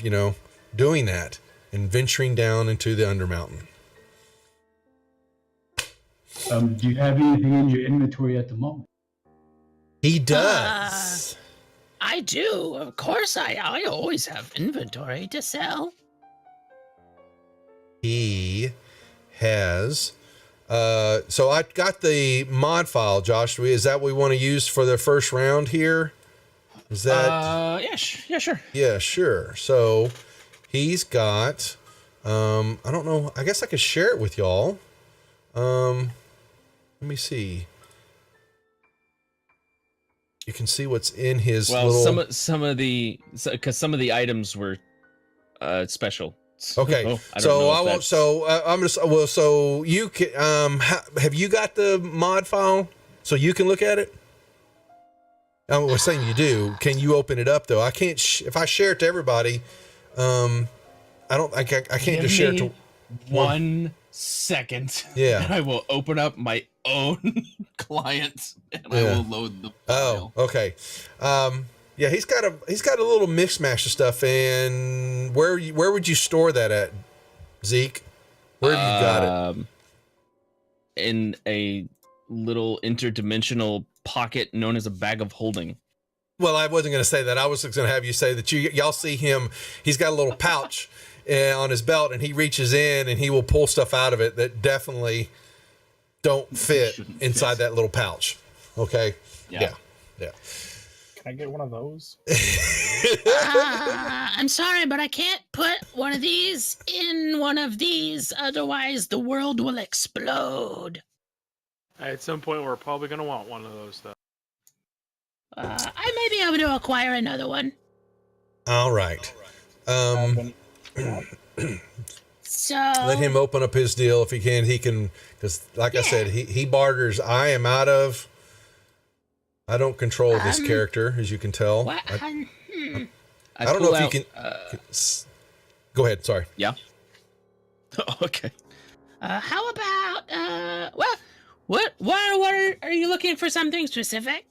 doing that and venturing down into the Undermountain. Do you have anything in your inventory at the moment? He does. I do. Of course, I always have inventory to sell. He has. So I got the mod file, Josh. Is that what we want to use for the first round here? Is that? Yeah, sure. Yeah, sure. So he's got. I don't know. I guess I could share it with y'all. Let me see. You can see what's in his little... some of the items were special. Okay, so you can have you got the mod file so you can look at it? We're saying you do. Can you open it up though? I can't. If I share it to everybody, I can't just share it to 1 second. Yeah, and I will open up my own client and I will load the file. Oh, okay. Yeah, he's got a little mix-mash of stuff. And where would you store that at, Zeke? Where have you got it? In a little interdimensional pocket known as a bag of holding. Well, I wasn't going to say that. I was going to have you say that y'all see him. He's got a little pouch on his belt, and he reaches in and he will pull stuff out of it that definitely don't fit inside that little pouch. Okay. Yeah. Can I get one of those? I'm sorry, but I can't put one of these in one of these. Otherwise, the world will explode. At some point, we're probably going to want one of those, though. I may be able to acquire another one. All right. So let him open up his deal if he can. He can, because like I said, he barters. I don't control this character, as you can tell. What? I don't know if you can. Go ahead. Sorry. Yeah. Okay. How about what are you looking for? Something specific?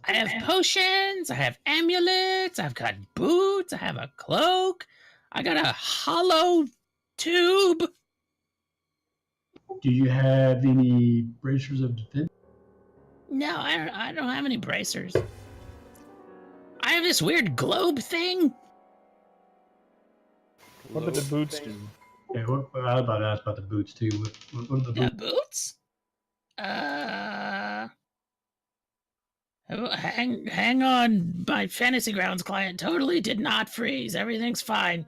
I have potions. I have amulets. I've got boots. I have a cloak. I got a hollow tube. Do you have any bracers of defense? No, I don't have any bracers. I have this weird globe thing. What do the boots do? Yeah, I was about to ask about the boots too. What are the boots? Boots? Hang on. My Fantasy Grounds client totally did not freeze. Everything's fine.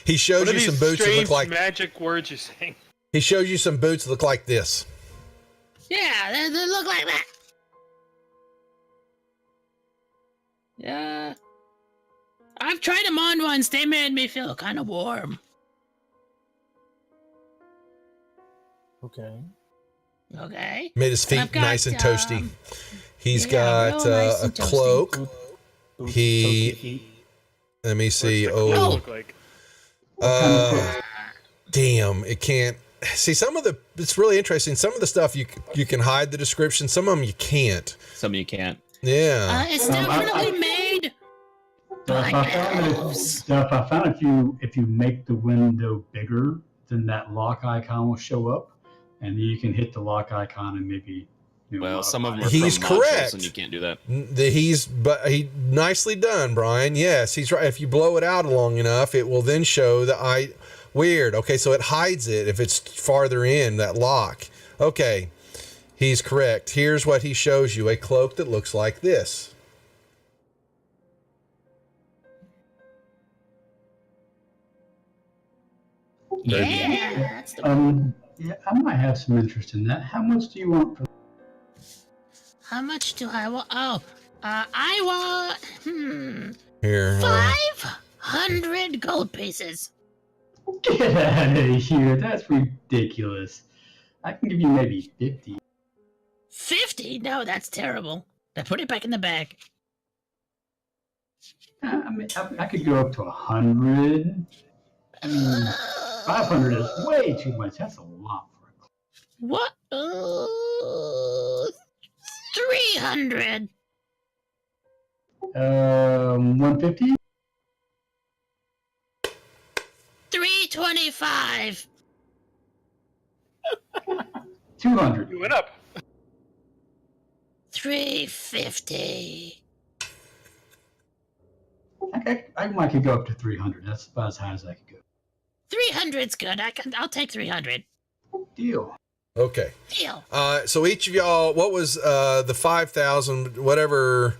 He shows you some boots that look like magic words you're saying. He shows you some boots that look like this. Yeah, they look like that. Yeah. I've tried them on once. They made me feel kind of warm. Okay. Okay. Made his feet I've got, nice and toasty. He's yeah, got real nice a and toasty. cloak. Boots, He- toasty feet. Let me What's see. the cloak Oh, look like? What kind of clothes? damn! It can't. See, some of the. It's really interesting. Some of the stuff you can hide the description. Some of them you can't. Some you can't. Yeah. It's I- definitely made So by if I found elves. if you make the window bigger, then that lock icon will show up, and you can hit the lock icon and maybe. Well, some of them are He's from modules, correct. and you can't do that. He nicely done, Brian. Yes, he's right. If you blow it out long enough, it will then show the weird. Okay, so it hides it if it's farther in that lock. Okay, he's correct. Here's what he shows you: a cloak that looks like this. Yeah, that's the one. Yeah, I might have some interest in that. How much do you want for? How much do I want? Oh, I want Here, 500 gold pieces. Get out of here! That's ridiculous. I can give you maybe 50. 50? No, that's terrible. Now put it back in the bag. I mean, I could go up to 100. I mean, 500 is way too much. That's a lot for a cloak. What? 300. 150. 325. 200. You went up. 350. I might could go up to 300. That's about as high as I could go. 300's good. I'll take 300. Deal. okay. Deal. So each of y'all, what was the 5,000? Whatever.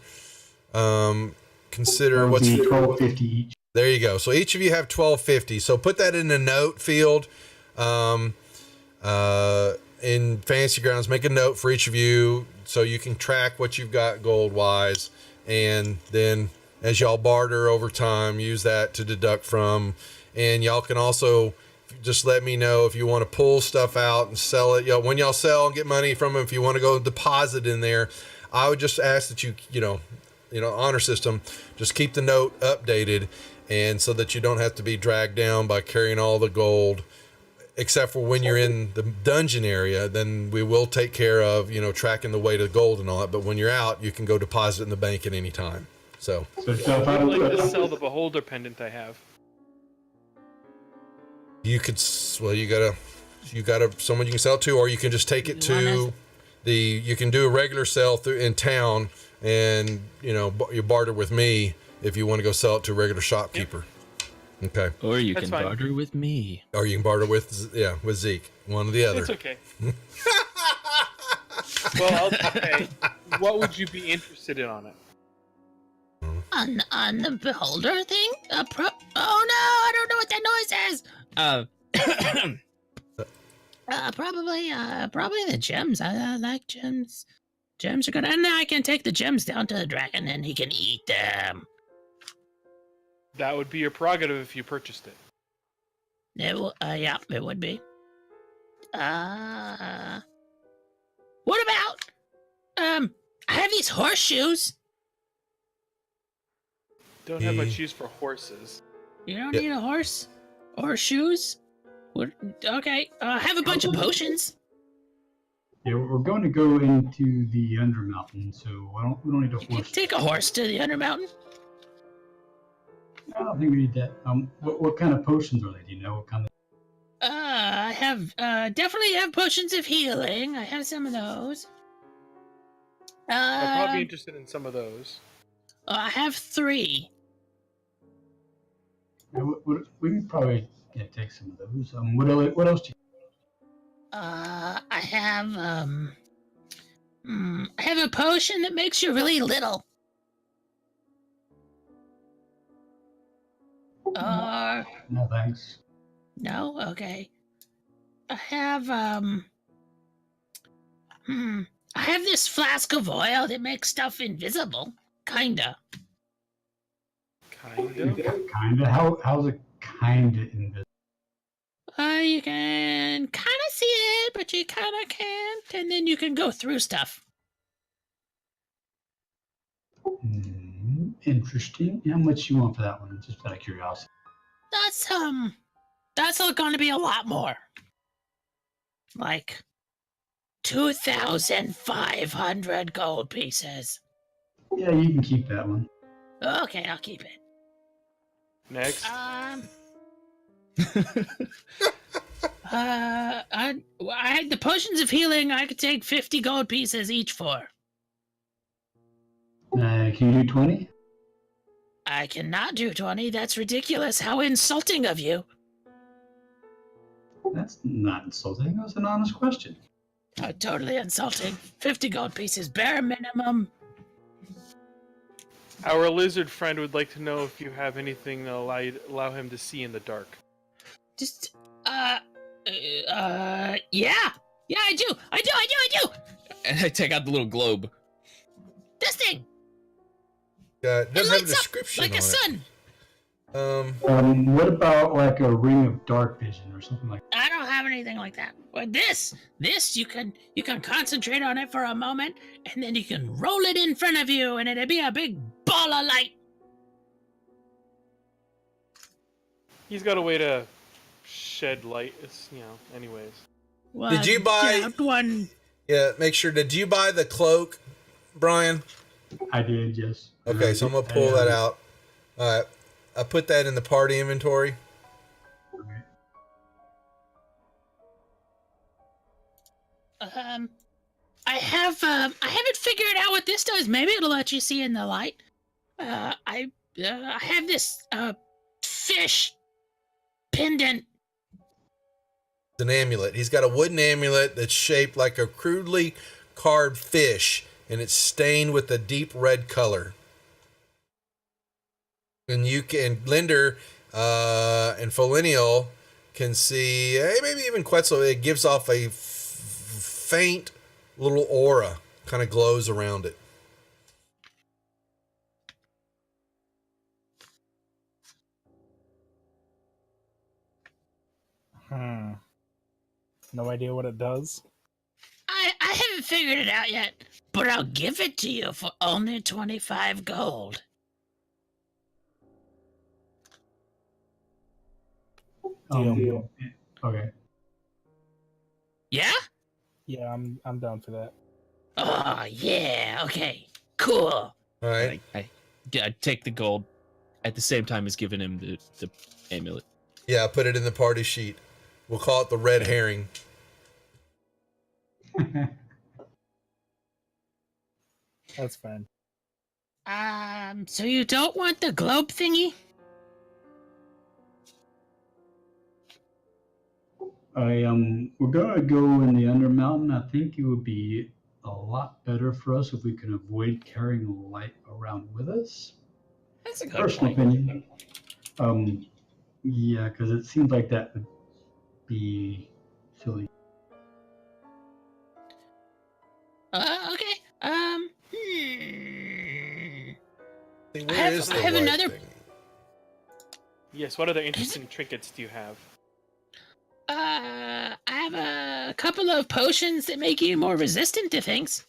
Consider what's 1250 each. There you go. So each of you have 1250. So put that in the note field. In Fantasy Grounds, make a note for each of you so you can track what you've got gold wise. And then as y'all barter over time, use that to deduct from. And y'all can also just let me know if you want to pull stuff out and sell it. When y'all sell and get money from them, if you want to go deposit in there, I would just ask that you honor system, just keep the note updated, and so that you don't have to be dragged down by carrying all the gold, except for when you're in the dungeon area. Then we will take care of tracking the weight of gold and all that. But when you're out, you can go deposit in the bank at any time. So If I I'd like to don't, sell the beholder pendant I have. you could, you gotta someone you can sell to, or you can just take it to you can do a regular sell in town, and you barter with me if you want to go sell it to a regular shopkeeper. Okay. Or you That's can fine. barter with me. Or you can barter with Zeke, one or the other. It's okay. Well, okay. What would you be interested in on it? On the beholder thing? Oh no, I don't know what that noise is. Probably the gems. I like gems. Gems are good, and I can take the gems down to the dragon, and he can eat them. That would be your prerogative if you purchased it. Yeah, it would be. What about? I have these horseshoes. Don't have much use for horses. You don't need a horse or shoes. Okay, I have a bunch of potions. yeah, we're going to go into the Undermountain, so we don't need a You can horse. take a horse to the Undermountain. I don't think we need that. What kind of potions are they? Do you know what kind of? I have definitely have potions of healing. I have some of those. I'd probably be interested in some of those. I have 3. We can probably take some of those. What else do you? I have a potion that makes you really little. No thanks. No? Okay. I have I have this flask of oil that makes stuff invisible. Kinda. Kind of. Kinda. How's it kinda invisible? You can kind of see it, but you kind of can't, and then you can go through stuff. Interesting. How much you want for that one? Just out of curiosity. That's going to be a lot more. Like 2,500 gold pieces. Yeah, you can keep that one. Okay, I'll keep it. Next. I had the potions of healing. I could take 50 gold pieces each for. Can you do 20? I cannot do 20. That's ridiculous. How insulting of you. That's not insulting. That was an honest question. Totally insulting. 50 gold pieces, bare minimum. Our lizard friend would like to know if you have anything that allow him to see in the dark. Just, yeah. Yeah, I do. And I take out the little globe. This thing. It doesn't have a lights up description like on a sun. it. What about like a ring of dark vision or something like I don't have anything like that. But this you can concentrate on it for a moment, and then you can roll it in front of you, and it'll be a big ball of light. He's got a way to shed light. It's, anyways. Did you buy one? Yeah, make sure. Did you buy the cloak, Brian? that? I did, yes. Okay, so I'm gonna pull that out. All right, I put that in the party inventory. I haven't figured out what this does. Maybe it'll let you see in the light. I have this fish pendant. It's an amulet. He's got a wooden amulet that's shaped like a crudely carved fish, and it's stained with a deep red color. And you can, Linder and Folinial can see, maybe even Quetzal, it gives off a faint little aura, kind of glows around it. No idea what it does. I haven't figured it out yet, but I'll give it to you for only 25 gold. Okay. Yeah? Yeah, I'm down for that. Oh, yeah. Okay. Cool. All right. I take the gold at the same time as giving him the amulet. Yeah, put it in the party sheet. We'll call it the red herring. That's fine. So you don't want the globe thingy? We're gonna go in the Undermountain. I think it would be a lot better for us if we can avoid carrying a light around with us. That's a good Personal point. opinion. Yeah, because it seems like that would be silly. Okay. Where I have- is the I have light another- thing? Yes, what other interesting trinkets do you have? I have a couple of potions that make you more resistant to things.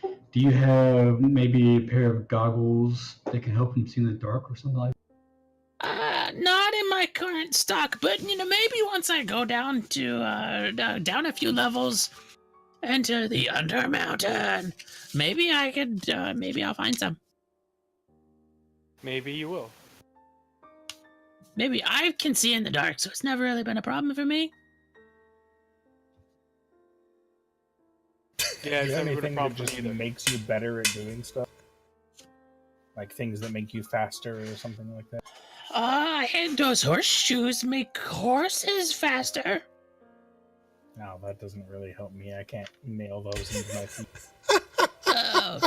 Do you have maybe a pair of goggles that can help him see in the dark or something like that? Not in my current stock, but maybe once I go down to down a few levels into the Undermountain, maybe I could, maybe I'll find some. Maybe you will. Maybe I can see in the dark, so it's never really been a problem for me. Yeah, Is it's there never been a anything that problem for just me either. makes you better at doing stuff? Like things that make you faster or something like that? I had those horseshoes make horses faster. No, that doesn't really help me. I can't nail those into my feet. Oh,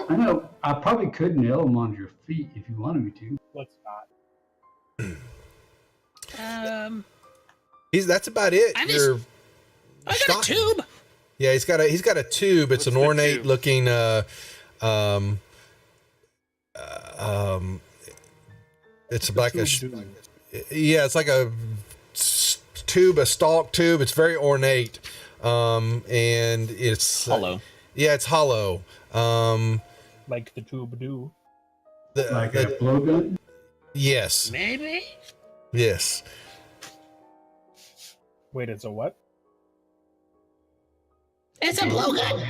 I know. I probably could nail them onto your feet if you wanted me to. Let's not. That's about it. I You're got a stocking. tube. Yeah, he's got a tube. It's What's an the ornate tube? looking it's like a Tube. yeah, it's like a tube, a stalk tube. It's very ornate, and it's Hollow. Yeah, it's hollow. Like the tube do. Like a blowgun? Yes, Maybe? yes. Wait, it's a what? It's a blowgun.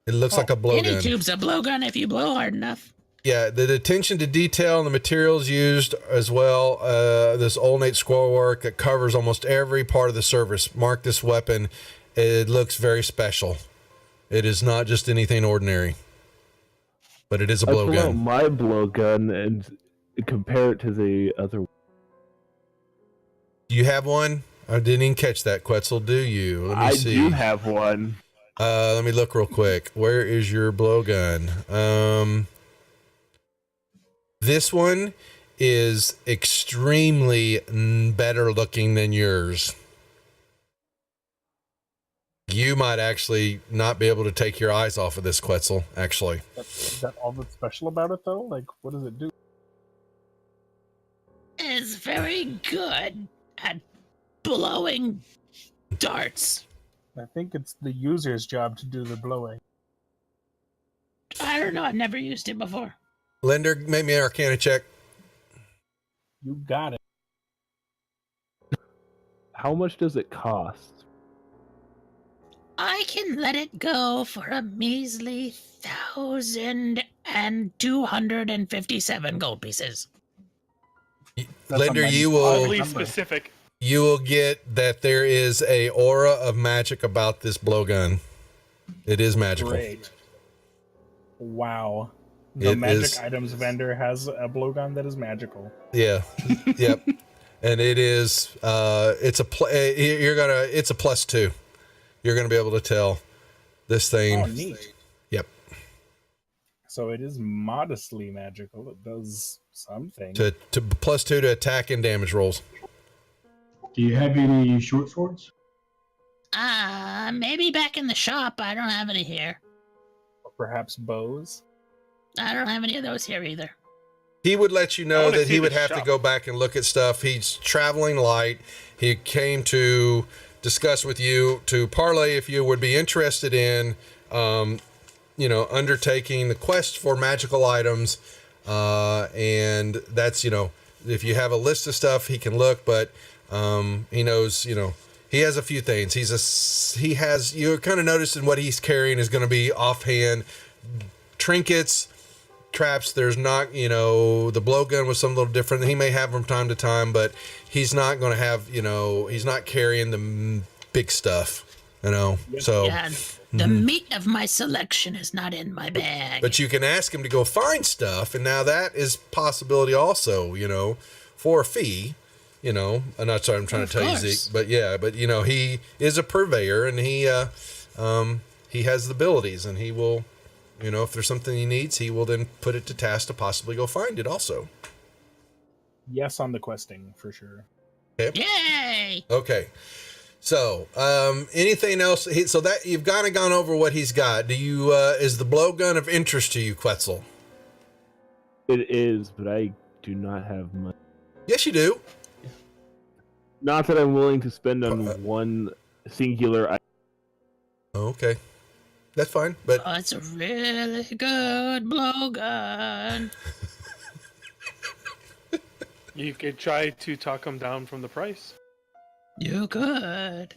It looks like a Any blowgun. tube's a blowgun if you blow hard enough. Yeah, the attention to detail and the materials used as well. This ornate scrollwork that covers almost every part of the surface. Mark this weapon. It looks very special. It is not just anything ordinary, but it is a I pull out blowgun. my blowgun and compare it to the other. Do you have one? I didn't even catch that, Quetzal. Do you? Let me I see. do have one. Let me look real quick. Where is your blowgun? This one is extremely better looking than yours. You might actually not be able to take your eyes off of this, Quetzal, actually. Is that all that's special about it, though? Like, what does it do? It's very good at blowing darts. I think it's the user's job to do the blowing. I don't know. I've never used it before. Linder, make me an Arcana check. You got it. How much does it cost? I can let it go for a measly 1,257 gold pieces. That's Linder, a you nice will Oddly number. specific. you will get that there is a aura of magic about this blowgun. It is magical. Great. Wow. The It magic is- items vendor has a blowgun that is magical. Yeah. Yep. And it is it's a it's a +2. You're gonna be able to tell this thing. Oh, neat. Yep. So it is modestly magical. It does something. To +2 to attack and damage rolls. Do you have any short swords? Maybe back in the shop. I don't have any here. Or perhaps bows. I don't have any of those here either. He would let you I know wanna that see he the would have to shop. go back and look at stuff. He's traveling light. He came to discuss with you to parlay if you would be interested in, undertaking the quest for magical items. And that's, if you have a list of stuff, he can look, but he knows, he has a few things. You're kind of noticing what he's carrying is going to be offhand trinkets, traps. There's not, the blowgun was some little different. He may have from time to time, but he's not going to have, he's not carrying the big stuff, so. Yeah, the meat of my selection is not in my bag. But you can ask him to go find stuff, and now that is possibility also, for a fee. I'm not sorry, I'm trying to tell you, course. Zeke, but he is a purveyor, and he has the abilities, and he will, if there's something he needs, he will then put it to task to possibly go find it also. Yes, on the questing, for sure. Yay! Okay. So, anything else? So that you've kind of gone over what he's got. Do you, is the blowgun of interest to you, Quetzal? It is, but I do not have money. Yes, you do. Not that I'm willing to spend on one singular item. Oh, okay. That's fine, but Oh, it's a really good blowgun. You could try to talk him down from the price. You could.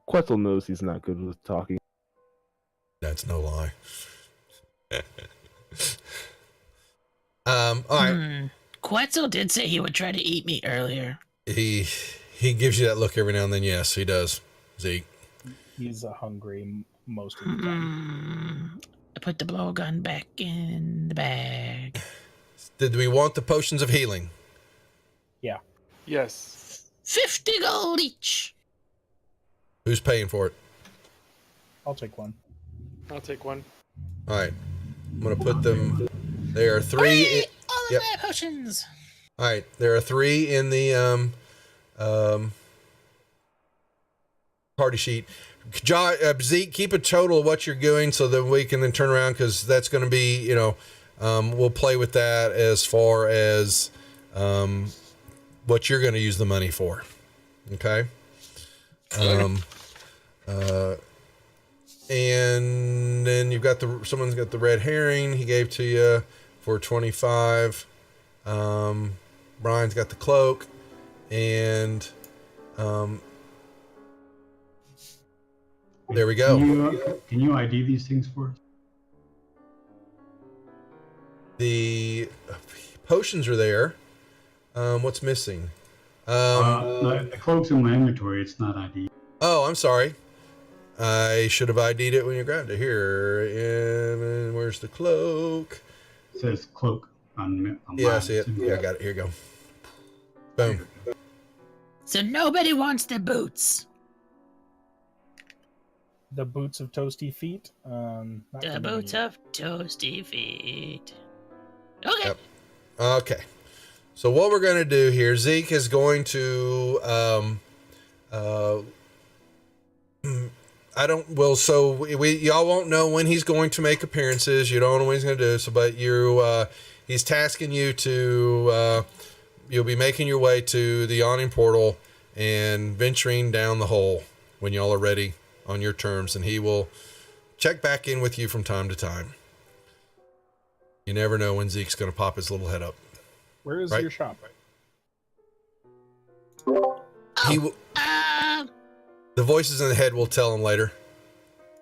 Quetzal knows he's not good with talking. that's no lie. All right. Quetzal did say he would try to eat me earlier. He gives you that look every now and then. Yes, he does. Zeke. He's hungry most of the time. I put the blowgun back in the bag. Did we want the potions of healing? Yeah. Yes. 50 gold each. Who's paying for it? I'll take one. I'll take one. All right. I'm going to put them. There are 3. Hooray! All of Yep. my potions. All right. There are 3 in the party sheet. Zeke, keep a total of what you're doing so that we can then turn around, because that's going to be, we'll play with that as far as what you're going to use the money for. Okay. And then you've got someone's got the red herring he gave to you for 25. Brian's got the cloak, and there we go. Can you ID these things for us? The potions are there. What's missing? The cloak's in my inventory. It's not ID. Oh, I'm sorry. I should have ID'd it when you grabbed it. Here, and where's the cloak? It says cloak on Yeah, I mine. see it. Yeah, I got it. Here you go. Boom. So nobody wants the boots. The boots of toasty feet. The boots of toasty feet. Okay. Yep. Okay. So what we're going to do here, Zeke is going to, y'all won't know when he's going to make appearances. You don't know what he's going to do. So, but he's tasking you to, you'll be making your way to the yawning portal and venturing down the hole when y'all are ready on your terms. And he will check back in with you from time to time. You never know when Zeke's going to pop his little head up. Where is Right. your shop? He will, the voices in the head will tell him later.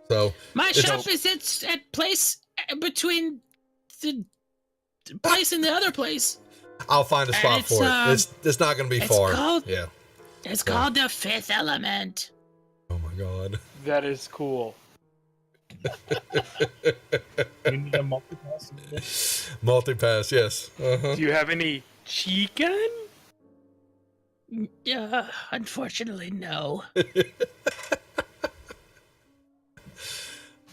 So My shop is at place between the place and the other place. I'll find a spot it's, for it. It's not going to be it's far. called- Yeah. It's called the Fifth Element. Oh my God. That is cool. You need a multi-pass. Multi-pass, yes. Uh-huh. Do you have any chicken? Unfortunately, no.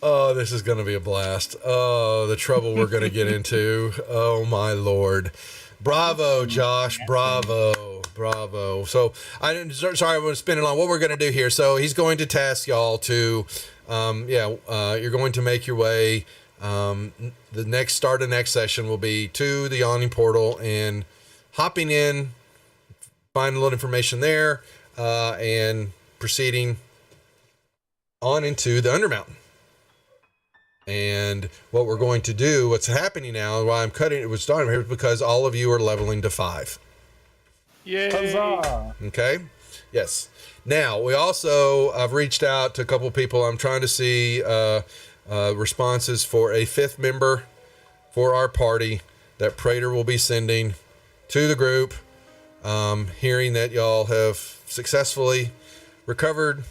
Oh, this is going to be a blast. Oh, the trouble we're going to get into. Oh my Lord. Bravo, Josh. Bravo. Bravo. So sorry, I'm spinning on what we're going to do here. So he's going to task y'all to, you're going to make your way. The next session will be to the yawning portal and hopping in, find a little information there, and proceeding on into the Undermountain. And what we're going to do, what's happening now, why I'm cutting it, was starting here, is because all of you are leveling to 5. Yay! Huzzah! Okay. Yes. Now we also, I've reached out to a couple of people. I'm trying to see responses for a 5th member for our party that Prater will be sending to the group. Hearing that y'all have successfully recovered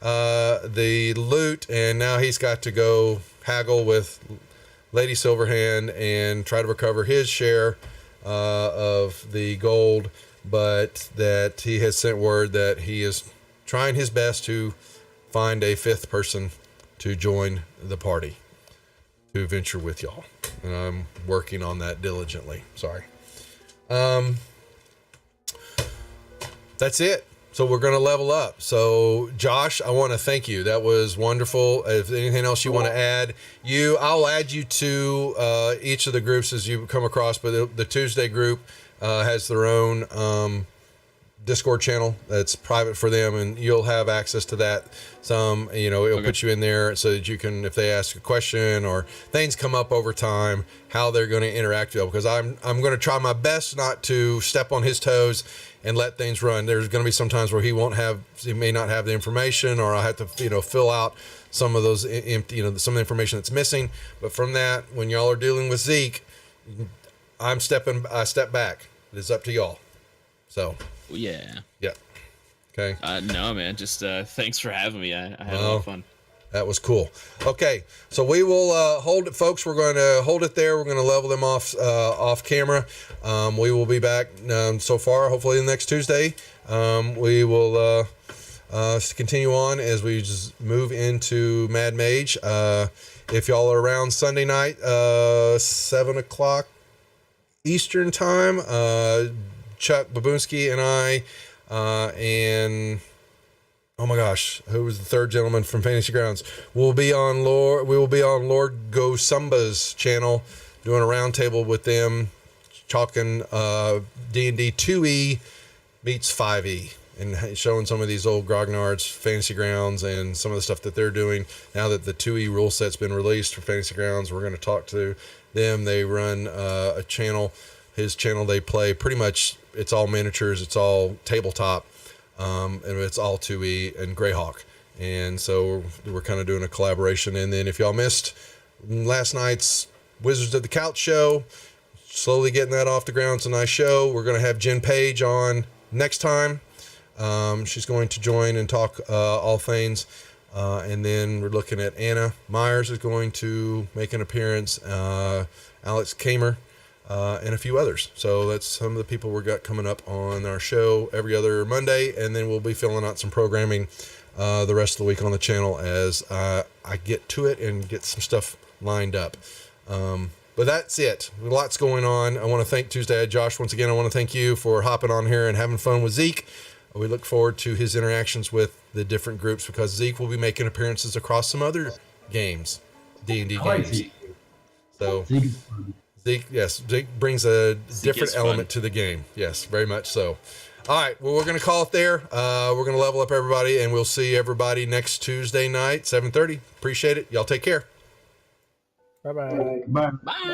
the loot, and now he's got to go haggle with Lady Silverhand and try to recover his share of the gold, but that he has sent word that he is trying his best to find a 5th person to join the party to venture with y'all, and I'm working on that diligently. Sorry. That's it. So we're going to level up. So Josh, I want to thank you. That was wonderful. If anything else you want to add, I'll add you to each of the groups as you come across. But the Tuesday group has their own Discord channel that's private for them, and you'll have access to that. It'll put you in there so that you can, if they ask a question or things come up over time, how they're going to interact with you. Because I'm going to try my best not to step on his toes and let things run. There's going to be some times where he may not have the information, or I'll have to, fill out some of those, some of the information that's missing. But from that, when y'all are dealing with Zeke, I step back. It's up to y'all. So. Yeah. Yeah. Okay. No, man. Just thanks for having me. I had a lot of fun. That was cool. Okay, so we will hold it, folks. We're going to hold it there. We're going to level them off camera. We will be back so far, hopefully the next Tuesday. We will continue on as we just move into Mad Mage. If y'all are around Sunday night, 7 o'clock Eastern time, Chuck Babunski and I, and oh my gosh, who was the third gentleman from Fantasy Grounds? We will be on Lord Gosumba's channel doing a roundtable with them, talking D&D 2E meets 5E, and showing some of these old Grognard's Fantasy Grounds and some of the stuff that they're doing now that the 2E rule set's been released for Fantasy Grounds. We're going to talk to them. They run a channel. His channel, they play pretty much, it's all miniatures, it's all tabletop, and it's all 2E and Greyhawk. And so we're kind of doing a collaboration. And then if y'all missed last night's Wizards of the Couch show, slowly getting that off the ground. It's a nice show. We're going to have Jen Page on next time. She's going to join and talk all things. And then we're looking at Anna Myers is going to make an appearance, Alex Kamer, and a few others. So that's some of the people we got coming up on our show every other Monday. And then we'll be filling out some programming the rest of the week on the channel as I get to it and get some stuff lined up. But that's it. Lots going on. I want to thank Tuesday Josh once again. I want to thank you for hopping on here and having fun with Zeke. We look forward to his interactions with the different groups because Zeke will be making appearances across some other games, D&D games. Zeke. So Zeke is fun. Zeke brings a different element to the game. Yes, very much so. All right, well, we're going to call it there. We're going to level up everybody, and we'll see everybody next Tuesday night, 7:30. Appreciate it. Y'all take care. Bye-bye. Bye. Bye.